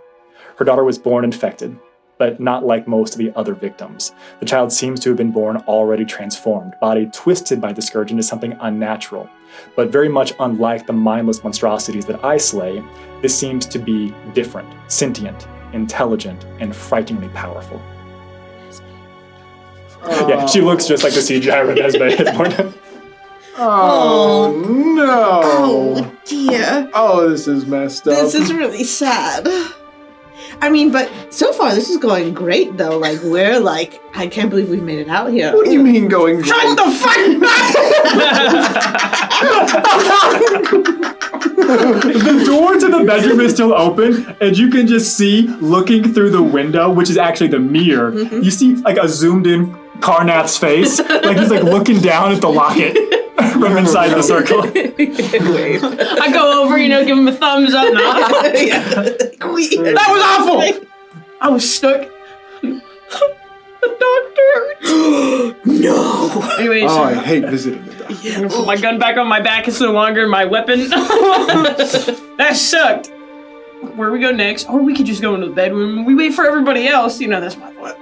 Speaker 9: Her daughter was born infected, but not like most of the other victims. The child seems to have been born already transformed, body twisted by the Scourge into something unnatural. But very much unlike the mindless monstrosities that I slay, this seems to be different, sentient, intelligent, and frighteningly powerful. Yeah, she looks just like the CGI Renesmee is born.
Speaker 14: Oh no!
Speaker 5: Oh dear.
Speaker 14: Oh, this is messed up.
Speaker 5: This is really sad. I mean, but so far this is going great though. Like we're like, I can't believe we've made it out here.
Speaker 14: What do you mean going great?
Speaker 5: Shut the fuck up!
Speaker 9: The door to the bedroom is still open, and you can just see, looking through the window, which is actually the mirror, you see like a zoomed in Carnath's face. Like he's like looking down at the locket from inside the circle.
Speaker 15: I go over, give him a thumbs up. That was awful. I was stuck. The doctor. No. Anyways.
Speaker 14: Oh, I hate visiting the doctor.
Speaker 15: I'm gonna put my gun back on my back. It's no longer my weapon. That sucked. Where we go next? Or we could just go into the bedroom and we wait for everybody else. That's my thought.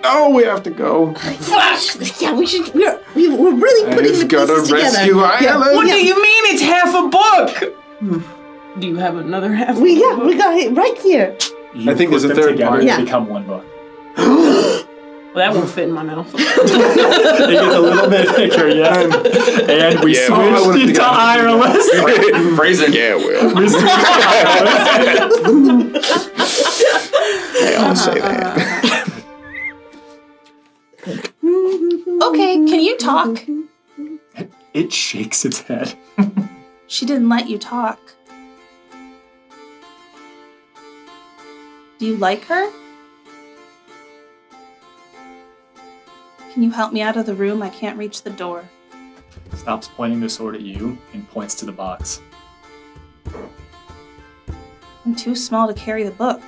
Speaker 14: No, we have to go.
Speaker 5: Yeah, we should. We're really putting the pieces together.
Speaker 14: Rescue Island.
Speaker 15: What do you mean? It's half a book. Do you have another half?
Speaker 5: We got it right here.
Speaker 14: I think there's a third part.
Speaker 9: To become one book.
Speaker 15: Well, that won't fit in my mouth.
Speaker 9: It gets a little bit thicker, yeah. And we switched to Ireland.
Speaker 12: Phrasing. Yeah, Will.
Speaker 9: We switched to Ireland.
Speaker 13: Hey, I'll say that.
Speaker 19: Okay, can you talk?
Speaker 9: It shakes its head.
Speaker 19: She didn't let you talk. Do you like her? Can you help me out of the room? I can't reach the door.
Speaker 9: Stops pointing the sword at you and points to the box.
Speaker 19: I'm too small to carry the book.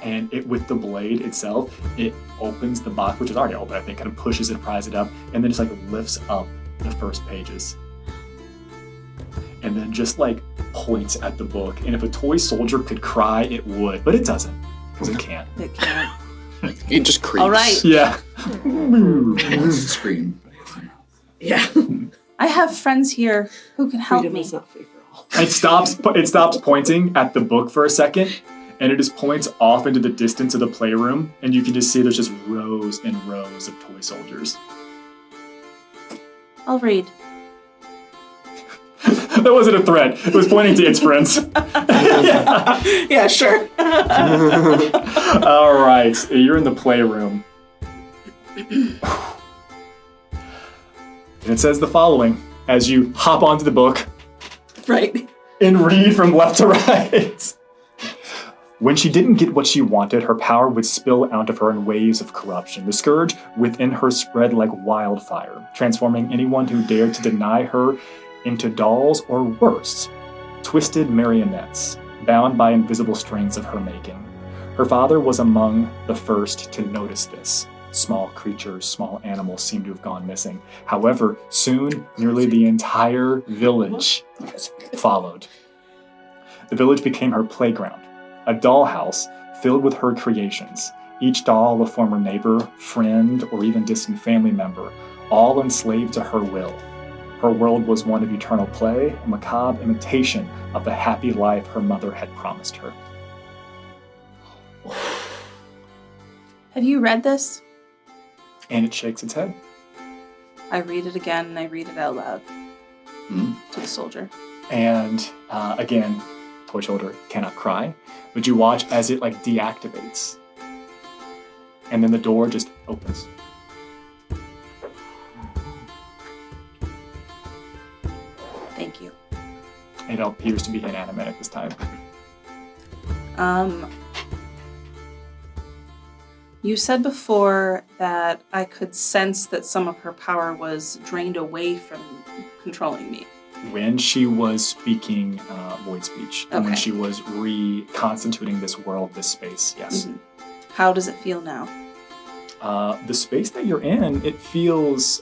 Speaker 9: And with the blade itself, it opens the box, which is already open, I think, kind of pushes it, pries it up, and then just like lifts up the first pages. And then just like points at the book. And if a toy soldier could cry, it would, but it doesn't, because it can't.
Speaker 19: It can't.
Speaker 13: It just creeps.
Speaker 19: All right.
Speaker 9: Yeah.
Speaker 12: Scream.
Speaker 5: Yeah.
Speaker 19: I have friends here who can help me.
Speaker 9: It stops pointing at the book for a second, and it just points off into the distance of the playroom, and you can just see there's just rows and rows of toy soldiers.
Speaker 19: I'll read.
Speaker 9: That wasn't a threat. It was pointing to its friends.
Speaker 10: Yeah, sure.
Speaker 9: All right, you're in the playroom. And it says the following as you hop onto the book.
Speaker 10: Right.
Speaker 9: And read from left to right. When she didn't get what she wanted, her power would spill out of her in waves of corruption. The scourge within her spread like wildfire, transforming anyone who dared to deny her into dolls or worse, twisted marionettes, bound by invisible strings of her making. Her father was among the first to notice this. Small creatures, small animals seemed to have gone missing. However, soon, nearly the entire village followed. The village became her playground, a dollhouse filled with her creations, each doll a former neighbor, friend, or even distant family member, all enslaved to her will. Her world was one of eternal play, a macabre imitation of the happy life her mother had promised her.
Speaker 19: Have you read this?
Speaker 9: And it shakes its head.
Speaker 19: I read it again and I read it out loud to the soldier.
Speaker 9: And again, toy soldier cannot cry, but you watch as it like deactivates. And then the door just opens.
Speaker 19: Thank you.
Speaker 9: It appears to be inanimate at this time.
Speaker 19: You said before that I could sense that some of her power was drained away from controlling me.
Speaker 9: When she was speaking void speech, and when
Speaker 19: Okay.
Speaker 9: she was reconstituting this world, this space, yes.
Speaker 19: Mhm. How does it feel now?
Speaker 9: The space that you're in, it feels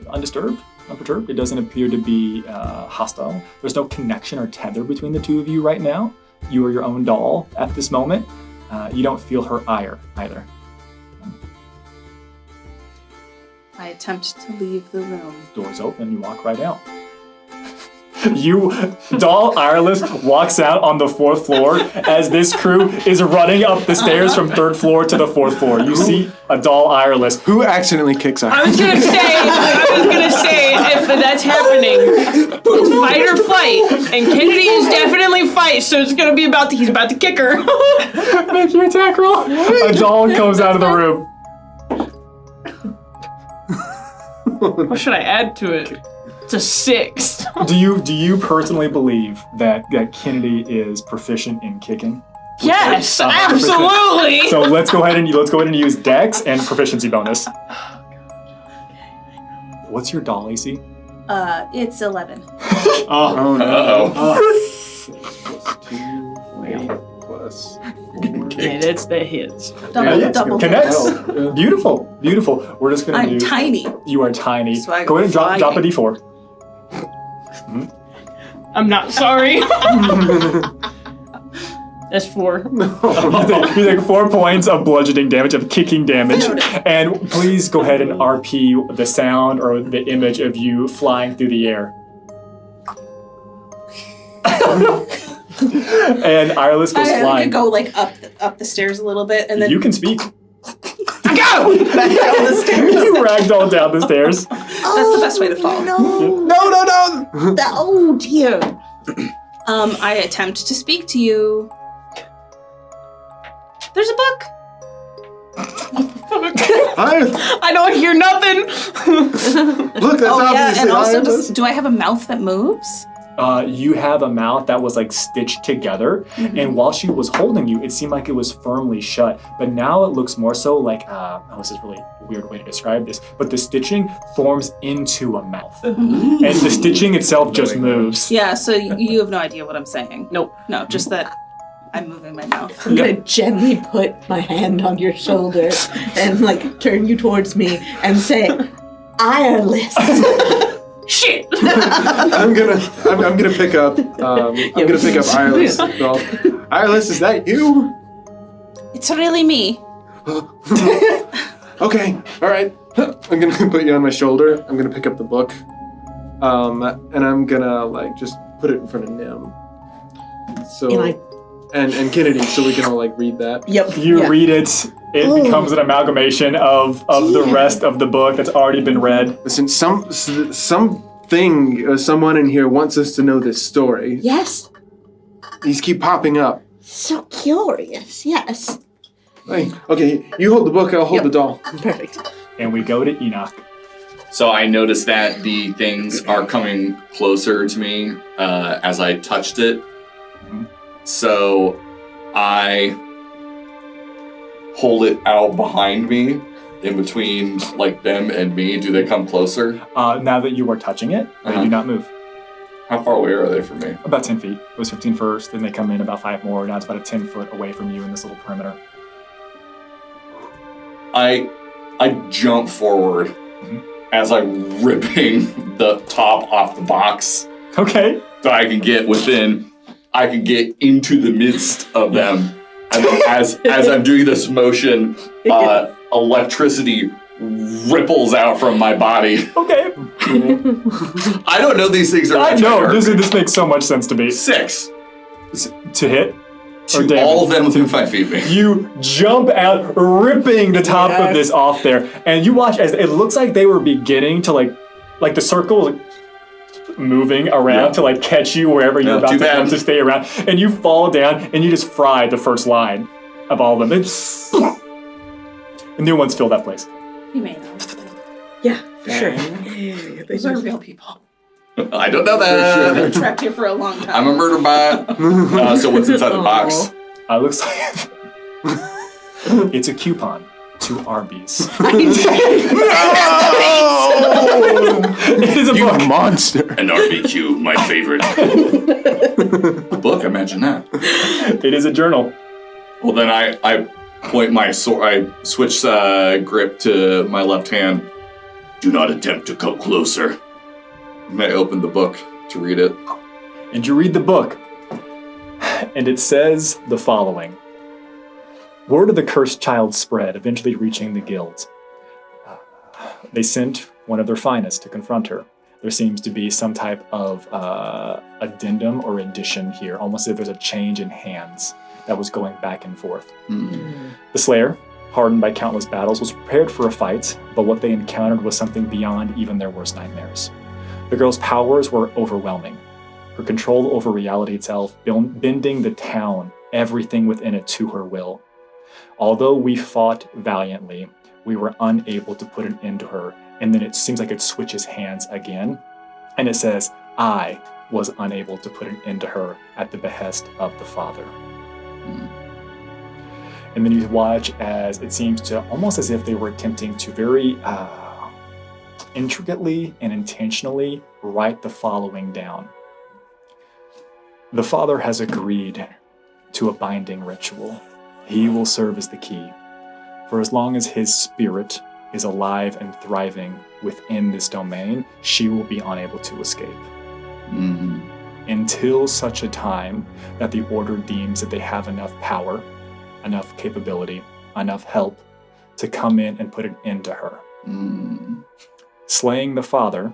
Speaker 9: undisturbed, unperturbed. It doesn't appear to be hostile. There's no connection or tether between the two of you right now. You are your own doll at this moment. You don't feel her ire either.
Speaker 19: I attempt to leave the room.
Speaker 9: Doors open, you walk right out. You, doll Ireless, walks out on the 4th floor as this crew is running up the stairs from 3rd floor to the 4th floor. You see a doll Ireless.
Speaker 14: Who accidentally kicks out?
Speaker 15: I was gonna say, if that's happening, it's fight or flight, and Kennedy is definitely fight, so it's gonna be he's about to kick her.
Speaker 9: Make your attack roll. A doll comes out of the room.
Speaker 15: What should I add to it? It's a 6.
Speaker 9: Do you personally believe that Kennedy is proficient in kicking?
Speaker 15: Yes, absolutely.
Speaker 9: So let's go ahead and use Dex and proficiency bonus. What's your doll AC?
Speaker 19: It's 11.
Speaker 9: Oh no.
Speaker 14: Plus.
Speaker 15: Yeah, that's the hits.
Speaker 19: Double.
Speaker 9: Connects. Beautiful. We're just gonna
Speaker 19: I'm tiny.
Speaker 9: You are tiny.
Speaker 19: So I
Speaker 9: Go ahead and
Speaker 19: fly.
Speaker 9: drop a D4.
Speaker 15: I'm not sorry. That's 4.
Speaker 9: You take 4 points of bludgeoning damage, of kicking damage, and please go ahead and RP the sound or the image of you flying through the air. And Irelis goes
Speaker 19: I
Speaker 9: flying.
Speaker 19: could go like up the stairs a little bit, and then
Speaker 9: You can speak.
Speaker 19: go back down the stairs.
Speaker 9: You ragdoll down the stairs.
Speaker 19: That's the best way to fall.
Speaker 14: No.
Speaker 19: Oh dear. I attempt to speak to you. There's a book.
Speaker 15: I don't hear nothing.
Speaker 14: Look, that's obviously
Speaker 19: and also,
Speaker 14: Irelis.
Speaker 19: do I have a mouth that moves?
Speaker 9: You have a mouth that was like stitched together, and while she was holding you, it seemed like it was firmly shut. But now it looks more so like, this is really a weird way to describe this, but the stitching forms into a mouth. And the stitching itself just moves.
Speaker 19: Yeah, so you have no idea what I'm saying.
Speaker 15: Nope.
Speaker 19: No, just that I'm moving my mouth.
Speaker 5: I'm gonna gently put my hand on your shoulder and like turn you towards me and say, Irelis.
Speaker 15: Shit!
Speaker 14: I'm gonna pick up Irelis. doll. Irelis, is that you?
Speaker 19: It's really me.
Speaker 14: Okay, all right. I'm gonna put you on my shoulder. I'm gonna pick up the book, and I'm gonna like just put it in front of Nim. So and Kennedy, so we can all like read that.
Speaker 5: Yep.
Speaker 9: You read it. It becomes an amalgamation of the rest of the book that's already been read.
Speaker 14: Listen, someone in here wants us to know this story.
Speaker 5: Yes.
Speaker 14: These keep popping up.
Speaker 5: So curious. Yes.
Speaker 14: Hey, okay, you hold the book, I'll hold the doll.
Speaker 5: Perfect.
Speaker 9: And we go to Enoch.
Speaker 12: So I noticed that the things are coming closer to me as I touched it. So I hold it out behind me, in between like them and me. Do they come closer?
Speaker 9: Now that you are touching it, they do not move.
Speaker 12: How far away are they from me?
Speaker 9: About 10 feet. It was 15 first, then they come in about 5 more. Now it's about a 10 foot away from you in this little perimeter.
Speaker 12: I jump forward as I'm ripping the top off the box.
Speaker 9: Okay.
Speaker 12: So I can get into the midst of them. And then as I'm doing this motion, electricity ripples out from my body.
Speaker 9: Okay.
Speaker 12: I don't know these things are
Speaker 9: I know.
Speaker 12: actually
Speaker 9: This makes so much sense to me.
Speaker 12: 6.
Speaker 9: To hit?
Speaker 12: To all of them within 5 feet of me.
Speaker 9: You jump out, ripping the top of this off there, and you watch as it looks like they were beginning to like the circle moving around to like catch you wherever you're about to come to stay around, and you fall down and you just fry the first line of all of them. It's the new ones fill that place.
Speaker 19: You may know.
Speaker 5: Yeah, for sure.
Speaker 19: Those are real people.
Speaker 12: I don't know that.
Speaker 19: I've been trapped here for a long time.
Speaker 12: I'm a murder bot. So what's inside the box?
Speaker 9: Looks like it's a coupon to Arby's. It is a book.
Speaker 14: Monster.
Speaker 12: An RBQ, my favorite. A book, imagine that.
Speaker 9: It is a journal.
Speaker 12: Well, then I point my sword. I switch grip to my left hand. Do not attempt to come closer. And I open the book to read it.
Speaker 9: And you read the book, and it says the following. Word of the cursed child spread, eventually reaching the guilds. They sent one of their finest to confront her. There seems to be some type of addendum or addition here, almost as if there's a change in hands that was going back and forth. The Slayer, hardened by countless battles, was prepared for a fight, but what they encountered was something beyond even their worst nightmares. The girl's powers were overwhelming. Her control over reality itself, bending the town, everything within it to her will. Although we fought valiantly, we were unable to put an end to her, and then it seems like it switches hands again, and it says, I was unable to put an end to her at the behest of the Father. And then you watch as it seems to almost as if they were attempting to very intricately and intentionally write the following down. The Father has agreed to a binding ritual. He will serve as the key. For as long as his spirit is alive and thriving within this domain, she will be unable to escape. Until such a time that the Order deems that they have enough power, enough capability, enough help to come in and put an end to her. Slaying the Father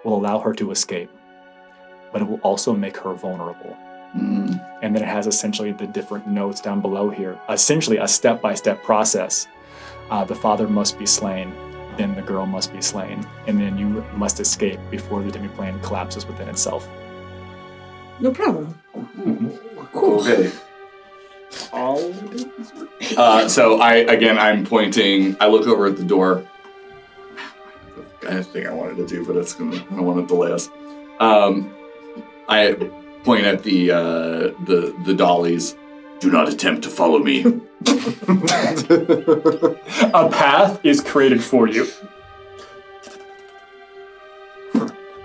Speaker 9: will allow her to escape, but it will also make her vulnerable. And then it has essentially the different notes down below here, essentially a step-by-step process. The Father must be slain, then the girl must be slain, and then you must escape before the demiplane collapses within itself.
Speaker 5: No problem.
Speaker 12: Cool. Okay. So I'm pointing. I look over at the door. I think I wanted to do, but I don't want to delay us. I point at the dollies. Do not attempt to follow me.
Speaker 9: A path is created for you.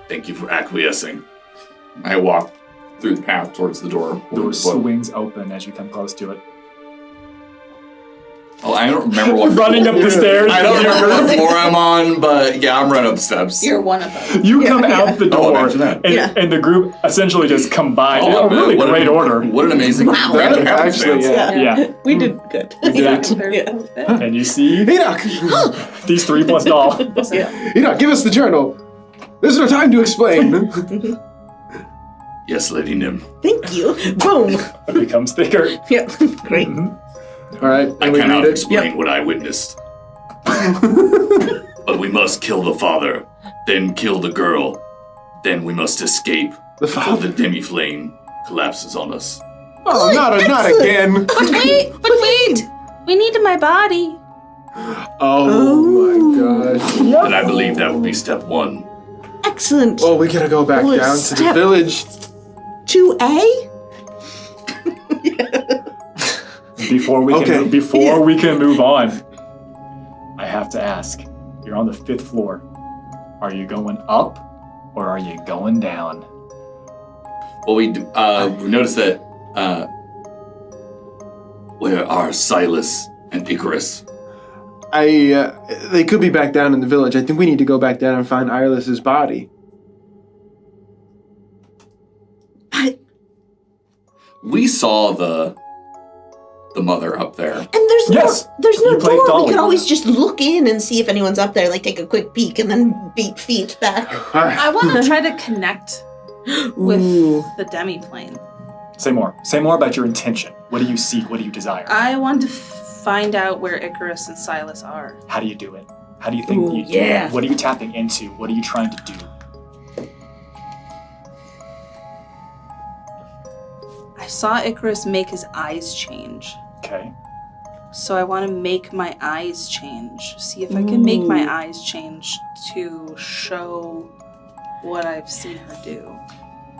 Speaker 12: Thank you for acquiescing. I walk through the path towards the door.
Speaker 9: The door swings open as you come close to it.
Speaker 12: Oh, I don't remember what
Speaker 9: running up the stairs.
Speaker 12: I don't remember what floor I'm on, but yeah, I'm running up steps.
Speaker 19: You're one of them.
Speaker 9: You come out the door,
Speaker 12: that.
Speaker 9: and the group essentially just combined in a really great order.
Speaker 12: What an amazing
Speaker 9: actually, yeah.
Speaker 5: We did good.
Speaker 9: And you see
Speaker 14: Enoch!
Speaker 9: These 3 plus doll.
Speaker 14: Enoch, give us the journal. There's no time to explain.
Speaker 12: Yes, Lady Nim.
Speaker 5: Thank you. Boom.
Speaker 9: It becomes thicker.
Speaker 5: Yeah, great.
Speaker 14: All right,
Speaker 12: I cannot explain what I witnessed. But we must kill the Father, then kill the girl, then we must escape before the demi-flame collapses on us.
Speaker 14: Oh, not again.
Speaker 19: But wait! We need my body.
Speaker 14: Oh my gosh.
Speaker 12: And I believe that would be step 1.
Speaker 5: Excellent.
Speaker 14: Well, we gotta go back down to the village.
Speaker 5: 2A?
Speaker 9: Before we can move on, I have to ask. You're on the 5th floor. Are you going up or are you going down?
Speaker 12: Well, we noticed that. Where are Silas and Icarus?
Speaker 14: They could be back down in the village. I think we need to go back down and find Iris's body.
Speaker 12: We saw the mother up there.
Speaker 5: And there's no door. We could always just look in and see if anyone's up there, like take a quick peek and then beat feet back.
Speaker 19: I want to try to connect with the demi-plane.
Speaker 9: Say more. Say more about your intention. What do you seek? What do you desire?
Speaker 19: I want to find out where Icarus and Silas are.
Speaker 9: How do you do it? How do you think you do it? What are you tapping into? What are you trying to do?
Speaker 19: I saw Icarus make his eyes change.
Speaker 9: Okay.
Speaker 19: So I want to make my eyes change. See if I can make my eyes change to show what I've seen her do.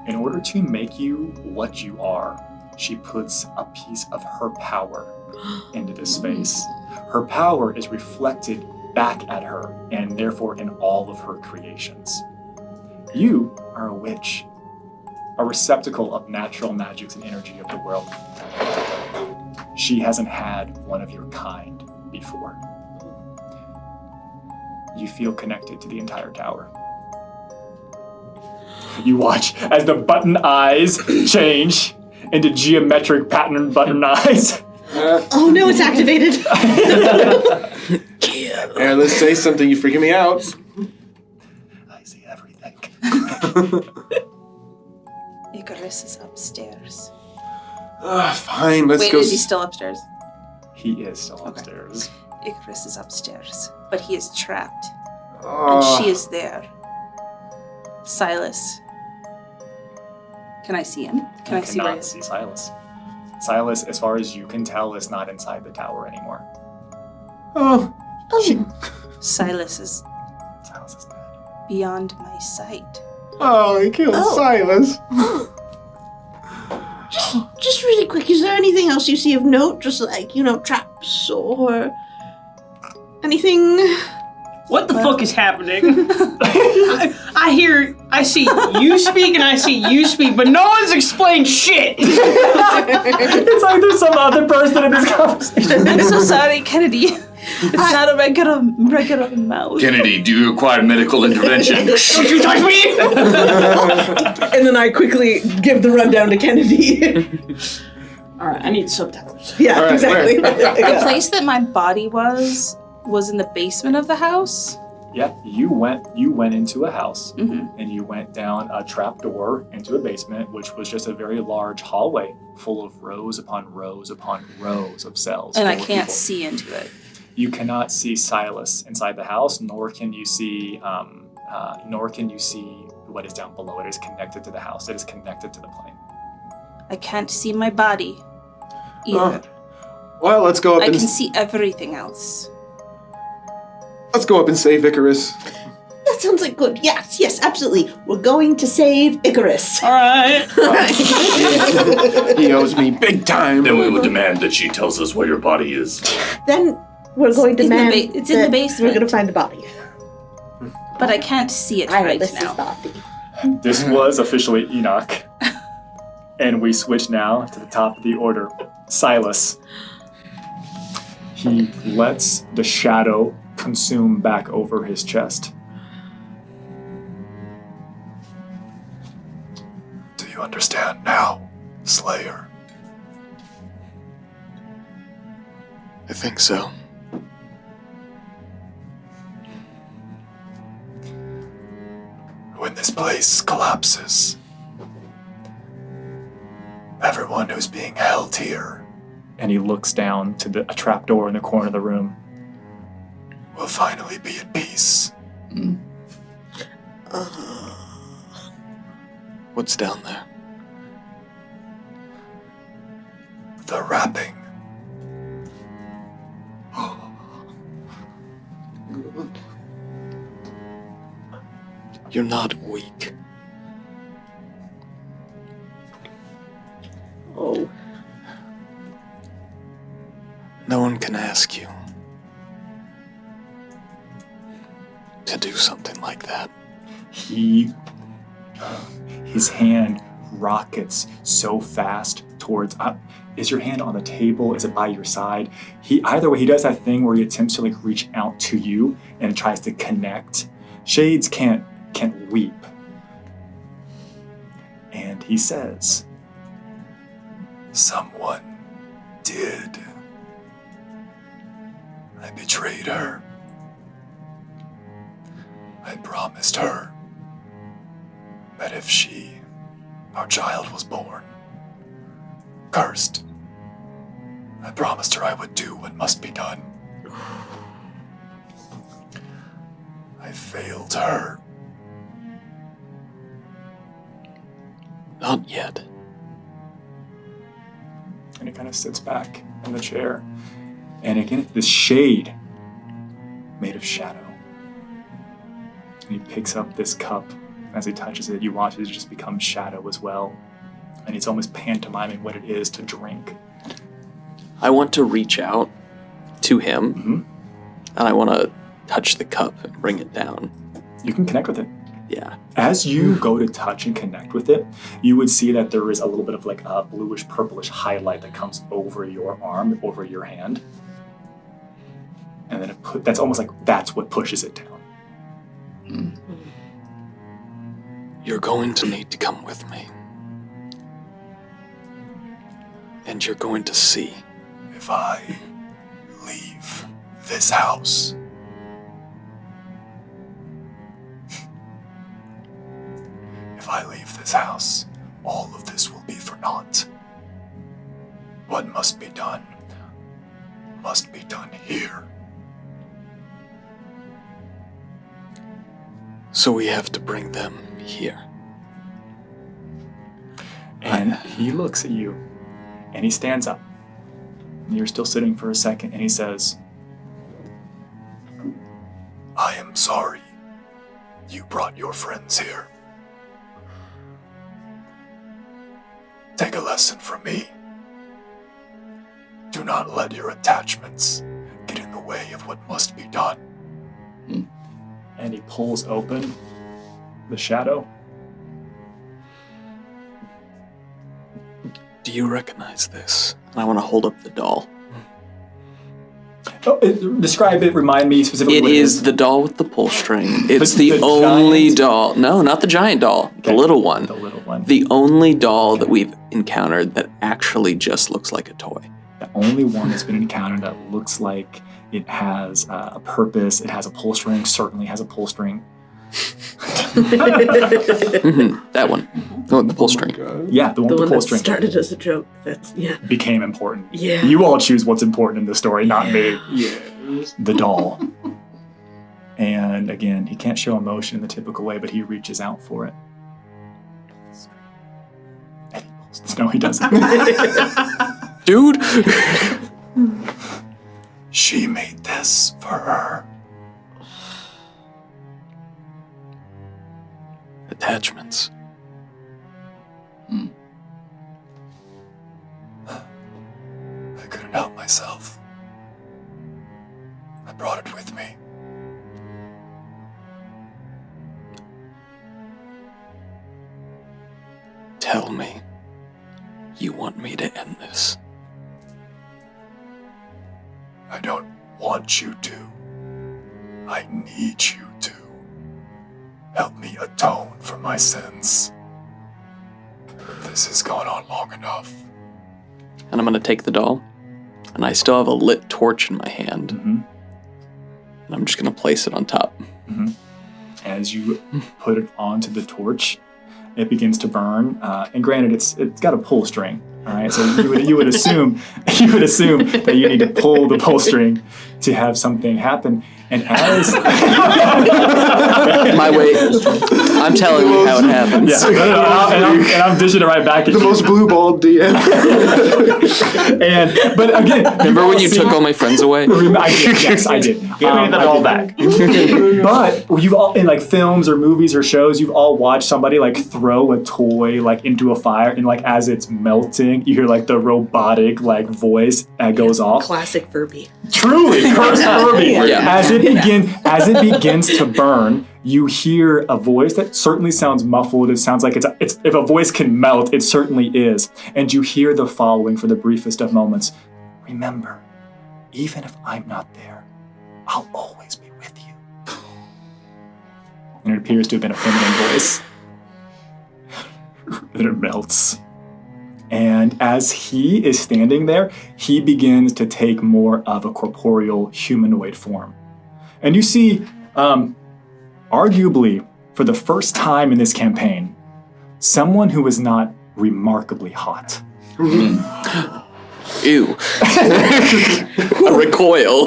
Speaker 9: In order to make you what you are, she puts a piece of her power into this space. Her power is reflected back at her, and therefore in all of her creations. You are a witch, a receptacle of natural magics and energy of the world. She hasn't had one of your kind before. You feel connected to the entire tower. You watch as the button eyes change into geometric pattern button eyes.
Speaker 5: Oh no, it's activated.
Speaker 14: Aaron, let's say something. You're freaking me out.
Speaker 9: I see everything.
Speaker 19: Icarus is upstairs.
Speaker 14: Fine, let's
Speaker 19: Wait,
Speaker 14: go.
Speaker 19: is he still upstairs?
Speaker 9: He is still upstairs.
Speaker 19: Icarus is upstairs, but he is trapped.
Speaker 14: Oh.
Speaker 19: And she is there. Silas. Can I see him? Can I see where he is?
Speaker 9: see Silas. Silas, as far as you can tell, is not inside the tower anymore.
Speaker 14: Oh.
Speaker 19: Silas is beyond my sight.
Speaker 14: Oh, he killed Silas.
Speaker 2: Just really quick, is there anything else you see of note? Just like, traps or anything?
Speaker 15: What the fuck is happening? I see you speak and I see you speak, but no one's explained shit.
Speaker 7: It's like there's some other person in this conversation.
Speaker 19: I'm so sorry, Kennedy. It's not a regular mouse.
Speaker 12: Kennedy, do you require medical intervention?
Speaker 15: Don't you touch me!
Speaker 5: And then I quickly give the rundown to Kennedy.
Speaker 15: Alright, I need subtitles.
Speaker 5: Yeah,
Speaker 14: right,
Speaker 5: exactly.
Speaker 19: The place that my body was in the basement of the house.
Speaker 9: Yep, you went into a house,
Speaker 19: Mm-hmm.
Speaker 9: and you went down a trap door into a basement, which was just a very large hallway full of rows upon rows upon rows of cells.
Speaker 19: And I
Speaker 9: full of
Speaker 19: can't
Speaker 9: people.
Speaker 19: see into it.
Speaker 9: You cannot see Silas inside the house, nor can you see what is down below. It is connected to the house. It is connected to the plane.
Speaker 19: I can't see my body either.
Speaker 14: Well, let's go up
Speaker 19: I
Speaker 14: and
Speaker 19: can see everything else.
Speaker 14: let's go up and save Icarus.
Speaker 2: That sounds like good. Yes, absolutely. We're going to save Icarus.
Speaker 15: Alright.
Speaker 14: He owes me big time.
Speaker 12: Then we will demand that she tells us where your body is.
Speaker 2: Then we're going to demand
Speaker 19: it's in the
Speaker 2: that
Speaker 19: basement.
Speaker 2: we're going to find the body.
Speaker 19: But I can't see it right
Speaker 2: this
Speaker 19: now.
Speaker 2: is body.
Speaker 9: This was officially Enoch. And we switch now to the top of the order. Silas. He lets the shadow consume back over his chest.
Speaker 20: Do you understand now, Slayer?
Speaker 3: I think so.
Speaker 20: When this place collapses, everyone who's being held here
Speaker 9: And he looks down to a trapdoor in the corner of the room.
Speaker 20: will finally be at peace.
Speaker 3: What's down there?
Speaker 20: The wrapping.
Speaker 3: You're not weak.
Speaker 2: Oh.
Speaker 3: No one can ask you to do something like that.
Speaker 9: His hand rockets so fast towards. Is your hand on the table? Is it by your side? Either way, he does that thing where he attempts to reach out to you and tries to connect. Shades can't weep, and he says,
Speaker 20: Someone did. I betrayed her. I promised her that if our child was born cursed, I promised her I would do what must be done. I failed her.
Speaker 3: Not yet.
Speaker 9: and he kind of sits back in the chair. And again, this shade made of shadow. And he picks up this cup. As he touches it, you watch it just become shadow as well. And he's almost pantomiming what it is to drink.
Speaker 3: I want to reach out to him, and I want to touch the cup and bring it down.
Speaker 9: You can connect with it.
Speaker 3: Yeah.
Speaker 9: As you go to touch and connect with it, you would see that there is a little bit of like a bluish purplish highlight that comes over your arm, over your hand. And then that's almost like that's what pushes it down.
Speaker 3: You're going to need to come with me. And you're going to see.
Speaker 20: If I leave this house, all of this will be for naught. What must be done here.
Speaker 3: So we have to bring them here.
Speaker 9: And he looks at you, and he stands up. And you're still sitting for a second, and he says,
Speaker 20: I am sorry. You brought your friends here. Take a lesson from me. Do not let your attachments get in the way of what must be done.
Speaker 9: And he pulls open the shadow.
Speaker 13: Do you recognize this? I want to hold up the doll.
Speaker 9: Oh, describe it, remind me specifically.
Speaker 13: It is the doll with the pull string. It's the only doll. No, not the giant doll. Okay. The little one.
Speaker 9: The little one.
Speaker 13: The only doll that we've encountered that actually just looks like a toy.
Speaker 9: The only one that's been encountered that looks like it has a purpose. It has a pull string. Certainly has a pull string.
Speaker 13: That one. The one with the pull string.
Speaker 9: Yeah, the one with the pull string.
Speaker 5: Started as a joke. That's
Speaker 9: became important.
Speaker 5: Yeah.
Speaker 9: You all choose what's important in the story, not me.
Speaker 14: Yeah.
Speaker 9: The doll. And again, he can't show emotion in the typical way, but he reaches out for it. No, he doesn't.
Speaker 13: Dude!
Speaker 20: She made this for her.
Speaker 13: Attachments.
Speaker 20: I couldn't help myself. I brought it with me.
Speaker 13: Tell me, you want me to end this?
Speaker 20: I don't want you to. I need you to. Help me atone for my sins. This has gone on long enough.
Speaker 13: And I'm going to take the doll, and I still have a lit torch in my hand. And I'm just going to place it on top.
Speaker 9: As you put it onto the torch, it begins to burn. And granted, it's got a pull string. All right, so you would assume that you need to pull the pull string to have something happen. And as
Speaker 13: my way, I'm telling you how it happens.
Speaker 9: Yeah, and I'm dishing it right back at
Speaker 14: the most blue balled DM.
Speaker 9: But again,
Speaker 13: remember when you took all my friends away?
Speaker 9: Yes, I did.
Speaker 16: Give me the doll back.
Speaker 9: But you've all in like films or movies or shows, you've all watched somebody like throw a toy like into a fire, and like as it's melting, you hear like the robotic like voice that goes off.
Speaker 5: Classic Furby.
Speaker 9: Truly, cursed Furby.
Speaker 13: Yeah.
Speaker 9: As it begins to burn, you hear a voice that certainly sounds muffled. It sounds like it's if a voice can melt, it certainly is. And you hear the following for the briefest of moments. Remember, even if I'm not there, I'll always be with you. And it appears to have been a feminine voice. Then it melts. And as he is standing there, he begins to take more of a corporeal humanoid form. And you see, arguably, for the first time in this campaign, someone who is not remarkably hot.
Speaker 13: Ew. A recoil.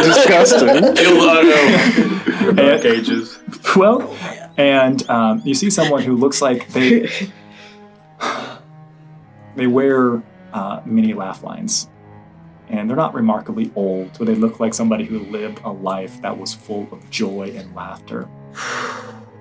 Speaker 14: Disgusting.
Speaker 9: Cages. Well, and you see someone who looks like they wear mini laugh lines. And they're not remarkably old, but they look like somebody who lived a life that was full of joy and laughter.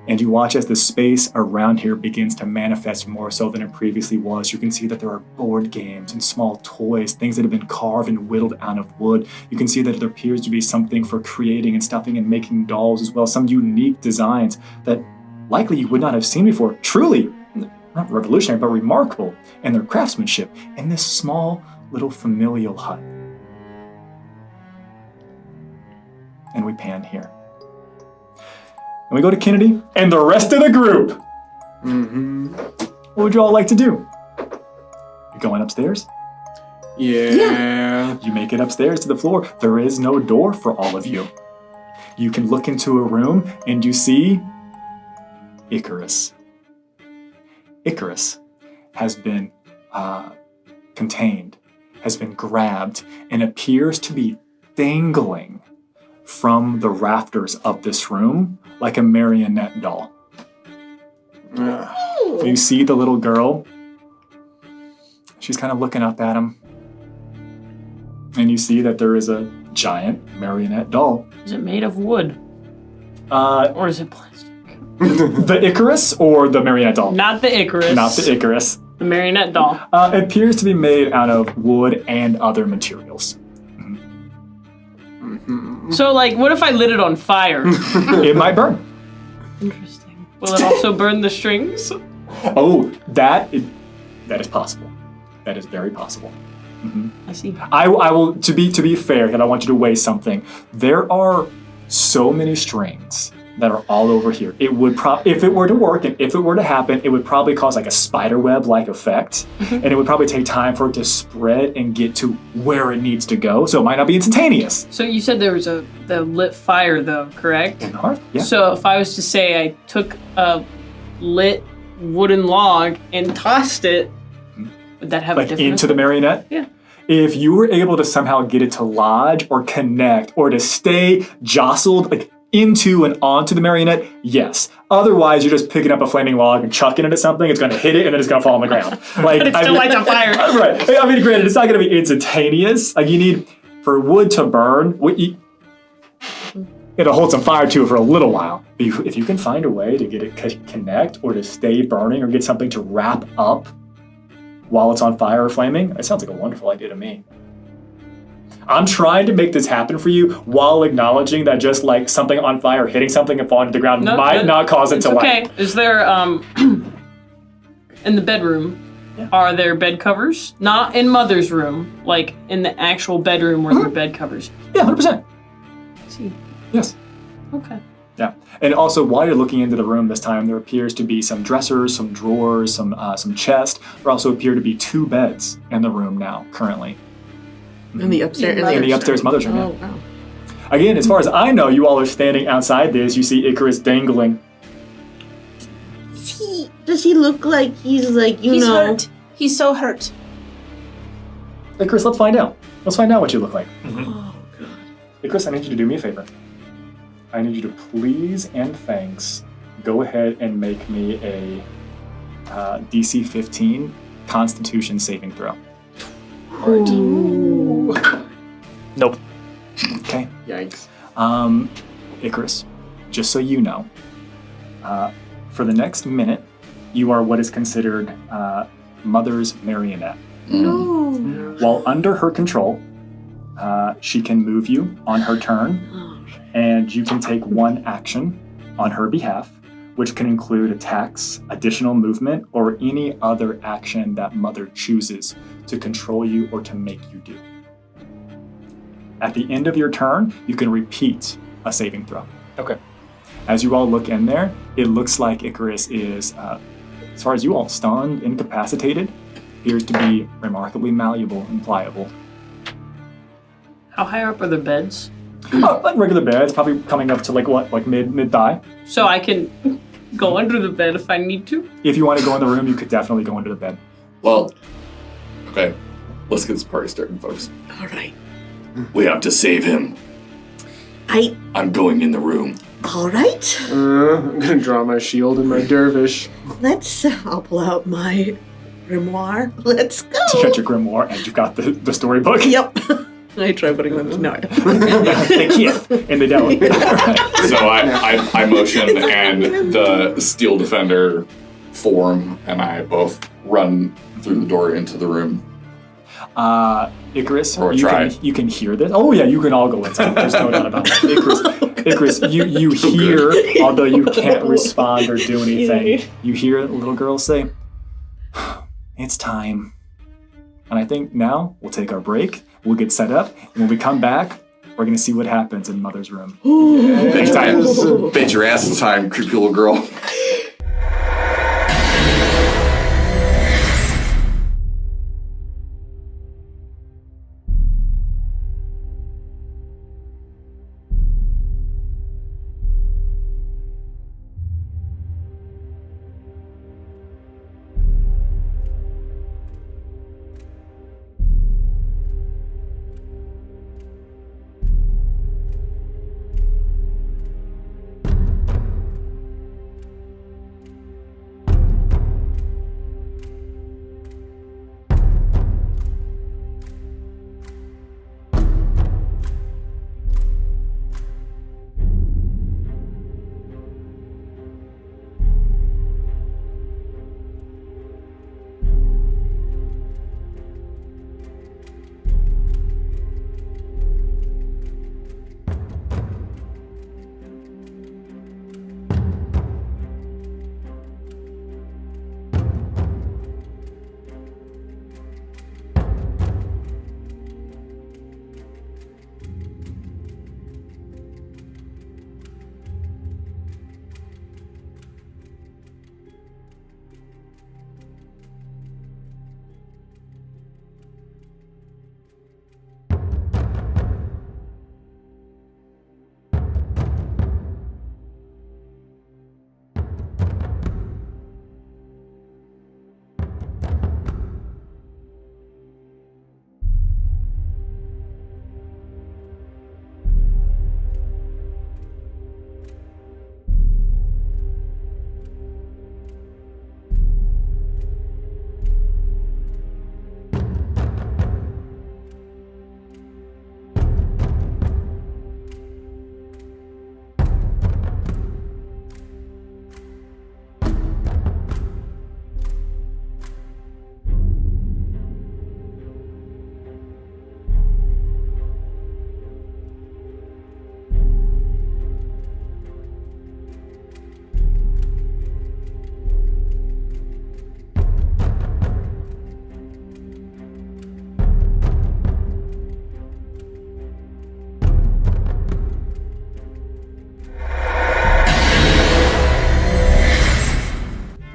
Speaker 9: And you watch as the space around here begins to manifest more so than it previously was. You can see that there are board games and small toys, things that have been carved and whittled out of wood. You can see that there appears to be something for creating and stuffing and making dolls as well, some unique designs that likely you would not have seen before. Truly, not revolutionary, but remarkable in their craftsmanship in this small little familial hut. And we pan here. And we go to Kennedy and the rest of the group. What would you all like to do? You going upstairs?
Speaker 14: Yeah.
Speaker 9: You make it upstairs to the floor. There is no door for all of you. You can look into a room and you see Icarus. Icarus has been contained, has been grabbed, and appears to be dangling from the rafters of this room like a marionette doll. You see the little girl. She's kind of looking up at him. And you see that there is a giant marionette doll.
Speaker 15: Is it made of wood? Or is it plastic?
Speaker 9: The Icarus or the marionette doll?
Speaker 15: Not the Icarus.
Speaker 9: Not the Icarus.
Speaker 15: The marionette doll.
Speaker 9: It appears to be made out of wood and other materials.
Speaker 15: So, like, what if I lit it on fire?
Speaker 9: It might burn.
Speaker 15: Interesting. Will it also burn the strings?
Speaker 9: Oh, that is possible. That is very possible.
Speaker 15: I see.
Speaker 9: I will, to be fair, because I want you to weigh something. There are so many strings that are all over here. It would if it were to work and if it were to happen, it would probably cause like a spider web like effect, and it would probably take time for it to spread and get to where it needs to go. So it might not be instantaneous.
Speaker 15: So you said there was the lit fire though, correct?
Speaker 9: In the hearth, yeah.
Speaker 15: So if I was to say I took a lit wooden log and tossed it, would that have a
Speaker 9: Like
Speaker 15: different
Speaker 9: into the marionette?
Speaker 15: Yeah.
Speaker 9: If you were able to somehow get it to lodge or connect or to stay jostled like into and onto the marionette, yes. Otherwise, you're just picking up a flaming log and chucking it at something. It's going to hit it and then it's going to fall on the ground. Like,
Speaker 15: But it still lights on fire.
Speaker 9: Right. I mean, granted, it's not going to be instantaneous. Like you need for wood to burn. It'll hold some fire to it for a little while. If you can find a way to get it to connect or to stay burning or get something to wrap up while it's on fire or flaming, it sounds like a wonderful idea to me. I'm trying to make this happen for you while acknowledging that just like something on fire hitting something and falling to the ground might not cause it to
Speaker 15: okay.
Speaker 9: light.
Speaker 15: Is there in the bedroom?
Speaker 9: Yeah.
Speaker 15: Are there bed covers? Not in Mother's room, like in the actual bedroom where there are bed covers.
Speaker 9: Yeah, 100%.
Speaker 15: See.
Speaker 9: Yes.
Speaker 15: Okay.
Speaker 9: Yeah, and also while you're looking into the room this time, there appears to be some dressers, some drawers, some chests. There also appear to be 2 beds in the room now, currently.
Speaker 5: In the upstairs.
Speaker 9: In the upstairs mother's room.
Speaker 5: Oh,
Speaker 9: Yeah.
Speaker 5: wow.
Speaker 9: Again, as far as I know, you all are standing outside this. You see Icarus dangling.
Speaker 5: Does he look like he's like,
Speaker 19: He's hurt. He's so hurt.
Speaker 9: Icarus, let's find out. Let's find out what you look like.
Speaker 5: Oh, God.
Speaker 9: Icarus, I need you to do me a favor. I need you to please and thanks go ahead and make me a DC 15 Constitution saving throw.
Speaker 5: Ooh.
Speaker 7: Nope.
Speaker 9: Okay.
Speaker 14: Yikes.
Speaker 9: Icarus, just so you know, for the next minute, you are what is considered Mother's marionette.
Speaker 5: No.
Speaker 9: While under her control, she can move you on her turn, and you can take 1 action on her behalf, which can include attacks, additional movement, or any other action that Mother chooses to control you or to make you do. At the end of your turn, you can repeat a saving throw.
Speaker 7: Okay.
Speaker 9: As you all look in there, it looks like Icarus is, as far as you all, stunned, incapacitated, appears to be remarkably malleable and pliable.
Speaker 15: How high up are the beds?
Speaker 9: Like regular beds, probably coming up to like mid thigh.
Speaker 15: So I can go under the bed if I need to?
Speaker 9: If you want to go in the room, you could definitely go into the bed.
Speaker 12: Well, okay. Let's get this party started, folks.
Speaker 5: All right.
Speaker 12: We have to save him. I'm going in the room.
Speaker 5: All right.
Speaker 14: I'm gonna draw my shield and my dervish.
Speaker 5: I'll pull out my grimoire. Let's go.
Speaker 9: You got your grimoire and you've got the storybook.
Speaker 5: Yep. I try putting them. No, I don't.
Speaker 9: They can't, and they don't.
Speaker 12: So I motion, and the steel defender form and I both run through the door into the room.
Speaker 9: Icarus,
Speaker 12: Or
Speaker 9: you can hear this. Oh yeah, you can all go inside. There's no doubt about that. Icarus, you hear, although you can't respond or do anything. You hear a little girl say, "It's time." And I think now we'll take our break. We'll get set up, and when we come back, we're gonna see what happens in Mother's room.
Speaker 12: Big time. Bet your ass is time, creepy little girl.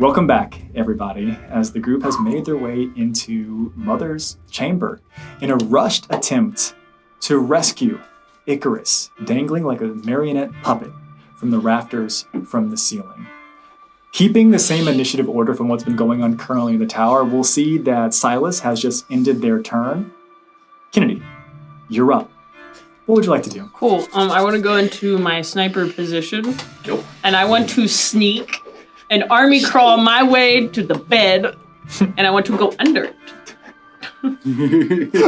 Speaker 9: Welcome back, everybody, as the group has made their way into Mother's chamber in a rushed attempt to rescue Icarus, dangling like a marionette puppet from the rafters from the ceiling. Keeping the same initiative order from what's been going on currently in the tower, we'll see that Silas has just ended their turn. Kennedy, you're up. What would you like to do?
Speaker 15: Cool. I want to go into my sniper position.
Speaker 12: Yep.
Speaker 15: And I want to sneak and army crawl my way to the bed, and I want to go under it.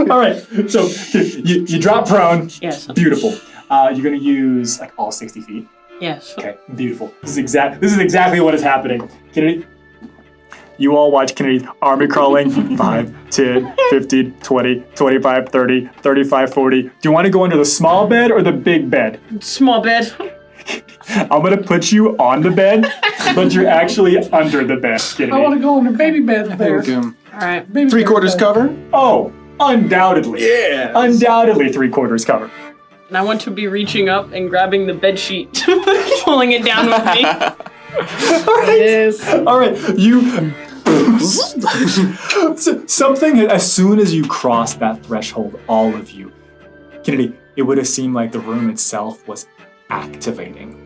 Speaker 9: All right, so you drop prone.
Speaker 15: Yes.
Speaker 9: Beautiful. You're going to use like all 60 feet.
Speaker 15: Yes.
Speaker 9: Okay, beautiful. This is exactly what is happening. Kennedy, you all watch Kennedy's army crawling. 5, 10, 15, 20, 25, 30, 35, 40. Do you want to go under the small bed or the big bed?
Speaker 15: Small bed.
Speaker 9: I'm going to put you on the bed, but you're actually under the bed, Kennedy.
Speaker 2: I want to go in the baby bed there.
Speaker 15: All right.
Speaker 2: Baby
Speaker 14: Three-quarters
Speaker 2: bed.
Speaker 14: cover?
Speaker 9: Oh, undoubtedly.
Speaker 14: Yeah.
Speaker 9: Undoubtedly 3/4 cover.
Speaker 15: And I want to be reaching up and grabbing the bed sheet, pulling it down with me.
Speaker 9: Yes. All right. You. Something, as soon as you cross that threshold, all of you, Kennedy, it would have seemed like the room itself was activating.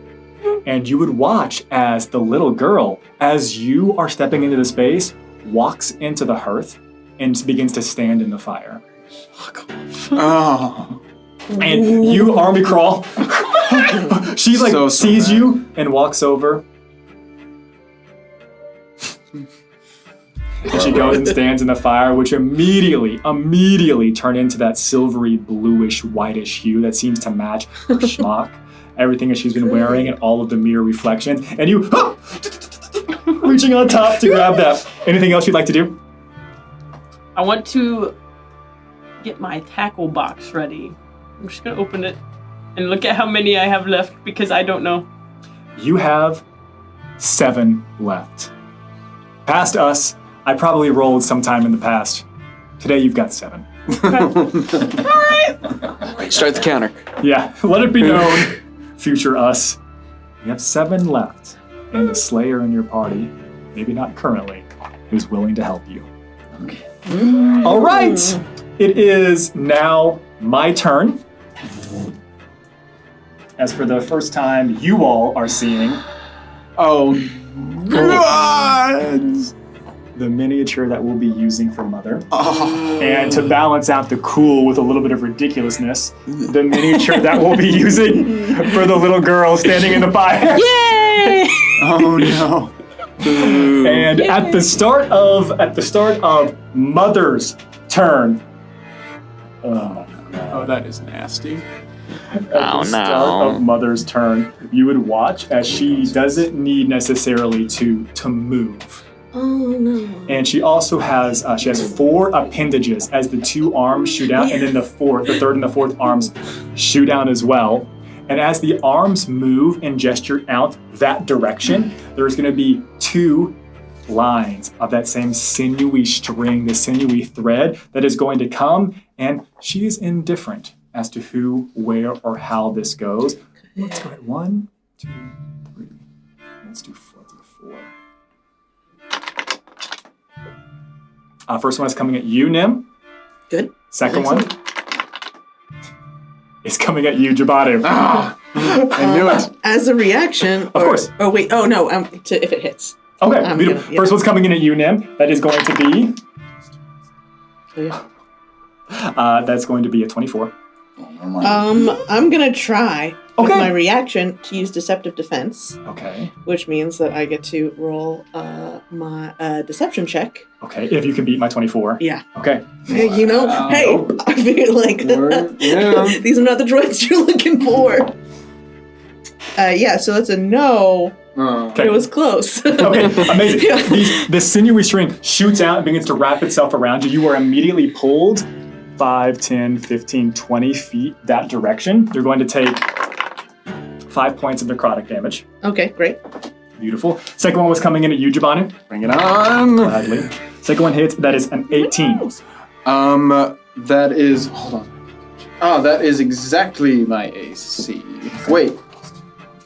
Speaker 9: And you would watch as the little girl, as you are stepping into the space, walks into the hearth and begins to stand in the fire.
Speaker 14: Oh.
Speaker 9: And you army crawl. She like sees you and walks over. And she goes and stands in the fire, which immediately turn into that silvery, bluish, whitish hue that seems to match her schmuck, everything that she's been wearing, and all of the mirror reflections. And you, reaching on top to grab that. Anything else you'd like to do?
Speaker 15: I want to get my tackle box ready. I'm just gonna open it and look at how many I have left because I don't know.
Speaker 9: You have 7 left. Past us, I probably rolled sometime in the past. Today you've got 7.
Speaker 13: Right, start the counter.
Speaker 9: Yeah, let it be known, future us. You have 7 left, and the Slayer in your party, maybe not currently, is willing to help you.
Speaker 15: Okay.
Speaker 9: All right, it is now my turn. As for the first time, you all are seeing.
Speaker 14: Oh, God!
Speaker 9: The miniature that we'll be using for Mother. Oh. And to balance out the cool with a little bit of ridiculousness, the miniature that we'll be using for the little girl standing in the fire.
Speaker 15: Yay!
Speaker 14: Oh no.
Speaker 9: And at the start of Mother's turn.
Speaker 14: Oh, that is nasty.
Speaker 9: At the start of Mother's turn, you would watch as she doesn't need necessarily to move.
Speaker 5: Oh no.
Speaker 9: And she also has 4 appendages as the 2 arms shoot out, and then the third and the fourth arms shoot out as well. And as the arms move and gesture out that direction, there's going to be 2 lines of that same sinewy string, the sinewy thread that is going to come, and she is indifferent as to who, where, or how this goes. Let's go at 1, 2, 3. Let's do 4. First one is coming at you, Nim.
Speaker 5: Good.
Speaker 9: Second one is coming at you, Jabadu.
Speaker 14: I knew it.
Speaker 5: As a reaction.
Speaker 9: Of course.
Speaker 5: Oh wait. Oh no. If it hits.
Speaker 9: Okay. Beautiful. First one's coming in at you, Nim. That is going to be.
Speaker 5: Oh, yeah.
Speaker 9: That's going to be a 24.
Speaker 5: I'm gonna try with my reaction to use deceptive defense.
Speaker 9: Okay.
Speaker 5: Which means that I get to roll my deception check.
Speaker 9: Okay, if you can beat my 24.
Speaker 5: Yeah.
Speaker 9: Okay.
Speaker 5: Hey, I figured like these are not the droids you're looking for. So that's a no. But it was close.
Speaker 9: Okay, amazing. The sinewy string shoots out and begins to wrap itself around you. You are immediately pulled 5, 10, 15, 20 feet that direction. You're going to take 5 points of necrotic damage.
Speaker 5: Okay, great.
Speaker 9: Beautiful. Second one was coming in at you, Jabanu.
Speaker 14: Bring it on.
Speaker 9: Gladly. Second one hits. That is an 18.
Speaker 14: That is. Hold on. Oh, that is exactly my AC. Wait.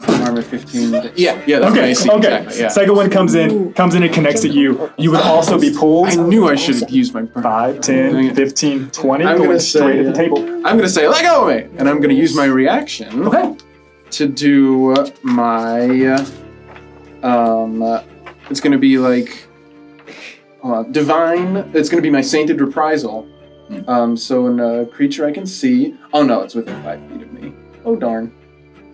Speaker 14: Armor 15. Yeah, that's
Speaker 9: Okay,
Speaker 14: my AC,
Speaker 9: okay.
Speaker 14: exactly, yeah.
Speaker 9: Second one comes in and connects to you. You would also be pulled.
Speaker 14: I knew I should have used my
Speaker 9: 5, 10, 15, 20.
Speaker 14: I'm
Speaker 9: going
Speaker 14: gonna
Speaker 9: straight
Speaker 14: say,
Speaker 9: at the table.
Speaker 14: I'm gonna say, let go of me! And I'm gonna use my reaction to do my it's gonna be like divine. It's gonna be my sainted reprisal. So when a creature I can see. Oh no, it's within 5 feet of me. Oh darn.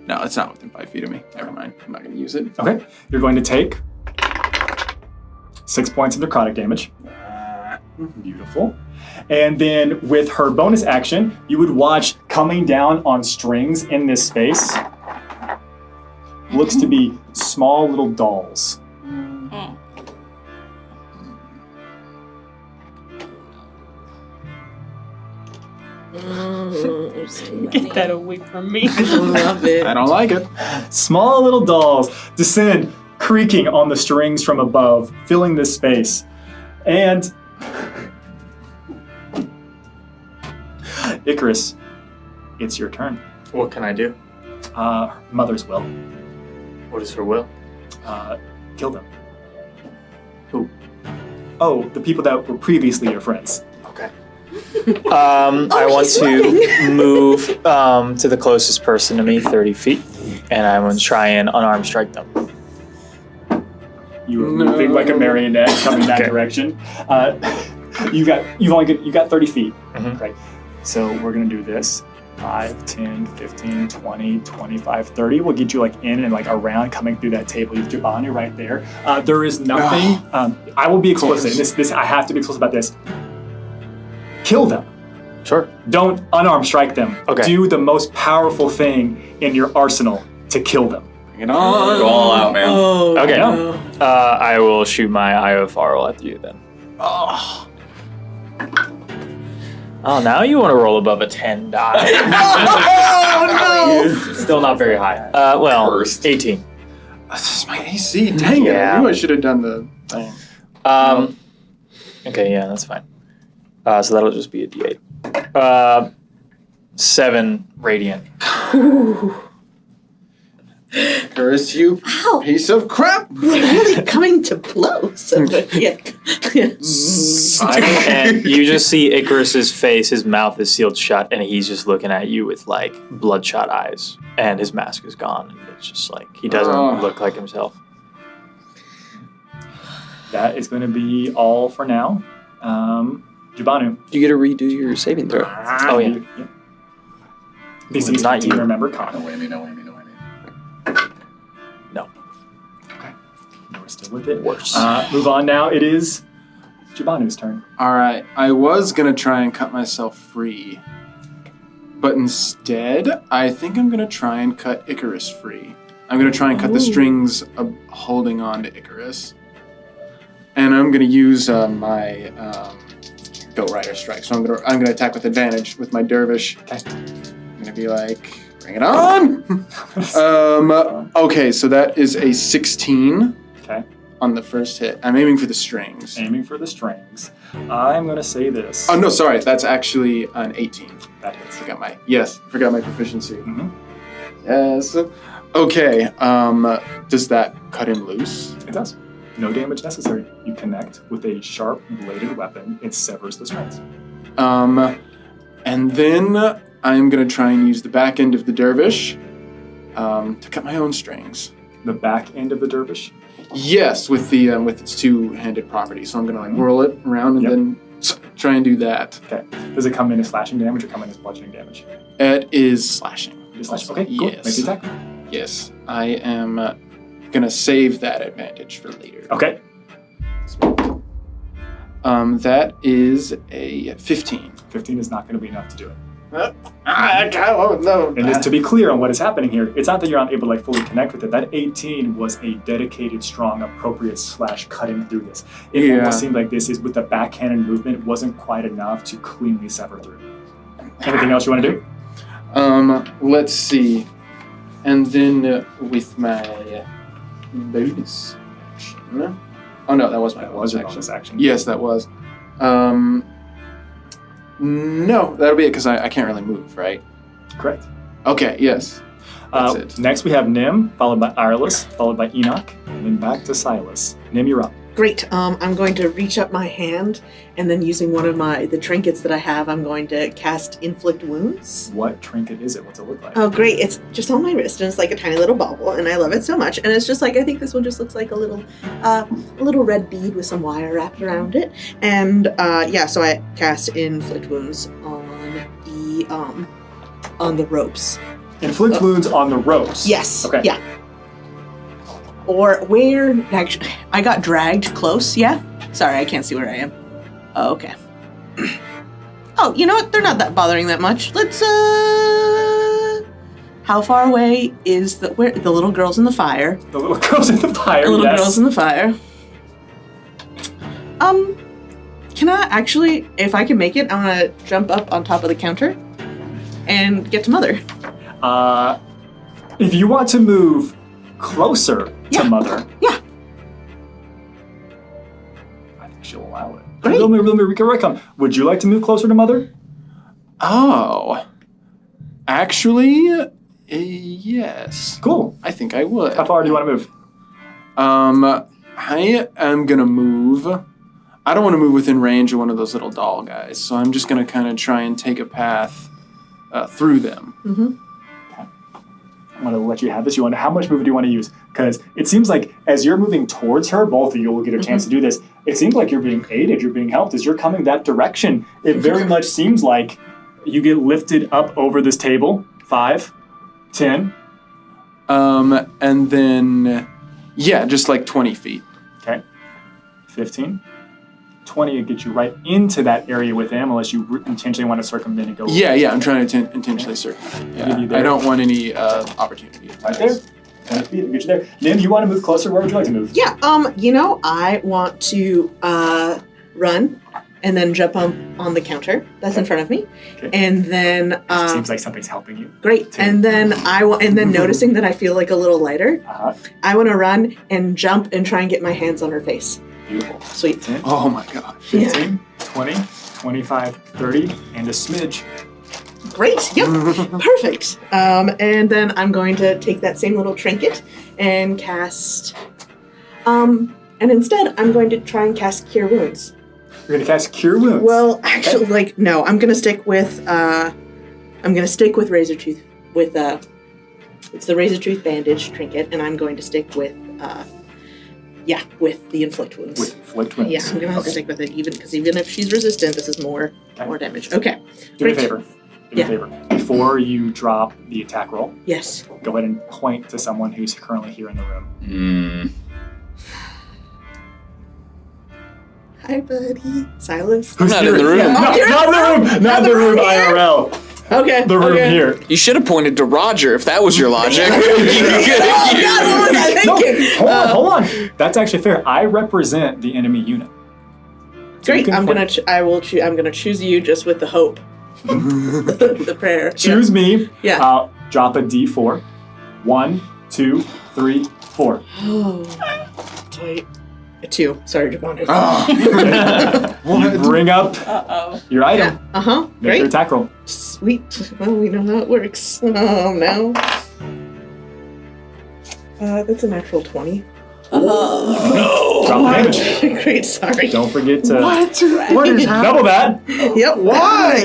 Speaker 14: No, it's not within 5 feet of me. Never mind. I'm not gonna use it.
Speaker 9: Okay. You're going to take 6 points of necrotic damage. Beautiful. And then with her bonus action, you would watch coming down on strings in this space. Looks to be small little dolls.
Speaker 15: Get that away from me.
Speaker 5: I love it.
Speaker 14: I don't like it.
Speaker 9: Small little dolls descend, creaking on the strings from above, filling this space. And Icarus, it's your turn.
Speaker 18: What can I do?
Speaker 9: Mother's will.
Speaker 18: What is her will?
Speaker 9: Kill them.
Speaker 18: Who?
Speaker 9: Oh, the people that were previously your friends.
Speaker 18: Okay. I want to move to the closest person to me, 30 feet, and I want to try and unarmed strike them.
Speaker 9: You were moving like a marionette coming that direction. You got 30 feet, right? So we're gonna do this. 5, 10, 15, 20, 25, 30. We'll get you like in and like around coming through that table. You have Giovanni right there. There is nothing. I will be explicit. This I have to be explicit about this. Kill them.
Speaker 18: Sure.
Speaker 9: Don't unarmed strike them.
Speaker 18: Okay.
Speaker 9: Do the most powerful thing in your arsenal to kill them.
Speaker 14: Bring it on.
Speaker 12: Go all out, man.
Speaker 18: Okay.
Speaker 9: No.
Speaker 18: I will shoot my Eye of Farrell at you then. Oh, now you want to roll above a 10 die.
Speaker 5: Oh, no!
Speaker 18: Still not very high. 18.
Speaker 14: This is my AC. Dang it. I knew I should have done the thing.
Speaker 18: Okay, yeah, that's fine. So that'll just be a D8. 7 radiant.
Speaker 14: Curse you, piece of crap!
Speaker 5: We're really coming to blows. Yeah.
Speaker 18: And you just see Icarus's face, his mouth is sealed shut, and he's just looking at you with like bloodshot eyes, and his mask is gone, and it's just like he doesn't look like himself.
Speaker 9: That is going to be all for now. Jubanu.
Speaker 13: You get to redo your saving throw.
Speaker 18: Oh yeah.
Speaker 9: This is not you. Remember, Connor.
Speaker 12: No way, no.
Speaker 9: Okay. We're still with it. Worse. Move on now. It is Jubanu's turn.
Speaker 14: All right. I was going to try and cut myself free. But instead, I think I'm going to try and cut Icarus free. I'm going to try and cut the strings of holding on to Icarus. And I'm going to use my Goat Rider Strike. So I'm going to attack with advantage with my Dervish.
Speaker 9: Okay.
Speaker 14: I'm going to be like, bring it on! Okay, so that is a 16 on the first hit. I'm aiming for the strings.
Speaker 9: Aiming for the strings. I'm going to say this.
Speaker 14: Oh, no, sorry. That's actually an 18.
Speaker 9: That hits.
Speaker 14: Forgot my proficiency. Yes. Okay, does that cut him loose?
Speaker 9: It does. No damage necessary. You connect with a sharp bladed weapon. It severs the strings.
Speaker 14: And then I'm going to try and use the back end of the dervish to cut my own strings.
Speaker 9: The back end of the dervish?
Speaker 14: Yes, with the with its two-handed property. So I'm going to like whirl it around and then try and do that.
Speaker 9: Okay. Does it come in as slashing damage or come in as bludgeoning damage?
Speaker 14: It is slashing.
Speaker 9: Okay, cool.
Speaker 14: Yes.
Speaker 9: Make the attack.
Speaker 14: Yes. I am going to save that advantage for later.
Speaker 9: Okay.
Speaker 14: That is a 15.
Speaker 9: 15 is not going to be enough to do it.
Speaker 14: No.
Speaker 9: And just to be clear on what is happening here, it's not that you're not able to like fully connect with it. That 18 was a dedicated, strong, appropriate slash cutting through this. It almost seemed like this is with the backhanded movement wasn't quite enough to cleanly sever through. Anything else you want to do?
Speaker 14: Let's see. And then with my bonus action. Oh no, that was my bonus
Speaker 9: action.
Speaker 14: Yes, that was. No, that'll be it because I can't really move, right?
Speaker 9: Correct.
Speaker 14: Okay, yes. That's it.
Speaker 9: Next we have Nim, followed by Ireless, followed by Enoch, and then back to Silas. Nim, you're up.
Speaker 10: Great. I'm going to reach up my hand, and then using one of the trinkets that I have, I'm going to cast Inflict Wounds.
Speaker 9: What trinket is it? What's it look like?
Speaker 10: Oh, great. It's just on my wrist, and it's like a tiny little bauble, and I love it so much. And it's just like, I think this one just looks like a little red bead with some wire wrapped around it. And so I cast Inflict Wounds on the ropes.
Speaker 9: Inflict wounds on the ropes?
Speaker 10: Yes.
Speaker 9: Okay.
Speaker 10: Yeah. Or where, actually, I got dragged close, yeah? Sorry, I can't see where I am. Oh, okay. Oh, you know what? They're not that bothering that much. Let's, how far away is the little girls in the fire?
Speaker 9: The little girls in the fire,
Speaker 10: The little
Speaker 9: yes.
Speaker 10: girls in the fire. Can I actually, if I can make it, I'm gonna jump up on top of the counter and get to Mother.
Speaker 9: If you want to move closer to Mother.
Speaker 10: Yeah.
Speaker 9: I think she'll allow it. Great. Let me come. Would you like to move closer to Mother?
Speaker 14: Oh. Actually, yes.
Speaker 9: Cool.
Speaker 14: I think I would.
Speaker 9: How far do you want to move?
Speaker 14: I am gonna move. I don't want to move within range of one of those little doll guys, so I'm just gonna kind of try and take a path through them.
Speaker 10: Mm-hmm.
Speaker 9: I'm going to let you have this. How much movement do you want to use? Because it seems like as you're moving towards her, both of you will get a chance to do this. It seems like you're being aided, you're being helped. As you're coming that direction, it very much seems like you get lifted up over this table. 5, 10.
Speaker 14: And then, just like 20 feet.
Speaker 9: Okay. 15. 20 would get you right into that area with him, unless you intentionally want to circumvent and go.
Speaker 14: Yeah, I'm trying to intentionally circumvent. Yeah, I don't want any opportunity.
Speaker 9: Right there. 20 feet to get you there. Nim, you want to move closer? Where would you like to move?
Speaker 10: Yeah, I want to run and then jump on the counter that's in front of me.
Speaker 9: Okay.
Speaker 10: And then
Speaker 9: seems like something's helping you.
Speaker 10: Great. And then noticing that I feel like a little lighter, I want to run and jump and try and get my hands on her face.
Speaker 9: Beautiful.
Speaker 10: Sweet.
Speaker 9: 10,
Speaker 14: oh my gosh.
Speaker 9: 15, 20, 25, 30, and a smidge.
Speaker 10: Great. Yep. Perfect. And then I'm going to take that same little trinket and cast. And instead, I'm going to try and cast Cure Wounds.
Speaker 9: You're going to cast Cure Wounds?
Speaker 10: Well, actually, no. I'm going to stick with. Razor Tooth. It's the Razor Tooth bandage trinket, and I'm going to stick with. With the Inflict Wounds.
Speaker 9: With Inflict Wounds.
Speaker 10: Yeah, I'm going to have to stick with it, even if she's resistant, this is more damage. Okay.
Speaker 9: Do me a favor. Before you drop the attack roll,
Speaker 10: yes,
Speaker 9: go ahead and point to someone who's currently here in the room.
Speaker 10: Hi, buddy. Silas.
Speaker 13: I'm not in the room.
Speaker 10: Yeah.
Speaker 9: Not the room IRL.
Speaker 10: Okay.
Speaker 9: The room here.
Speaker 13: You should have pointed to Roger if that was your logic.
Speaker 10: God, what was I thinking?
Speaker 9: No, hold on. That's actually fair. I represent the enemy unit. So
Speaker 10: great. I'm gonna choose you just with the hope, the prayer.
Speaker 9: Choose me.
Speaker 10: Yeah.
Speaker 9: Drop a D4. 1, 2, 3, 4.
Speaker 10: Oh, tight. A 2. Sorry, Jabana.
Speaker 9: You bring up your item.
Speaker 10: Yeah.
Speaker 9: Make
Speaker 10: Great.
Speaker 9: your attack roll.
Speaker 10: Sweet. Well, we know how it works. Oh, no. That's a natural 20.
Speaker 9: Oh, no. Drop the damage.
Speaker 10: Great, sorry.
Speaker 9: Don't forget to...
Speaker 14: What is happening?
Speaker 9: Double that.
Speaker 10: Yep.
Speaker 14: Why?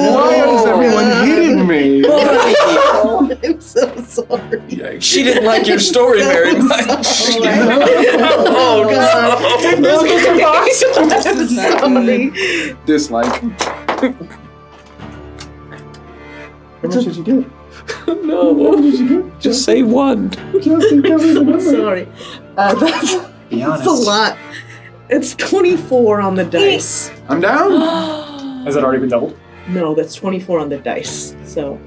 Speaker 14: Why is everyone hitting me?
Speaker 10: I'm so sorry.
Speaker 13: She didn't like your story very much.
Speaker 10: Oh, God. I'm sorry.
Speaker 14: Dislike. How much did you get?
Speaker 13: No.
Speaker 14: What did you get?
Speaker 13: Just say 1.
Speaker 10: I'm sorry. That's
Speaker 9: Be honest.
Speaker 10: a lot. It's 24 on the dice.
Speaker 14: I'm down.
Speaker 9: Has that already been doubled?
Speaker 10: No, that's 24 on the dice. So,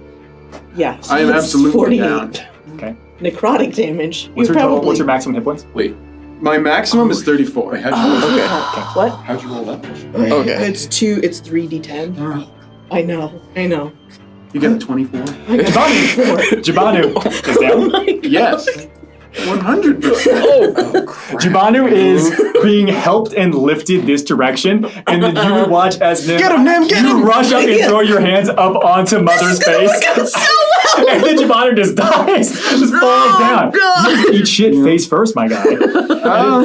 Speaker 10: yeah. So
Speaker 14: I am
Speaker 10: that's
Speaker 14: absolutely
Speaker 10: 48.
Speaker 14: down.
Speaker 9: Okay.
Speaker 10: Necrotic damage.
Speaker 9: What's your total? What's your maximum hit points?
Speaker 12: Wait.
Speaker 14: My maximum is 34.
Speaker 12: How'd you roll
Speaker 10: that? What?
Speaker 12: How'd you roll that much?
Speaker 13: Okay.
Speaker 10: It's 3d10. I know.
Speaker 14: You got a 24?
Speaker 10: I got 24.
Speaker 9: Jabanu is down.
Speaker 10: Oh my God.
Speaker 14: Yes. 100%.
Speaker 9: Jibanu is being helped and lifted this direction, and then you would watch as Nim,
Speaker 14: Get him, Nim, get
Speaker 9: you
Speaker 14: him!
Speaker 9: rush up and throw your hands up onto Mother's face. And then Jibanu just dies, just falls down. You eat shit face first, my guy.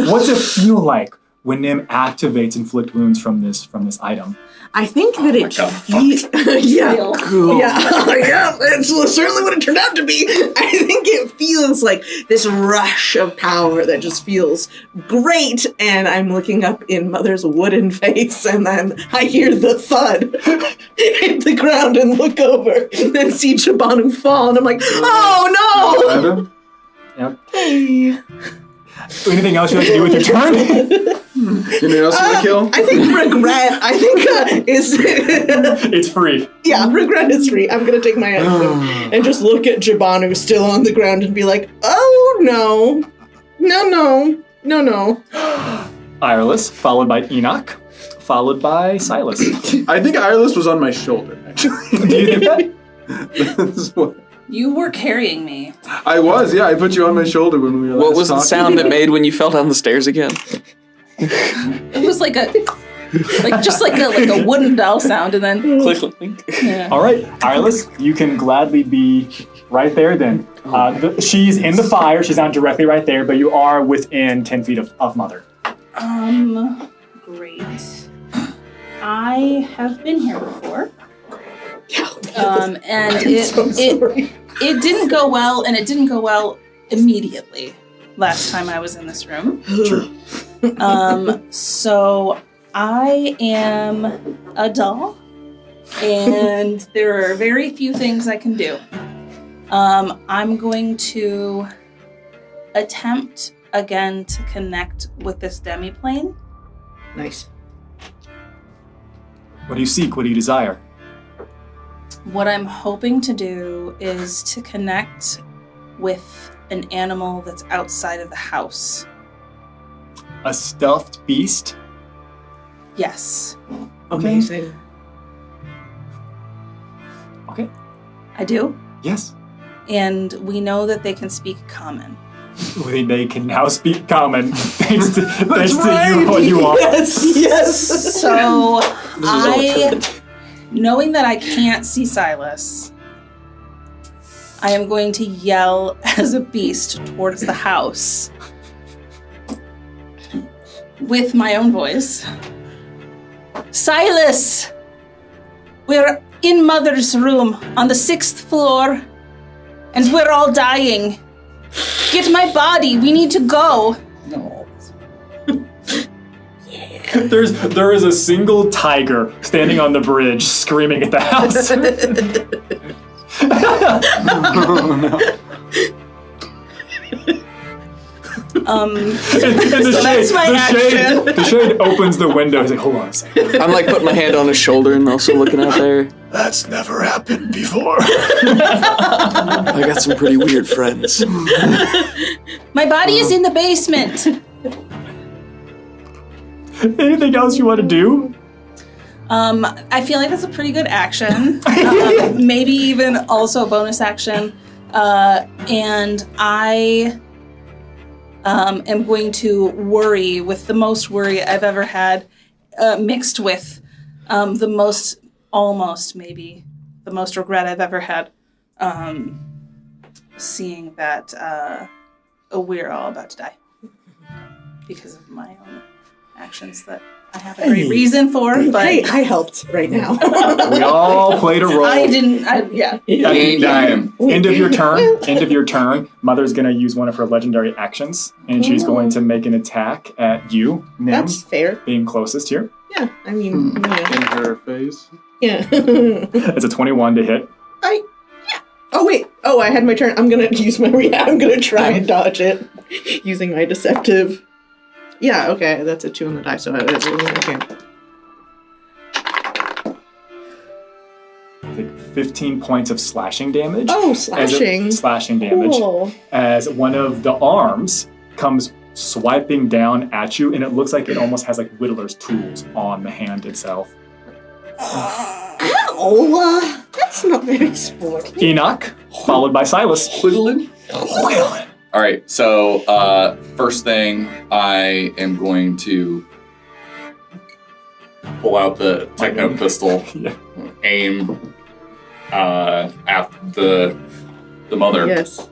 Speaker 9: What's it feel like when Nim activates inflict wounds from this item?
Speaker 10: I think that it yeah, it's certainly what it turned out to be. I think it feels like this rush of power that just feels great, and I'm looking up in Mother's wooden face, and then I hear the thud hit the ground and look over, and then see Jibanu fall, and I'm like, oh no!
Speaker 9: Yep. Hey. Anything else you like to do with your turn?
Speaker 14: Anything else you want to kill?
Speaker 10: I think regret. I think is
Speaker 9: it's free.
Speaker 10: Yeah, regret is free. I'm gonna take my action and just look at Jibanu still on the ground and be like, oh no.
Speaker 9: Ireless, followed by Enoch, followed by Silas.
Speaker 14: I think Ireless was on my shoulder, actually.
Speaker 9: Do you think that?
Speaker 14: That's what...
Speaker 19: You were carrying me.
Speaker 14: I was, yeah. I put you on my shoulder when we were
Speaker 13: What was
Speaker 14: talking.
Speaker 13: the sound it made when you fell down the stairs again?
Speaker 19: It was like a wooden bell sound, and then
Speaker 13: click, click.
Speaker 19: Yeah.
Speaker 9: All right, Ireless, you can gladly be right there then. She's in the fire. She's not directly right there, but you are within 10 feet of Mother.
Speaker 19: Great. I have been here before. And it didn't go well, and it didn't go well immediately last time I was in this room.
Speaker 9: True.
Speaker 19: So I am a doll, and there are very few things I can do. I'm going to attempt again to connect with this demiplane.
Speaker 10: Nice.
Speaker 9: What do you seek? What do you desire?
Speaker 19: What I'm hoping to do is to connect with an animal that's outside of the house.
Speaker 9: A stuffed beast?
Speaker 19: Yes.
Speaker 10: Amazing.
Speaker 9: Okay.
Speaker 19: I do.
Speaker 9: Yes.
Speaker 19: And we know that they can speak common.
Speaker 9: They can now speak common thanks to you, what you are.
Speaker 10: Yes.
Speaker 19: So knowing that I can't see Silas, I am going to yell as a beast towards the house with my own voice. Silas! We're in Mother's room on the 6th floor, and we're all dying. Get my body, we need to go.
Speaker 13: No.
Speaker 9: There is a single tiger standing on the bridge screaming at the house.
Speaker 14: Oh, no.
Speaker 19: That's my action.
Speaker 9: The shade opens the window. He's like, hold on a second.
Speaker 13: I'm like putting my hand on his shoulder and also looking out there.
Speaker 20: That's never happened before.
Speaker 13: I got some pretty weird friends.
Speaker 19: My body is in the basement.
Speaker 9: Anything else you want to do?
Speaker 19: I feel like that's a pretty good action. Maybe even also a bonus action. And I am going to worry with the most worry I've ever had, mixed with the most, almost maybe, the most regret I've ever had, seeing that we're all about to die because of my own actions that I have a great reason for, but...
Speaker 10: Hey, I helped right now.
Speaker 9: We all played a role.
Speaker 19: I didn't, yeah.
Speaker 12: You ain't dying.
Speaker 9: End of your turn. Mother's going to use one of her legendary actions, and she's going to make an attack at you, Nim.
Speaker 10: That's fair.
Speaker 9: Being closest here.
Speaker 10: Yeah, I mean...
Speaker 14: In her face.
Speaker 10: Yeah.
Speaker 9: It's a 21 to hit.
Speaker 10: Oh, wait. Oh, I had my turn. I'm going to use my... I'm going to try and dodge it using my deceptive... Yeah, okay, that's a 2 on the die, so okay.
Speaker 9: Like 15 points of slashing damage.
Speaker 10: Oh, slashing.
Speaker 9: Slashing damage.
Speaker 10: Cool.
Speaker 9: As one of the arms comes swiping down at you, and it looks like it almost has like whittler's tools on the hand itself.
Speaker 10: Ow! That's not very sporty.
Speaker 9: Enoch, followed by Silas.
Speaker 12: Whittling? All right, so first thing, I am going to pull out the techno pistol, aim at the mother.
Speaker 10: Yes.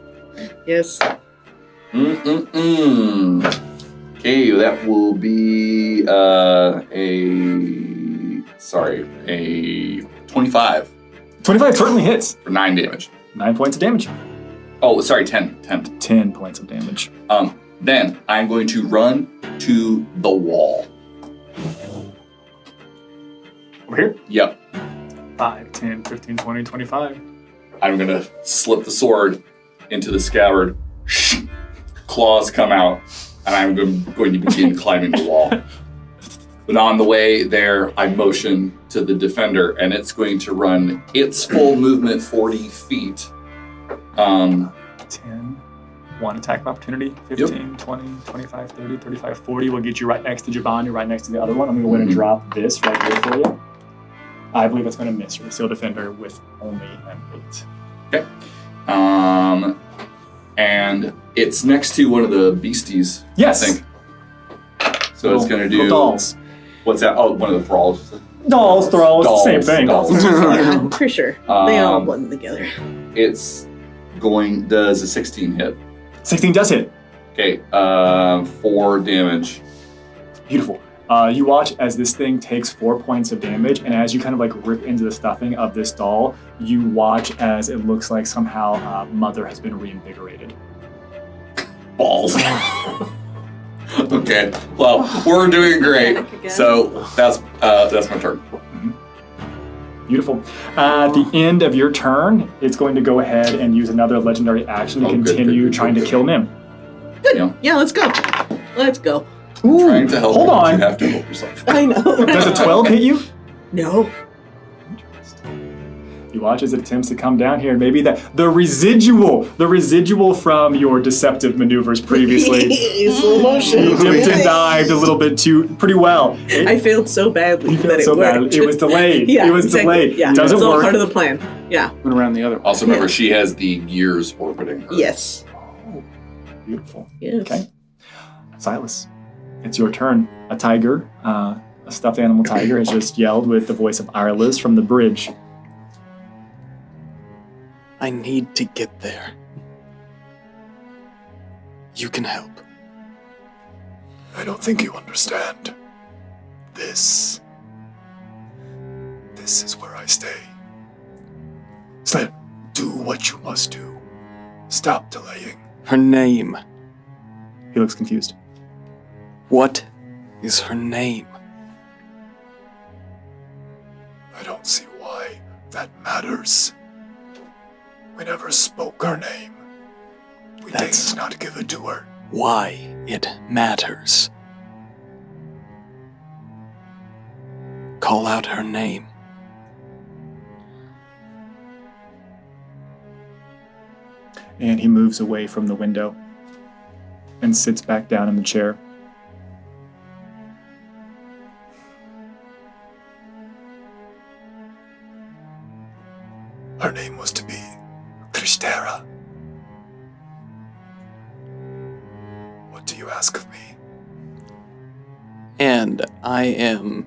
Speaker 10: Yes.
Speaker 12: Okay, that will be a 25.
Speaker 9: 25 certainly hits.
Speaker 12: For 9 damage.
Speaker 9: 9 points of damage.
Speaker 12: Oh, sorry, 10.
Speaker 9: 10 points of damage.
Speaker 12: Then I'm going to run to the wall.
Speaker 9: Over here?
Speaker 12: Yep.
Speaker 9: 5, 10, 15, 20, 25.
Speaker 12: I'm going to slip the sword into the scabbard. Claws come out, and I'm going to begin climbing the wall. But on the way there, I motion to the defender, and it's going to run its full movement 40 feet.
Speaker 9: 10, 1 attack of opportunity, 15, 20, 25, 30, 35, 40 will get you right next to Jabon. You're right next to the other one. I'm going to go ahead and drop this right here for you. I believe it's going to miss. You're a Seal Defender with only an 8.
Speaker 12: Okay. And it's next to one of the beasties,
Speaker 9: yes.
Speaker 12: I think. So it's going to do...
Speaker 9: dolls.
Speaker 12: What's that? Oh, one of the thralls.
Speaker 9: Dolls, thralls, same thing.
Speaker 10: I'm pretty sure. They all blend together.
Speaker 12: Does a 16 hit?
Speaker 9: 16 does hit.
Speaker 12: Okay, 4 damage.
Speaker 9: Beautiful. You watch as this thing takes 4 points of damage, and as you kind of like rip into the stuffing of this doll, you watch as it looks like somehow Mother has been reinvigorated.
Speaker 12: Balls. Okay, well, we're doing great. So that's my turn.
Speaker 9: Beautiful. At the end of your turn, it's going to go ahead and use another legendary action to continue trying to kill Nim.
Speaker 10: Good. Yeah, let's go. Let's go.
Speaker 9: Ooh,
Speaker 12: trying to help
Speaker 9: hold
Speaker 12: you, but
Speaker 9: on.
Speaker 12: you have to help yourself.
Speaker 10: I know.
Speaker 9: Does a 12 hit you?
Speaker 10: No.
Speaker 9: You watch as it attempts to come down here, and maybe the residual from your deceptive maneuvers previously.
Speaker 10: Slow motion.
Speaker 9: You dipped and dived a little bit pretty well.
Speaker 10: I failed so badly that it worked.
Speaker 9: It was delayed.
Speaker 10: Yeah,
Speaker 9: it was
Speaker 10: exactly.
Speaker 9: delayed.
Speaker 10: Yeah,
Speaker 9: Doesn't
Speaker 10: it's all
Speaker 9: work.
Speaker 10: part of the plan. Yeah.
Speaker 14: Went around the other one.
Speaker 12: Also, remember, she has the gears orbiting her.
Speaker 10: Yes.
Speaker 9: Beautiful.
Speaker 10: Yes.
Speaker 9: Okay. Silas, it's your turn. A tiger, a stuffed animal tiger, has just yelled with the voice of Ireliz from the bridge.
Speaker 3: I need to get there. You can help.
Speaker 20: I don't think you understand. This is where I stay. Sled, do what you must do. Stop delaying.
Speaker 3: Her name.
Speaker 9: He looks confused.
Speaker 3: What is her name?
Speaker 20: I don't see why that matters. We never spoke her name. We deigned not give it to her.
Speaker 3: Why it matters. Call out her name.
Speaker 9: And he moves away from the window and sits back down in the chair.
Speaker 20: Her name was to be Kristera. What do you ask of me?
Speaker 3: And I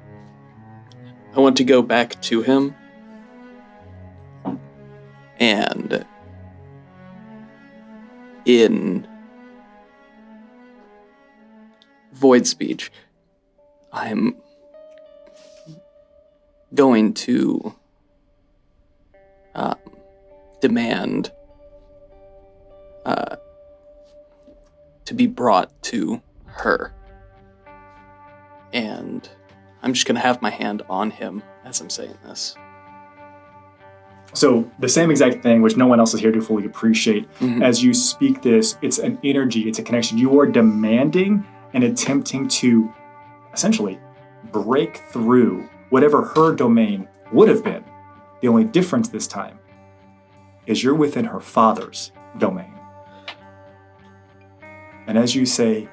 Speaker 3: want to go back to him and in void speech, I'm going to demand to be brought to her. And I'm just going to have my hand on him as I'm saying this.
Speaker 9: So the same exact thing, which no one else is here to fully appreciate. As you speak this, it's an energy, it's a connection. You are demanding and attempting to essentially break through whatever her domain would have been. The only difference this time is you're within her father's domain. And as you say,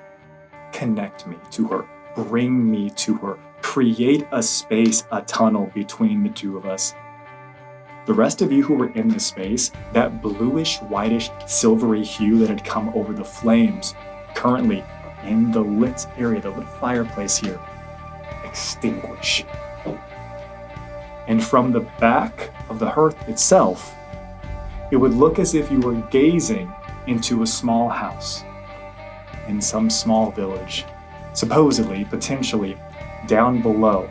Speaker 9: connect me to her, bring me to her, create a space, a tunnel between the two of us. The rest of you who were in this space, that bluish, whitish, silvery hue that had come over the flames, currently in the lit area, the lit fireplace here, extinguish. And from the back of the hearth itself, it would look as if you were gazing into a small house in some small village, supposedly, potentially, down below.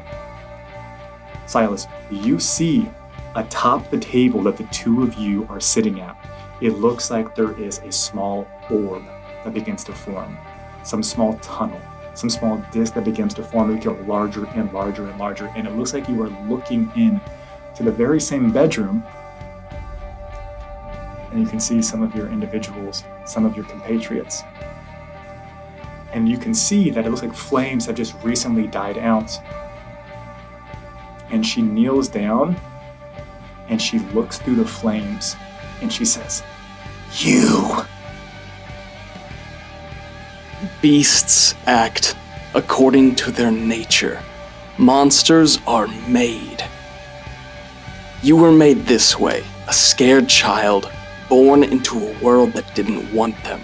Speaker 9: Silas, you see atop the table that the two of you are sitting at, it looks like there is a small orb that begins to form, some small tunnel, some small disc that begins to form. It gets larger and larger and larger, and it looks like you are looking in to the very same bedroom, and you can see some of your individuals, some of your compatriots. And you can see that it looks like flames have just recently died out. And she kneels down and she looks through the flames and she says, "You!"
Speaker 13: Beasts act according to their nature. Monsters are made. You were made this way, a scared child born into a world that didn't want them.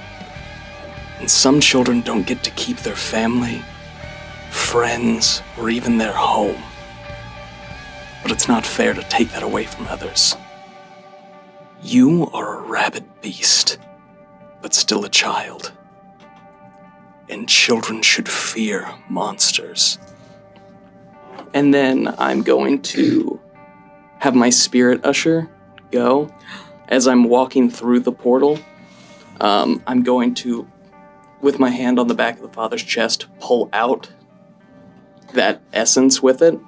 Speaker 13: And some children don't get to keep their family, friends, or even their home. But it's not fair to take that away from others. You are a rabid beast, but still a child. And children should fear monsters. And then I'm going to have my spirit usher go. As I'm walking through the portal, I'm going to, with my hand on the back of the father's chest, pull out that essence with it.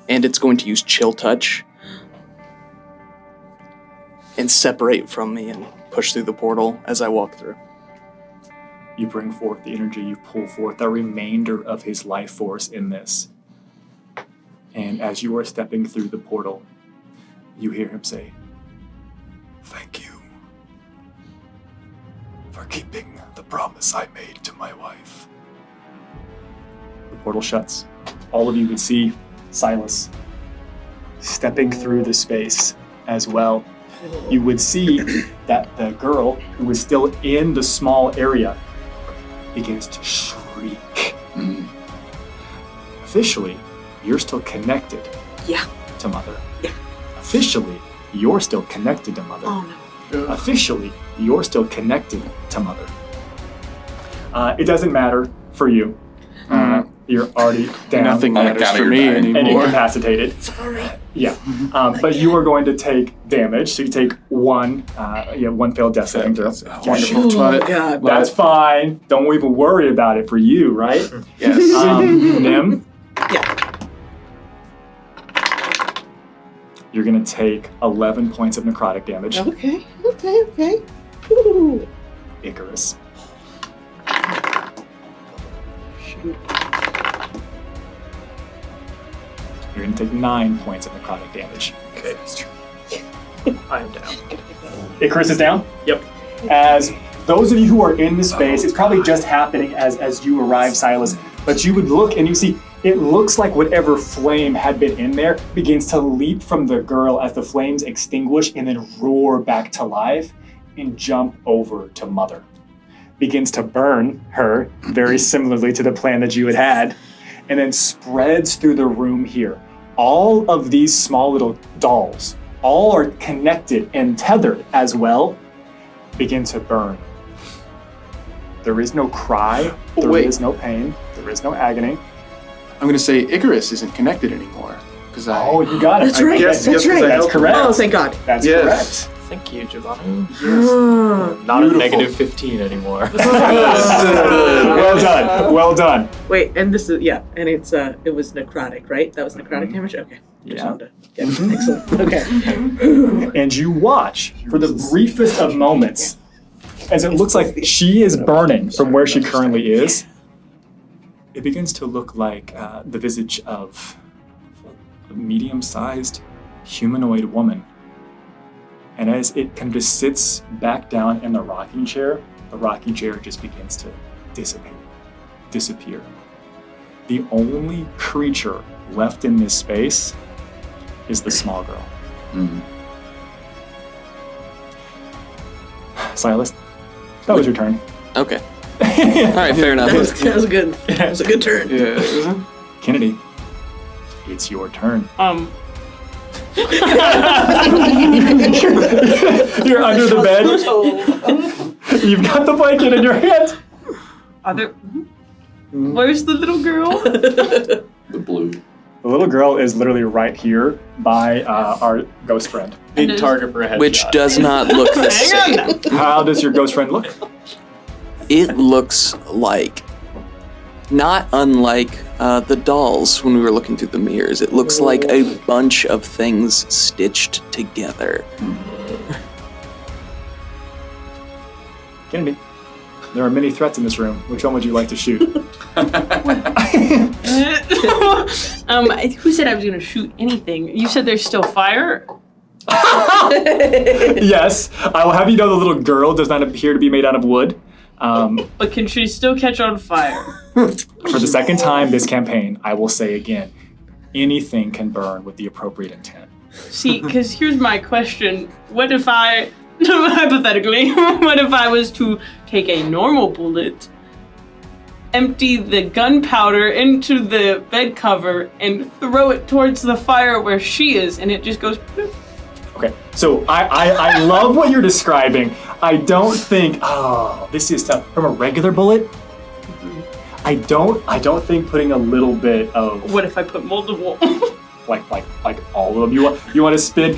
Speaker 13: And it's going to use chill touch and separate from me and push through the portal as I walk through.
Speaker 9: You bring forth the energy, you pull forth the remainder of his life force in this. And as you are stepping through the portal, you hear him say,
Speaker 20: "Thank you for keeping the promise I made to my wife."
Speaker 9: The portal shuts. All of you would see Silas stepping through the space as well. You would see that the girl who was still in the small area begins to shriek. Officially, you're still connected to Mother. Officially, you're still connected to Mother.
Speaker 10: Oh no.
Speaker 9: Officially, you're still connected to Mother. It doesn't matter for you. You're already down.
Speaker 14: Nothing matters for me anymore.
Speaker 9: And incapacitated.
Speaker 10: Sorry.
Speaker 9: Yeah. But you are going to take damage. So you take one failed death saving throw.
Speaker 14: Wonderful.
Speaker 10: Oh God.
Speaker 9: That's fine. Don't even worry about it for you, right?
Speaker 14: Yes.
Speaker 9: Nim?
Speaker 10: Yeah.
Speaker 9: You're going to take 11 points of necrotic damage.
Speaker 10: Okay. Ooh.
Speaker 9: Icarus.
Speaker 10: Shoot.
Speaker 9: You're going to take 9 points of necrotic damage.
Speaker 11: Okay. I'm down.
Speaker 9: Icarus is down?
Speaker 11: Yep.
Speaker 9: As those of you who are in the space, it's probably just happening as you arrive, Silas, but you would look and you see it looks like whatever flame had been in there begins to leap from the girl as the flames extinguish and then roar back to life and jump over to Mother. Begins to burn her very similarly to the plan that you had, and then spreads through the room here. All of these small little dolls, all are connected and tethered as well, begin to burn. There is no cry, there is no pain, there is no agony.
Speaker 14: I'm going to say Icarus isn't connected anymore.
Speaker 9: Oh, you got it.
Speaker 10: That's right. That's right.
Speaker 9: That's correct.
Speaker 10: Oh, thank God.
Speaker 9: That's correct.
Speaker 11: Thank you, Giovanni.
Speaker 10: Yes.
Speaker 11: Not a negative 15 anymore.
Speaker 9: Well done. Well done.
Speaker 10: Wait, and this is and it's it was necrotic, right? That was necrotic damage. Okay.
Speaker 9: Yeah.
Speaker 10: Excellent. Okay.
Speaker 9: And you watch for the briefest of moments as it looks like she is burning from where she currently is. It begins to look like the visage of a medium-sized humanoid woman. And as it kind of just sits back down in the rocking chair just begins to disappear. The only creature left in this space is the small girl. Silas, that was your turn.
Speaker 13: Okay. All right, fair enough.
Speaker 5: That was good. That was a good turn.
Speaker 14: Yeah.
Speaker 9: Kennedy, it's your turn. You're under the bed. You've got the blanket in your hand.
Speaker 15: Where's the little girl?
Speaker 12: The blue.
Speaker 9: The little girl is literally right here by our ghost friend.
Speaker 11: Big target for a headshot.
Speaker 13: Which does not look the same.
Speaker 9: How does your ghost friend look?
Speaker 13: It looks like, not unlike the dolls when we were looking through the mirrors. It looks like a bunch of things stitched together.
Speaker 9: Kennedy, there are many threats in this room. Which one would you like to shoot?
Speaker 15: Who said I was gonna shoot anything? You said there's still fire?
Speaker 9: Yes, I will have you know the little girl does not appear to be made out of wood.
Speaker 15: But can she still catch on fire?
Speaker 9: For the second time this campaign, I will say again, anything can burn with the appropriate intent.
Speaker 15: See, because here's my question. What if I, hypothetically, what if I was to take a normal bullet, empty the gunpowder into the bed cover, and throw it towards the fire where she is, and it just goes...
Speaker 9: Okay, so I love what you're describing. I don't think, this is tough. From a regular bullet, I don't think putting a little bit of...
Speaker 15: What if I put multiple?
Speaker 9: like all of them. You want to spin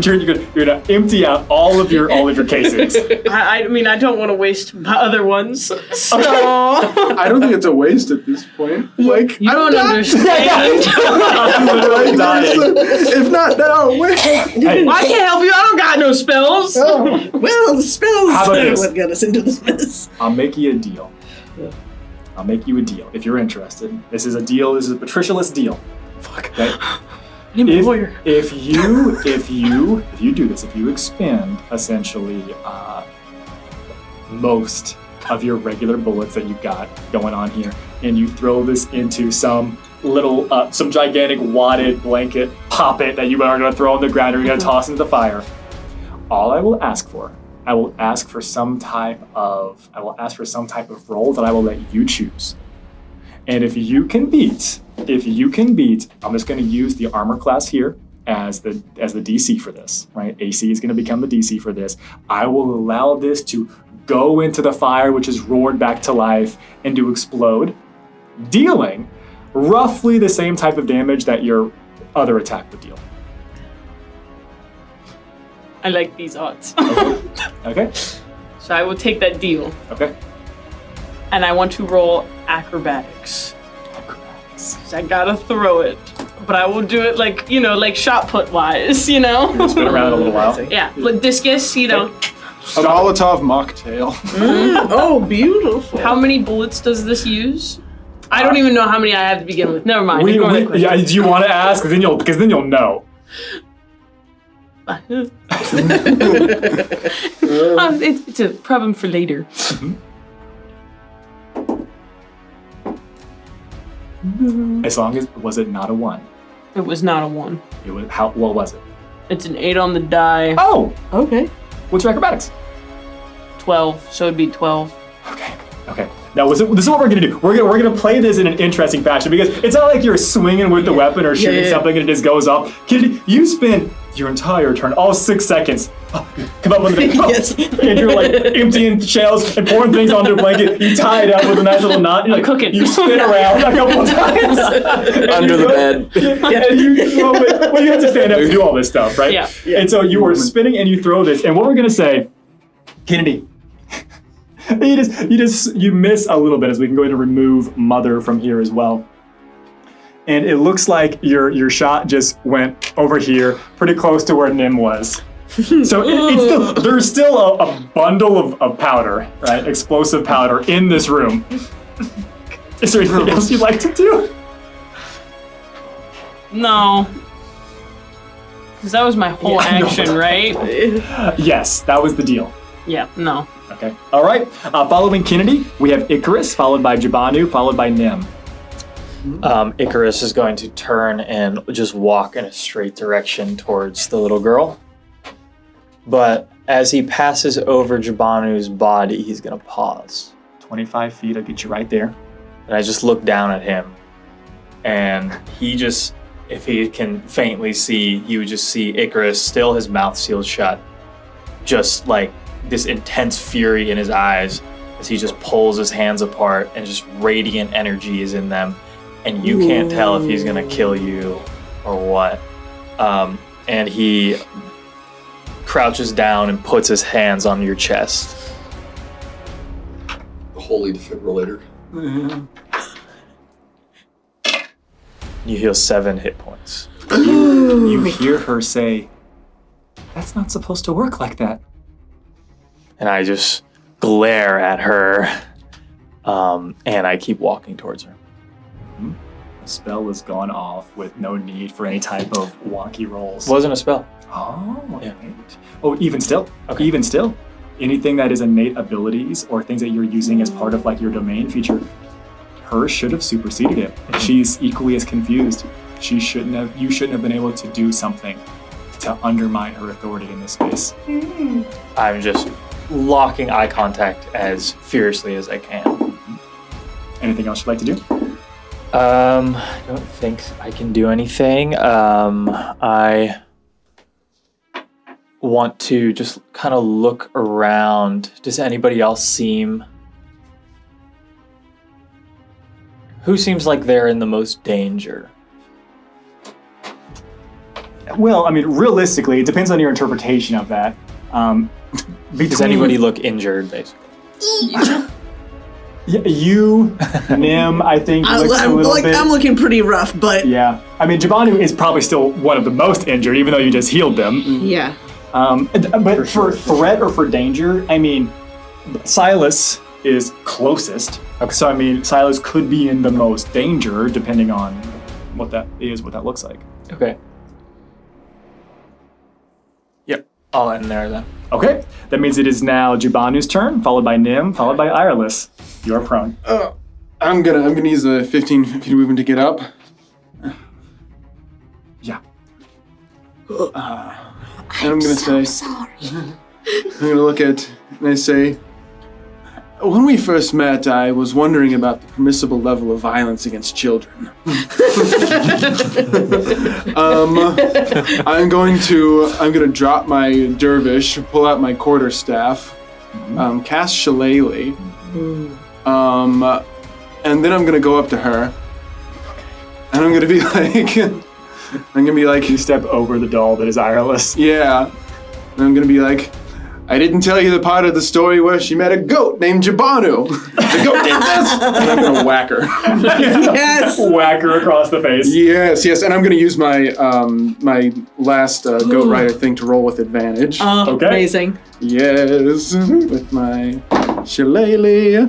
Speaker 9: turn. You're gonna empty out all of your casings.
Speaker 15: I mean, I don't want to waste my other ones. So
Speaker 14: I don't think it's a waste at this point. Like,
Speaker 15: you don't understand.
Speaker 9: I'm dying.
Speaker 14: If not now, wait.
Speaker 15: Well, I can't help you. I don't got no spells.
Speaker 5: Oh, well, the spells
Speaker 9: How about
Speaker 5: are
Speaker 9: this?
Speaker 5: what got us into this mess.
Speaker 9: I'll make you a deal. I'll make you a deal if you're interested. This is a deal. This is a Patricia-less deal.
Speaker 15: Fuck.
Speaker 9: Okay? If you do this, if you expend essentially most of your regular bullets that you've got going on here, and you throw this into some little, some gigantic wadded blanket, pop it that you are going to throw on the ground, or you're going to toss into the fire. All I will ask for some type of roll that I will let you choose. And if you can beat, I'm just going to use the armor class here as the DC for this, right? AC is going to become the DC for this. I will allow this to go into the fire, which is roared back to life, and to explode, dealing roughly the same type of damage that your other attack would deal.
Speaker 15: I like these odds.
Speaker 9: Okay.
Speaker 15: So I will take that deal.
Speaker 9: Okay.
Speaker 15: And I want to roll acrobatics. Because I gotta throw it. But I will do it like shot put wise,
Speaker 9: Spin around a little while.
Speaker 15: Yeah, like discus,
Speaker 14: A Molotov mocktail.
Speaker 5: Oh, beautiful.
Speaker 15: How many bullets does this use? I don't even know how many I have to begin with. Never mind.
Speaker 9: Do you want to ask? Because then you'll know.
Speaker 15: It's a problem for later.
Speaker 9: As long as, was it not a 1?
Speaker 15: It was not a 1.
Speaker 9: It was, what was it?
Speaker 15: It's an 8 on the die.
Speaker 9: Oh!
Speaker 5: Okay.
Speaker 9: What's your acrobatics?
Speaker 15: 12, so it'd be 12.
Speaker 9: Okay. Now, this is what we're gonna do. We're gonna play this in an interesting fashion, because it's not like you're swinging with the weapon or shooting something and it just goes off. Kid, you spend your entire turn, all 6 seconds. Come up with the
Speaker 5: Yes.
Speaker 9: and you're like emptying shells and pouring things onto a blanket. You tie it up with a nice little knot. You're like,
Speaker 15: cooking.
Speaker 9: You spin around a couple of times
Speaker 13: Under the bed.
Speaker 9: And you have to stand up to do all this stuff, right?
Speaker 15: Yeah.
Speaker 9: And so you are spinning and you throw this. And what we're gonna say, Kennedy, you miss a little bit, as we can go ahead and remove Mother from here as well. And it looks like your shot just went over here, pretty close to where Nim was. So there's still a bundle of powder, right? Explosive powder in this room. Is there anything else you'd like to do?
Speaker 15: No. Because that was my whole action, right?
Speaker 9: Yes, that was the deal.
Speaker 15: Yeah, no.
Speaker 9: Okay. All right. Following Kennedy, we have Icarus, followed by Jabanu, followed by Nim.
Speaker 18: Icarus is going to turn and just walk in a straight direction towards the little girl. But as he passes over Jabanu's body, he's going to pause.
Speaker 9: 25 feet, I'll get you right there.
Speaker 18: And I just look down at him. And he just, if he can faintly see, you would just see Icarus, still his mouth sealed shut. Just like this intense fury in his eyes as he just pulls his hands apart and just radiant energy is in them. And you can't tell if he's going to kill you or what. And he crouches down and puts his hands on your chest.
Speaker 12: The holy defibrillator.
Speaker 18: You heal 7 hit points.
Speaker 9: You hear her say, "That's not supposed to work like that."
Speaker 18: And I just glare at her, and I keep walking towards her.
Speaker 9: The spell has gone off with no need for any type of wonky rolls.
Speaker 18: Wasn't a spell.
Speaker 9: Oh, yeah. Oh, even still. Okay. Even still. Anything that is innate abilities or things that you're using as part of like your domain feature, hers should have superseded it. She's equally as confused. You shouldn't have been able to do something to undermine her authority in this space.
Speaker 18: I'm just locking eye contact as fiercely as I can.
Speaker 9: Anything else you'd like to do?
Speaker 18: I don't think I can do anything. I want to just kind of look around. Does anybody else seem... Who seems like they're in the most danger?
Speaker 9: Well, I mean, realistically, it depends on your interpretation of that.
Speaker 18: Does anybody look injured, basically?
Speaker 9: Yeah, you, Nim, I think looks a little bit...
Speaker 10: I'm looking pretty rough, but...
Speaker 9: Yeah. I mean, Jabanu is probably still one of the most injured, even though you just healed them.
Speaker 10: Yeah.
Speaker 9: But for threat or for danger, I mean, Silas is closest. Okay. So, I mean, Silas could be in the most danger, depending on what that is, what that looks like.
Speaker 18: Okay. Yep, I'll end there then.
Speaker 9: Okay, that means it is now Jabanu's turn, followed by Nim, followed by Ireless. You are prone.
Speaker 14: I'm gonna use the 15 feet movement to get up.
Speaker 9: Yeah.
Speaker 14: And I'm gonna say,
Speaker 10: sorry.
Speaker 14: I'm gonna look at and I say, when we first met, I was wondering about the permissible level of violence against children. I'm gonna drop my dervish, pull out my quarterstaff, cast Shillelagh, and then I'm gonna go up to her, and I'm gonna be like,
Speaker 9: you step over the doll that is Ireless.
Speaker 14: Yeah, and I'm gonna be like, I didn't tell you the part of the story where she met a goat named Jabanu. The goat did this. And I'm gonna whack her.
Speaker 10: Yes.
Speaker 9: Whack her across the face.
Speaker 14: Yes. And I'm gonna use my my last goat rider thing to roll with advantage.
Speaker 10: Okay. Amazing.
Speaker 14: Yes, with my shillelagh.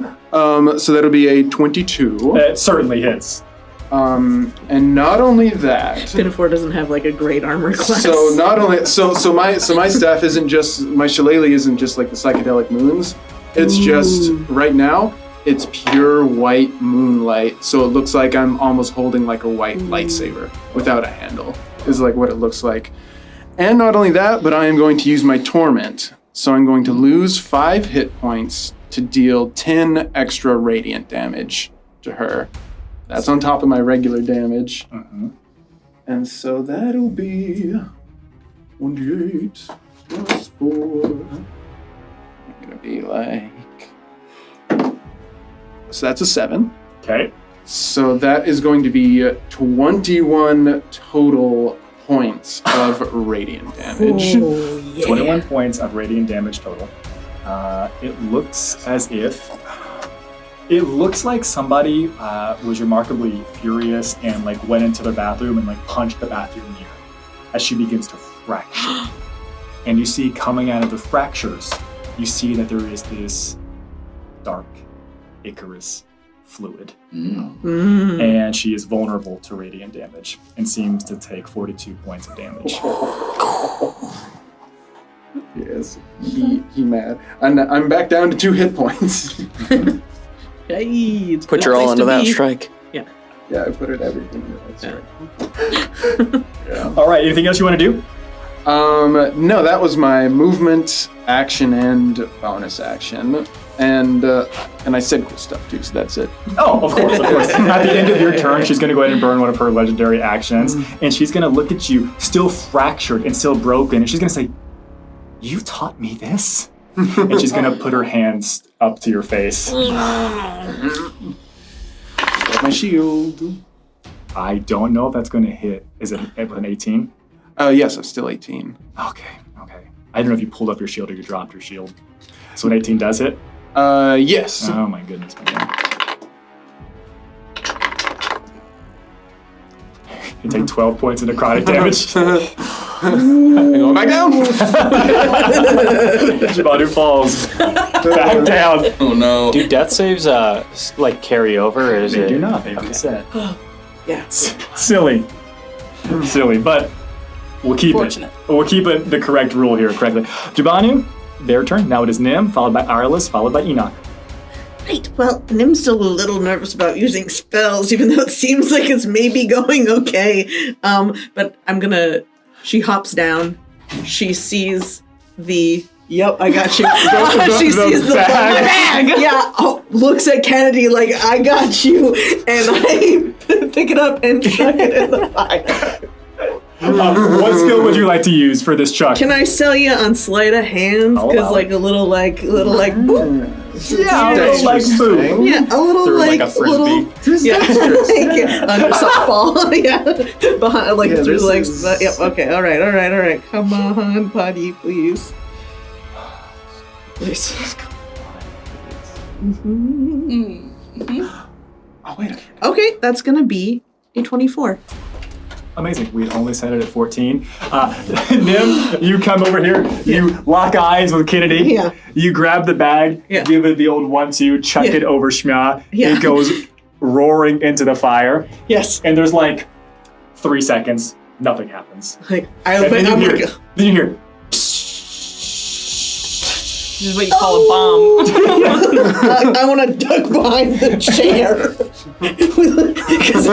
Speaker 14: So that'll be a 22.
Speaker 9: It certainly hits.
Speaker 14: And not only that,
Speaker 10: Pinafore doesn't have like a great armor class.
Speaker 14: So not only so my staff isn't just, my shillelagh isn't just like the psychedelic moons. It's just right now it's pure white moonlight. So it looks like I'm almost holding like a white lightsaber without a handle. Is like what it looks like. And not only that, but I am going to use my torment. So I'm going to lose 5 hit points to deal 10 extra radiant damage to her. That's on top of my regular damage. And so that'll be 1d8 plus 4. I'm gonna be like... So that's a 7.
Speaker 9: Okay.
Speaker 14: So that is going to be 21 total points of radiant damage.
Speaker 10: Oh, yeah.
Speaker 9: 21 points of radiant damage total. It looks as if... It looks like somebody was remarkably furious and like went into the bathroom and like punched the bathroom mirror as she begins to fracture. And you see coming out of the fractures, you see that there is this dark Icarus fluid. And she is vulnerable to radiant damage and seems to take 42 points of damage.
Speaker 14: Yes, he mad. And I'm back down to 2 hit points.
Speaker 10: Hey,
Speaker 13: Put your all into that strike.
Speaker 10: Yeah.
Speaker 14: Yeah, I put it everything. That's right. Yeah.
Speaker 9: All right. Anything else you want to do?
Speaker 14: No, that was my movement, action, and bonus action. And I said cool stuff too, so that's it.
Speaker 9: Oh, of course, of course. At the end of your turn, she's going to go ahead and burn one of her legendary actions, and she's going to look at you, still fractured and still broken, and she's going to say, "You taught me this?" And she's going to put her hands up to your face.
Speaker 14: My shield.
Speaker 9: I don't know if that's going to hit. Is it with an 18?
Speaker 14: Yes, I'm still 18.
Speaker 9: Okay. I don't know if you pulled up your shield or you dropped your shield. So an 18 does hit?
Speaker 14: Yes.
Speaker 9: Oh my goodness, man. You take 12 points of necrotic damage.
Speaker 14: Going back down.
Speaker 9: Jibadu falls back down.
Speaker 12: Oh no.
Speaker 7: Do death saves carry over, or is
Speaker 9: They
Speaker 7: it?
Speaker 9: do not. They reset.
Speaker 10: Yeah.
Speaker 9: Silly, but we'll keep
Speaker 19: Fortunate.
Speaker 9: it. We'll keep it the correct rule here, correctly. Jibanu, their turn. Now it is Nim, followed by Arliss, followed by Enoch.
Speaker 5: Right, well, Nim's still a little nervous about using spells, even though it seems like it's maybe going okay. But she hops down, she sees the, yep, I got you. She sees the bag. Yeah, looks at Kennedy like, I got you, and I pick it up and chuck it in the fire.
Speaker 9: What skill would you like to use for this chuck?
Speaker 5: Can I sell you on sleight of hand? Because a little boop.
Speaker 9: Yeah, a little like boom.
Speaker 5: Yeah, a little
Speaker 9: Through
Speaker 5: like
Speaker 9: a frisbee.
Speaker 5: Yeah, under softball. Yeah, behind through Yep. Okay. All right. Come on, buddy, please. Please.
Speaker 14: Oh wait.
Speaker 5: Okay, that's gonna be a 24.
Speaker 9: Amazing. We only set it at 14. Nim, you come over here. You lock eyes with Kennedy.
Speaker 5: Yeah.
Speaker 9: You grab the bag, give it the old 1-2, chuck it over Shmya.
Speaker 5: Yeah.
Speaker 9: It goes roaring into the fire.
Speaker 5: Yes.
Speaker 9: And there's 3 seconds. Nothing happens.
Speaker 5: Then
Speaker 9: you hear.
Speaker 15: This is what you call a bomb.
Speaker 5: I want to duck behind the chair. Because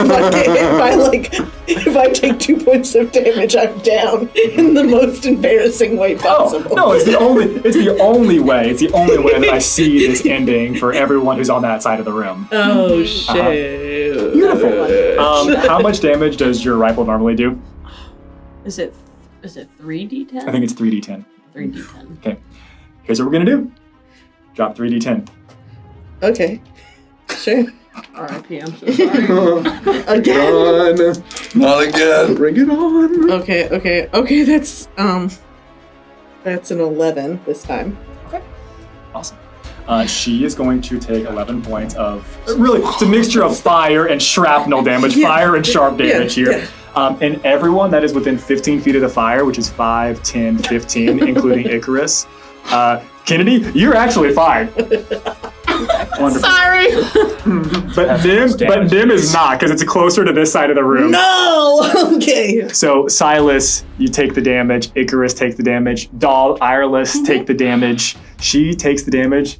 Speaker 5: if I take 2 points of damage, I'm down in the most embarrassing way possible.
Speaker 9: No, it's the only way. It's the only way that I see this ending for everyone who's on that side of the room.
Speaker 5: Oh shit!
Speaker 9: Beautiful. How much damage does your rifle normally do?
Speaker 15: Is it 3d10?
Speaker 9: I think it's 3d10.
Speaker 15: 3d10.
Speaker 9: Okay. Here's what we're gonna do. Drop 3d10.
Speaker 5: Okay. Sure.
Speaker 15: R.I.P. I'm so sorry.
Speaker 5: Again.
Speaker 12: Not again.
Speaker 14: Bring it on.
Speaker 5: Okay. That's an 11 this time.
Speaker 9: Okay. Awesome. She is going to take 11 points of really. It's a mixture of fire and shrapnel damage, fire and sharp damage here. And everyone that is within 15 feet of the fire, which is 5, 10, 15, including Icarus. Kennedy, you're actually fine. Wonderful.
Speaker 15: Sorry.
Speaker 9: But Nim is not, because it's closer to this side of the room.
Speaker 5: No! Okay.
Speaker 9: So Silas, you take the damage. Icarus takes the damage. Doll, Ireless take the damage. She takes the damage.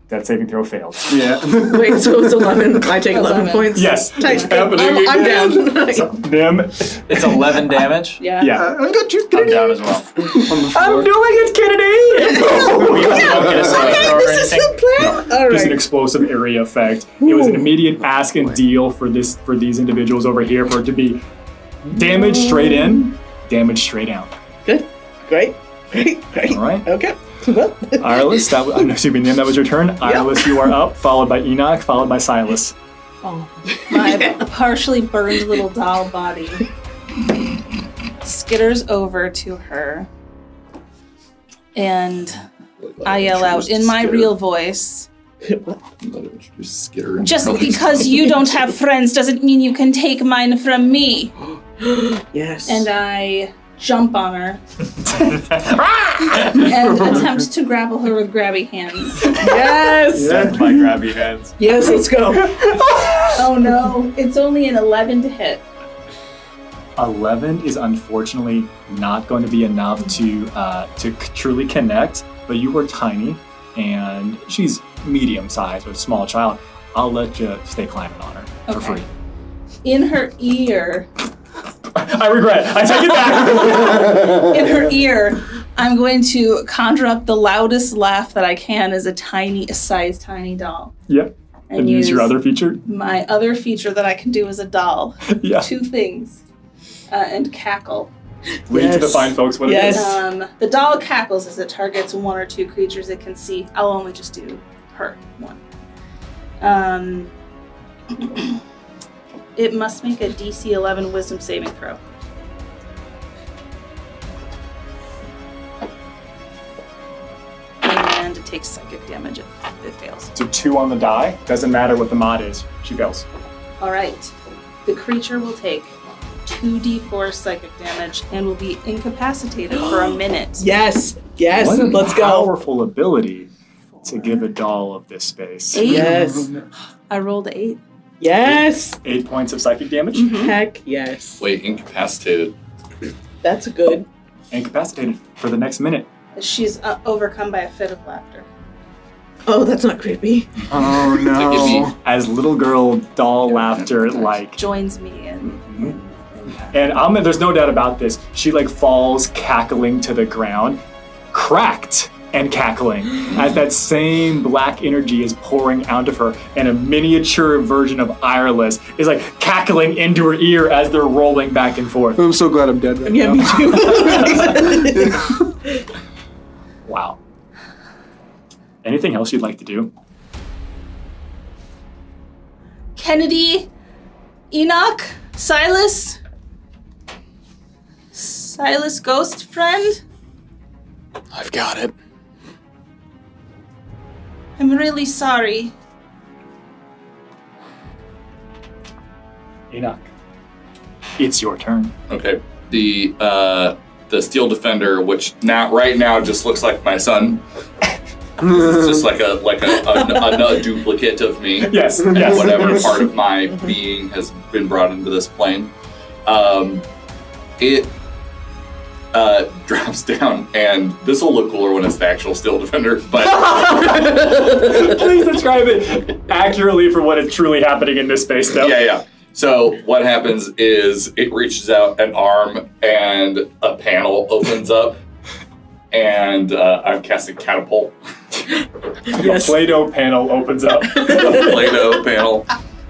Speaker 9: That saving throw failed.
Speaker 14: Yeah.
Speaker 5: Wait, so it's 11. I take 11 points?
Speaker 9: Yes.
Speaker 5: It's happening I'm down.
Speaker 9: So, Nim.
Speaker 7: It's 11 damge?
Speaker 19: Yeah.
Speaker 9: Yeah.
Speaker 14: I got you,
Speaker 7: I'm down as well.
Speaker 9: I'm doing it, Kennedy!
Speaker 5: This is the plan. All
Speaker 9: Just an
Speaker 5: right.
Speaker 9: explosive area effect. It was an immediate ask and deal for these individuals over here for it to be damage straight in, damage straight out.
Speaker 5: Good. Great.
Speaker 9: All right.
Speaker 5: Okay. Well.
Speaker 9: Ireless, I'm assuming Nim, that was your turn. Ireless, you are up, followed by Enoch, followed by Silas.
Speaker 19: My partially burned little doll body skitters over to her, and I yell out in my real voice, "Just because you don't have friends doesn't mean you can take mine from me."
Speaker 5: Yes.
Speaker 19: And I jump on her and attempt to grapple her with grabby hands.
Speaker 5: Yes.
Speaker 7: My grabby hands.
Speaker 5: Yes, let's go.
Speaker 19: Oh no, it's only an 11 to hit.
Speaker 9: 11 is unfortunately not going to be enough to truly connect, but you were tiny, and she's medium-sized, but a small child. I'll let you stay climbing on her for free.
Speaker 19: In her ear.
Speaker 9: I regret. I take it back.
Speaker 19: In her ear, I'm going to conjure up the loudest laugh that I can as a size tiny doll.
Speaker 9: Yep. And use your other feature?
Speaker 19: My other feature that I can do as a doll.
Speaker 9: Yeah.
Speaker 19: 2 things. And cackle.
Speaker 9: Read to the fine folks what it is.
Speaker 19: The doll cackles as it targets 1 or 2 creatures it can see. I'll only just do her 1. It must make a DC 11 Wisdom saving throw. And it takes psychic damage if it fails.
Speaker 9: So 2 on the die. Doesn't matter what the mod is. She fails.
Speaker 19: All right. The creature will take 2d4 psychic damage and will be incapacitated for a minute.
Speaker 5: Yes.
Speaker 9: What a
Speaker 5: Let's go.
Speaker 9: powerful ability to give a doll of this space.
Speaker 19: 8.
Speaker 5: Yes.
Speaker 19: I rolled 8.
Speaker 5: Yes.
Speaker 9: 8 points of psychic damage?
Speaker 5: Heck yes.
Speaker 12: Wait, incapacitated.
Speaker 5: That's good.
Speaker 9: Incapacitated for the next minute.
Speaker 19: She's overcome by a fit of laughter.
Speaker 5: Oh, that's not creepy.
Speaker 9: Oh no. As little girl doll laughter
Speaker 19: joins me in.
Speaker 9: And there's no doubt about this. She falls cackling to the ground, cracked and cackling, as that same black energy is pouring out of her, and a miniature version of Ireless is cackling into her ear as they're rolling back and forth.
Speaker 14: I'm so glad I'm dead right
Speaker 5: Yeah,
Speaker 14: now.
Speaker 5: me too.
Speaker 9: Wow. Anything else you'd like to do?
Speaker 19: Kennedy, Enoch, Silas, ghost friend.
Speaker 3: I've got it.
Speaker 19: I'm really sorry.
Speaker 9: Enoch, it's your turn.
Speaker 12: Okay. The Steel Defender, which right now just looks like my son. It's just like a duplicate of me.
Speaker 9: Yes.
Speaker 12: Whatever part of my being has been brought into this plane. It drops down, and this will look cooler when it's the actual Steel Defender, but...
Speaker 9: Please describe it accurately for what is truly happening in this space, though.
Speaker 12: Yeah. So what happens is it reaches out an arm, and a panel opens up, and I'm casting Catapult.
Speaker 9: Yes. A Play-Doh panel opens up.
Speaker 12: A Play-Doh panel.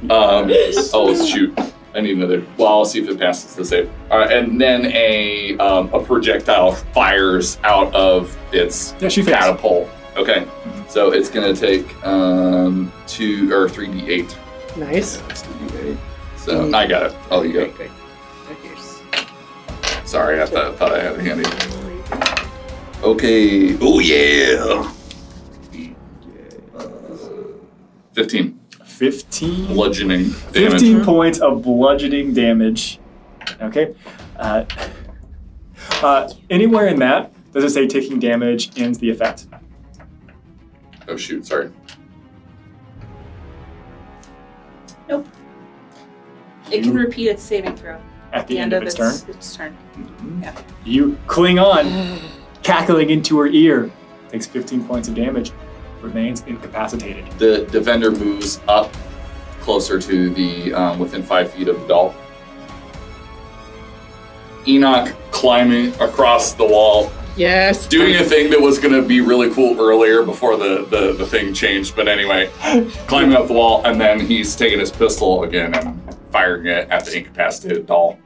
Speaker 12: Oh, shoot. I need another. Well, I'll see if it passes the save. And then a projectile fires out of its catapult. Okay, so it's gonna take 2 or 3d8.
Speaker 5: Nice.
Speaker 12: So I got it. Oh, you got it.
Speaker 5: Great.
Speaker 12: Sorry, I thought I had it handy. Okay. Oh yeah. 15.
Speaker 9: 15
Speaker 12: bludgeoning damage.
Speaker 9: 15 points of bludgeoning damage. Okay. Anywhere in that, does it say taking damage ends the effect?
Speaker 12: Oh shoot, sorry.
Speaker 19: Nope. It can repeat its saving throw
Speaker 9: at the end of its turn.
Speaker 19: Its turn. Yeah.
Speaker 9: You cling on, cackling into her ear. Takes 15 points of damage. Remains incapacitated.
Speaker 12: The defender moves up closer to the within 5 feet of the doll. Enoch climbing across the wall.
Speaker 5: Yes.
Speaker 12: Doing a thing that was going to be really cool earlier before the thing changed. But anyway, climbing up the wall, and then he's taking his pistol again and firing it at the incapacitated doll.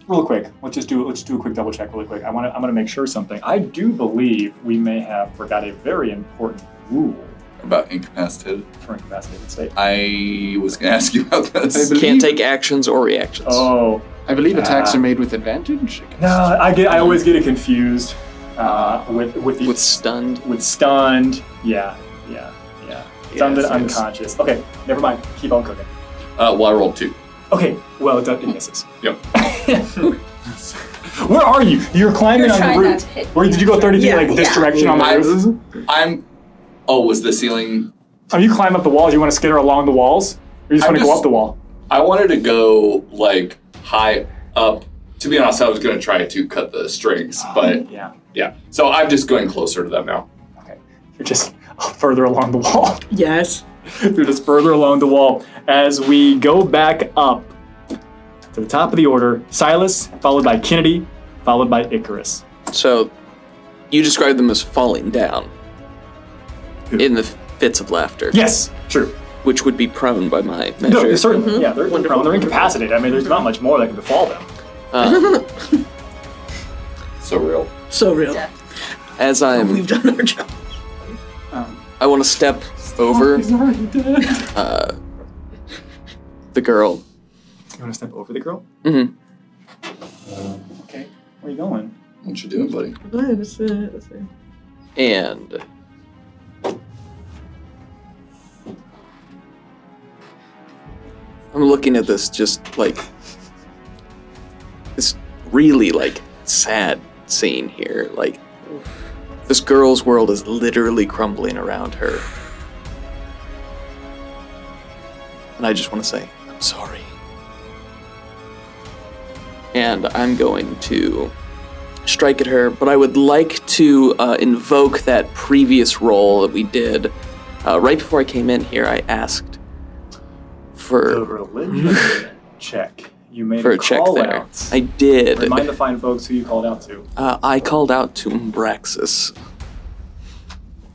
Speaker 9: Real quick, let's do a quick double check really quick. I'm gonna make sure something. I do believe we may have forgot a very important rule
Speaker 12: about incapacitated.
Speaker 9: For incapacitated state.
Speaker 12: I was gonna ask you about this.
Speaker 13: Can't take actions or reactions.
Speaker 9: Oh,
Speaker 14: I believe attacks are made with advantage.
Speaker 9: No, I always get it confused with
Speaker 13: stunned.
Speaker 9: With stunned, yeah. Stunned and unconscious. Okay, never mind. Keep on cooking.
Speaker 12: Well, I rolled 2.
Speaker 9: Okay, well, it misses.
Speaker 12: Yep.
Speaker 9: Where are you? You're climbing on the roof. Where did you go 30 feet this direction on the roof?
Speaker 12: Was the ceiling?
Speaker 9: Are you climb up the walls? You want to skitter along the walls? Or you just want to go up the wall?
Speaker 12: I wanted to go high up. To be honest, I was going to try to cut the strings, but yeah. So I'm just going closer to them now.
Speaker 9: Okay, you're just further along the wall.
Speaker 5: Yes.
Speaker 9: They're just further along the wall. As we go back up to the top of the order, Silas, followed by Kennedy, followed by Icarus.
Speaker 13: So, you described them as falling down in the fits of laughter.
Speaker 9: Yes, true.
Speaker 13: Which would be prone by my measure.
Speaker 9: No, certainly. Yeah, they're prone. They're incapacitated. I mean, there's not much more that can befall them.
Speaker 12: So real.
Speaker 10: So real.
Speaker 13: As I'm...
Speaker 10: We've done our job.
Speaker 13: I want to step over
Speaker 9: He's already dead.
Speaker 13: the girl.
Speaker 9: You want to step over the girl?
Speaker 13: Mm-hmm.
Speaker 9: Okay. Where are you going?
Speaker 12: What you doing, buddy?
Speaker 13: And I'm looking at this just like this really like sad scene here. Like this girl's world is literally crumbling around her. And I just want to say, I'm sorry. And I'm going to strike at her, but I would like to invoke that previous roll that we did. Right before I came in here, I asked for
Speaker 9: the religion check. You made
Speaker 13: for
Speaker 9: a
Speaker 13: a check
Speaker 9: call
Speaker 13: there.
Speaker 9: out.
Speaker 13: I did.
Speaker 9: Remind the fine folks who you called out to.
Speaker 13: I called out to Umbraxis.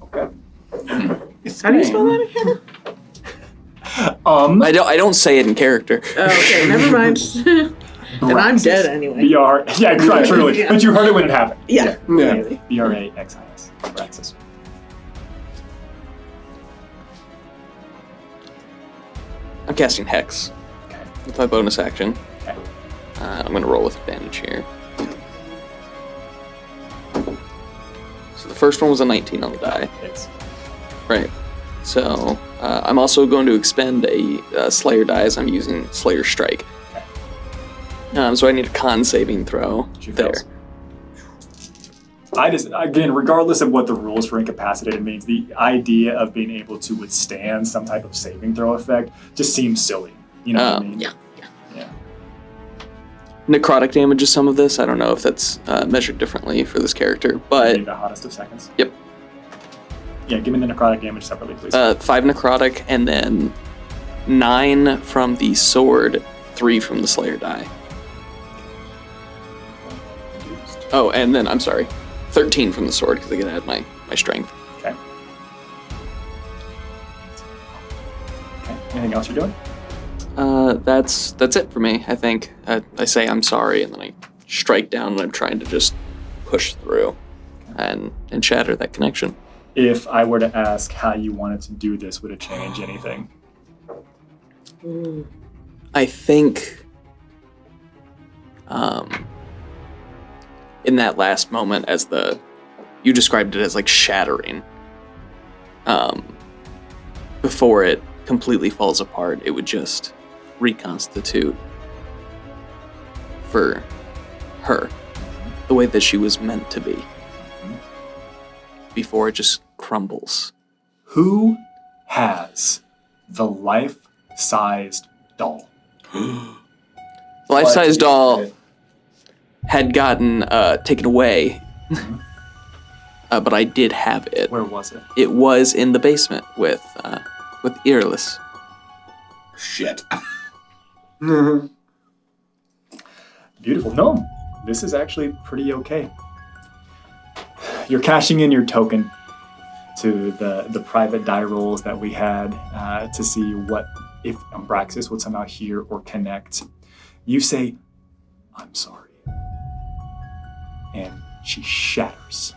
Speaker 9: Okay.
Speaker 10: How do you spell that again?
Speaker 13: I don't say it in character.
Speaker 10: Oh, okay, never mind. And I'm dead anyway.
Speaker 9: BR. Yeah, truly.
Speaker 10: Yeah.
Speaker 9: But you heard it when it happened.
Speaker 10: Yeah.
Speaker 9: BRAXIS. Braxis.
Speaker 13: I'm casting Hex with my bonus action.
Speaker 9: Okay.
Speaker 13: I'm going to roll with advantage here. So the first one was a 19 on the die.
Speaker 9: Hits.
Speaker 13: Right. So I'm also going to expend a Slayer die as I'm using Slayer Strike. So I need a con saving throw there.
Speaker 9: I just, again, regardless of what the rules for incapacitated means, the idea of being able to withstand some type of saving throw effect just seems silly. You know what I mean?
Speaker 10: Yeah.
Speaker 13: Necrotic damage is some of this. I don't know if that's measured differently for this character, but
Speaker 9: The hottest of seconds.
Speaker 13: Yep.
Speaker 9: Yeah, give me the necrotic damage separately, please.
Speaker 13: 5 necrotic, and then 9 from the sword, 3 from the Slayer die. Oh, and then, I'm sorry, 13 from the sword, because I get to add my strength.
Speaker 9: Okay. Anything else you're doing?
Speaker 13: That's it for me, I think. I say I'm sorry, and then I strike down, and I'm trying to just push through and shatter that connection.
Speaker 9: If I were to ask how you wanted to do this, would it change anything?
Speaker 13: I think in that last moment, as you described it as like shattering, before it completely falls apart, it would just reconstitute for her the way that she was meant to be before it just crumbles.
Speaker 9: Who has the life-sized doll?
Speaker 13: The life-size doll had gotten taken away, but I did have it.
Speaker 9: Where was it?
Speaker 13: It was in the basement with Earless.
Speaker 12: Shit.
Speaker 9: Beautiful. No, this is actually pretty okay. You're cashing in your token to the private die rolls that we had to see what if Umbraxis would somehow hear or connect. You say, "I'm sorry," and she shatters.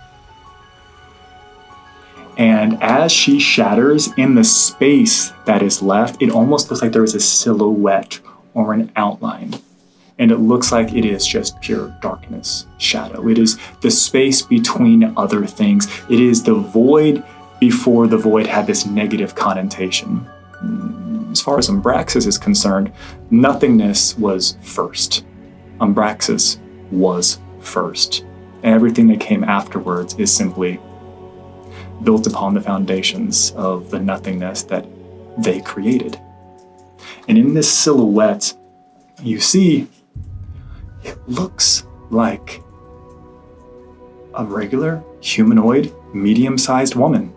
Speaker 9: And as she shatters, in the space that is left, it almost looks like there is a silhouette or an outline. And it looks like it is just pure darkness, shadow. It is the space between other things. It is the void before the void had this negative connotation. As far as Umbraxis is concerned, nothingness was first. Umbraxis was first. And everything that came afterwards is simply built upon the foundations of the nothingness that they created. And in this silhouette, you see, it looks like a regular humanoid, medium-sized woman.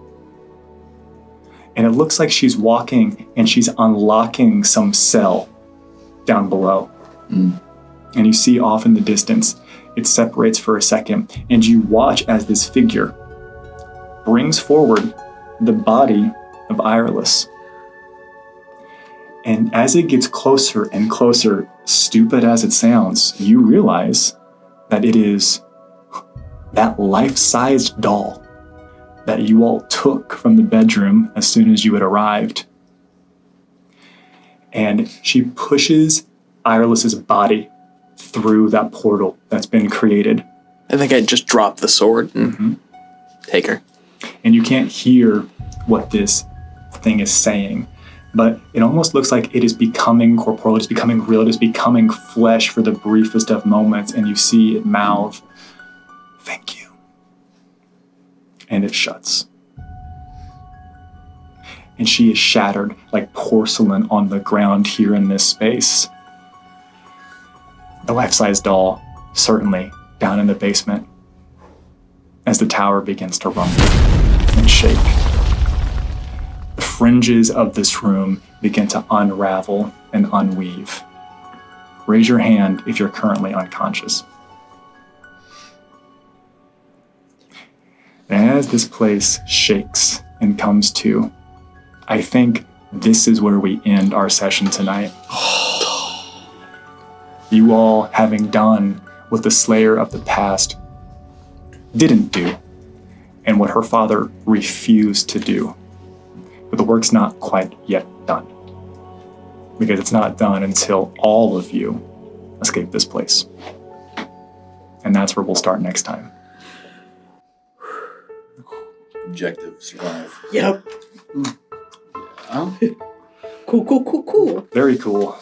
Speaker 9: And it looks like she's walking and she's unlocking some cell down below. And you see off in the distance, it separates for a second, and you watch as this figure brings forward the body of Ireless. And as it gets closer and closer, stupid as it sounds, you realize that it is that life-sized doll that you all took from the bedroom as soon as you had arrived. And she pushes Ireless's body through that portal that's been created.
Speaker 13: I think I just dropped the sword and take her.
Speaker 9: And you can't hear what this thing is saying, but it almost looks like it is becoming corporeal, it is becoming real, it is becoming flesh for the briefest of moments, and you see it mouth, "Thank you." And it shuts. And she is shattered like porcelain on the ground here in this space. The life-size doll, certainly down in the basement, as the tower begins to rumble and shake. The fringes of this room begin to unravel and unweave. Raise your hand if you're currently unconscious. And as this place shakes and comes to, I think this is where we end our session tonight. You all, having done what the Slayer of the Past didn't do, and what her father refused to do. But the work's not quite yet done. Because it's not done until all of you escape this place. And that's where we'll start next time.
Speaker 12: Objective, survive.
Speaker 10: Yep. Cool.
Speaker 9: Very cool.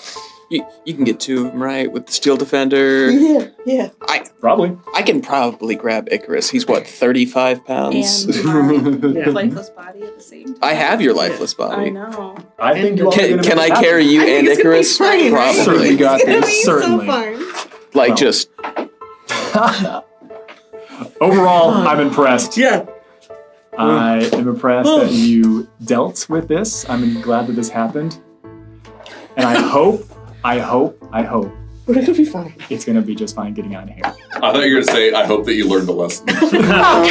Speaker 13: You can get two of them, right? With the Steel Defender.
Speaker 10: Yeah.
Speaker 13: I can probably grab Icarus. He's what, 35 pounds?
Speaker 19: And lifeless body at the same time.
Speaker 13: I have your lifeless body.
Speaker 19: I know.
Speaker 9: I think you all
Speaker 13: Can I carry you and Icarus?
Speaker 10: fine, right?
Speaker 13: Probably.
Speaker 9: We got
Speaker 10: It's gonna
Speaker 9: this.
Speaker 10: be
Speaker 9: Certainly.
Speaker 10: so fun.
Speaker 13: Like
Speaker 9: Well.
Speaker 13: just
Speaker 9: Overall, I'm impressed.
Speaker 10: Yeah.
Speaker 9: I am impressed that you dealt with this. I'm glad that this happened. And I hope
Speaker 10: We're gonna be fine.
Speaker 9: it's going to be just fine getting out of here.
Speaker 12: I thought you were going to say, I hope that you learned a lesson.
Speaker 9: Oh,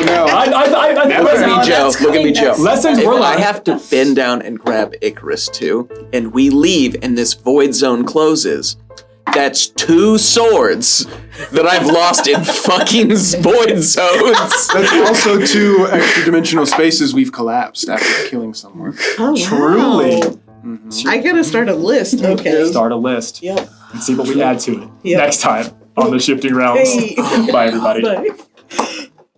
Speaker 9: no.
Speaker 13: Look at me, Joe. Look at me, Joe.
Speaker 9: Lessons
Speaker 13: If
Speaker 9: were
Speaker 13: I
Speaker 9: learned.
Speaker 13: have to bend down and grab Icarus too, and we leave and this void zone closes, that's 2 swords that I've lost in fucking void zones.
Speaker 14: That's also 2 extra dimensional spaces we've collapsed after killing someone.
Speaker 10: Oh,
Speaker 9: Truly.
Speaker 10: wow. I gotta start a list. Okay.
Speaker 9: Start a list.
Speaker 10: Yep.
Speaker 9: And see what we add to it
Speaker 10: Yep.
Speaker 9: next time on the Shifting Realms.
Speaker 10: Hey.
Speaker 9: Bye, everybody.
Speaker 10: Bye.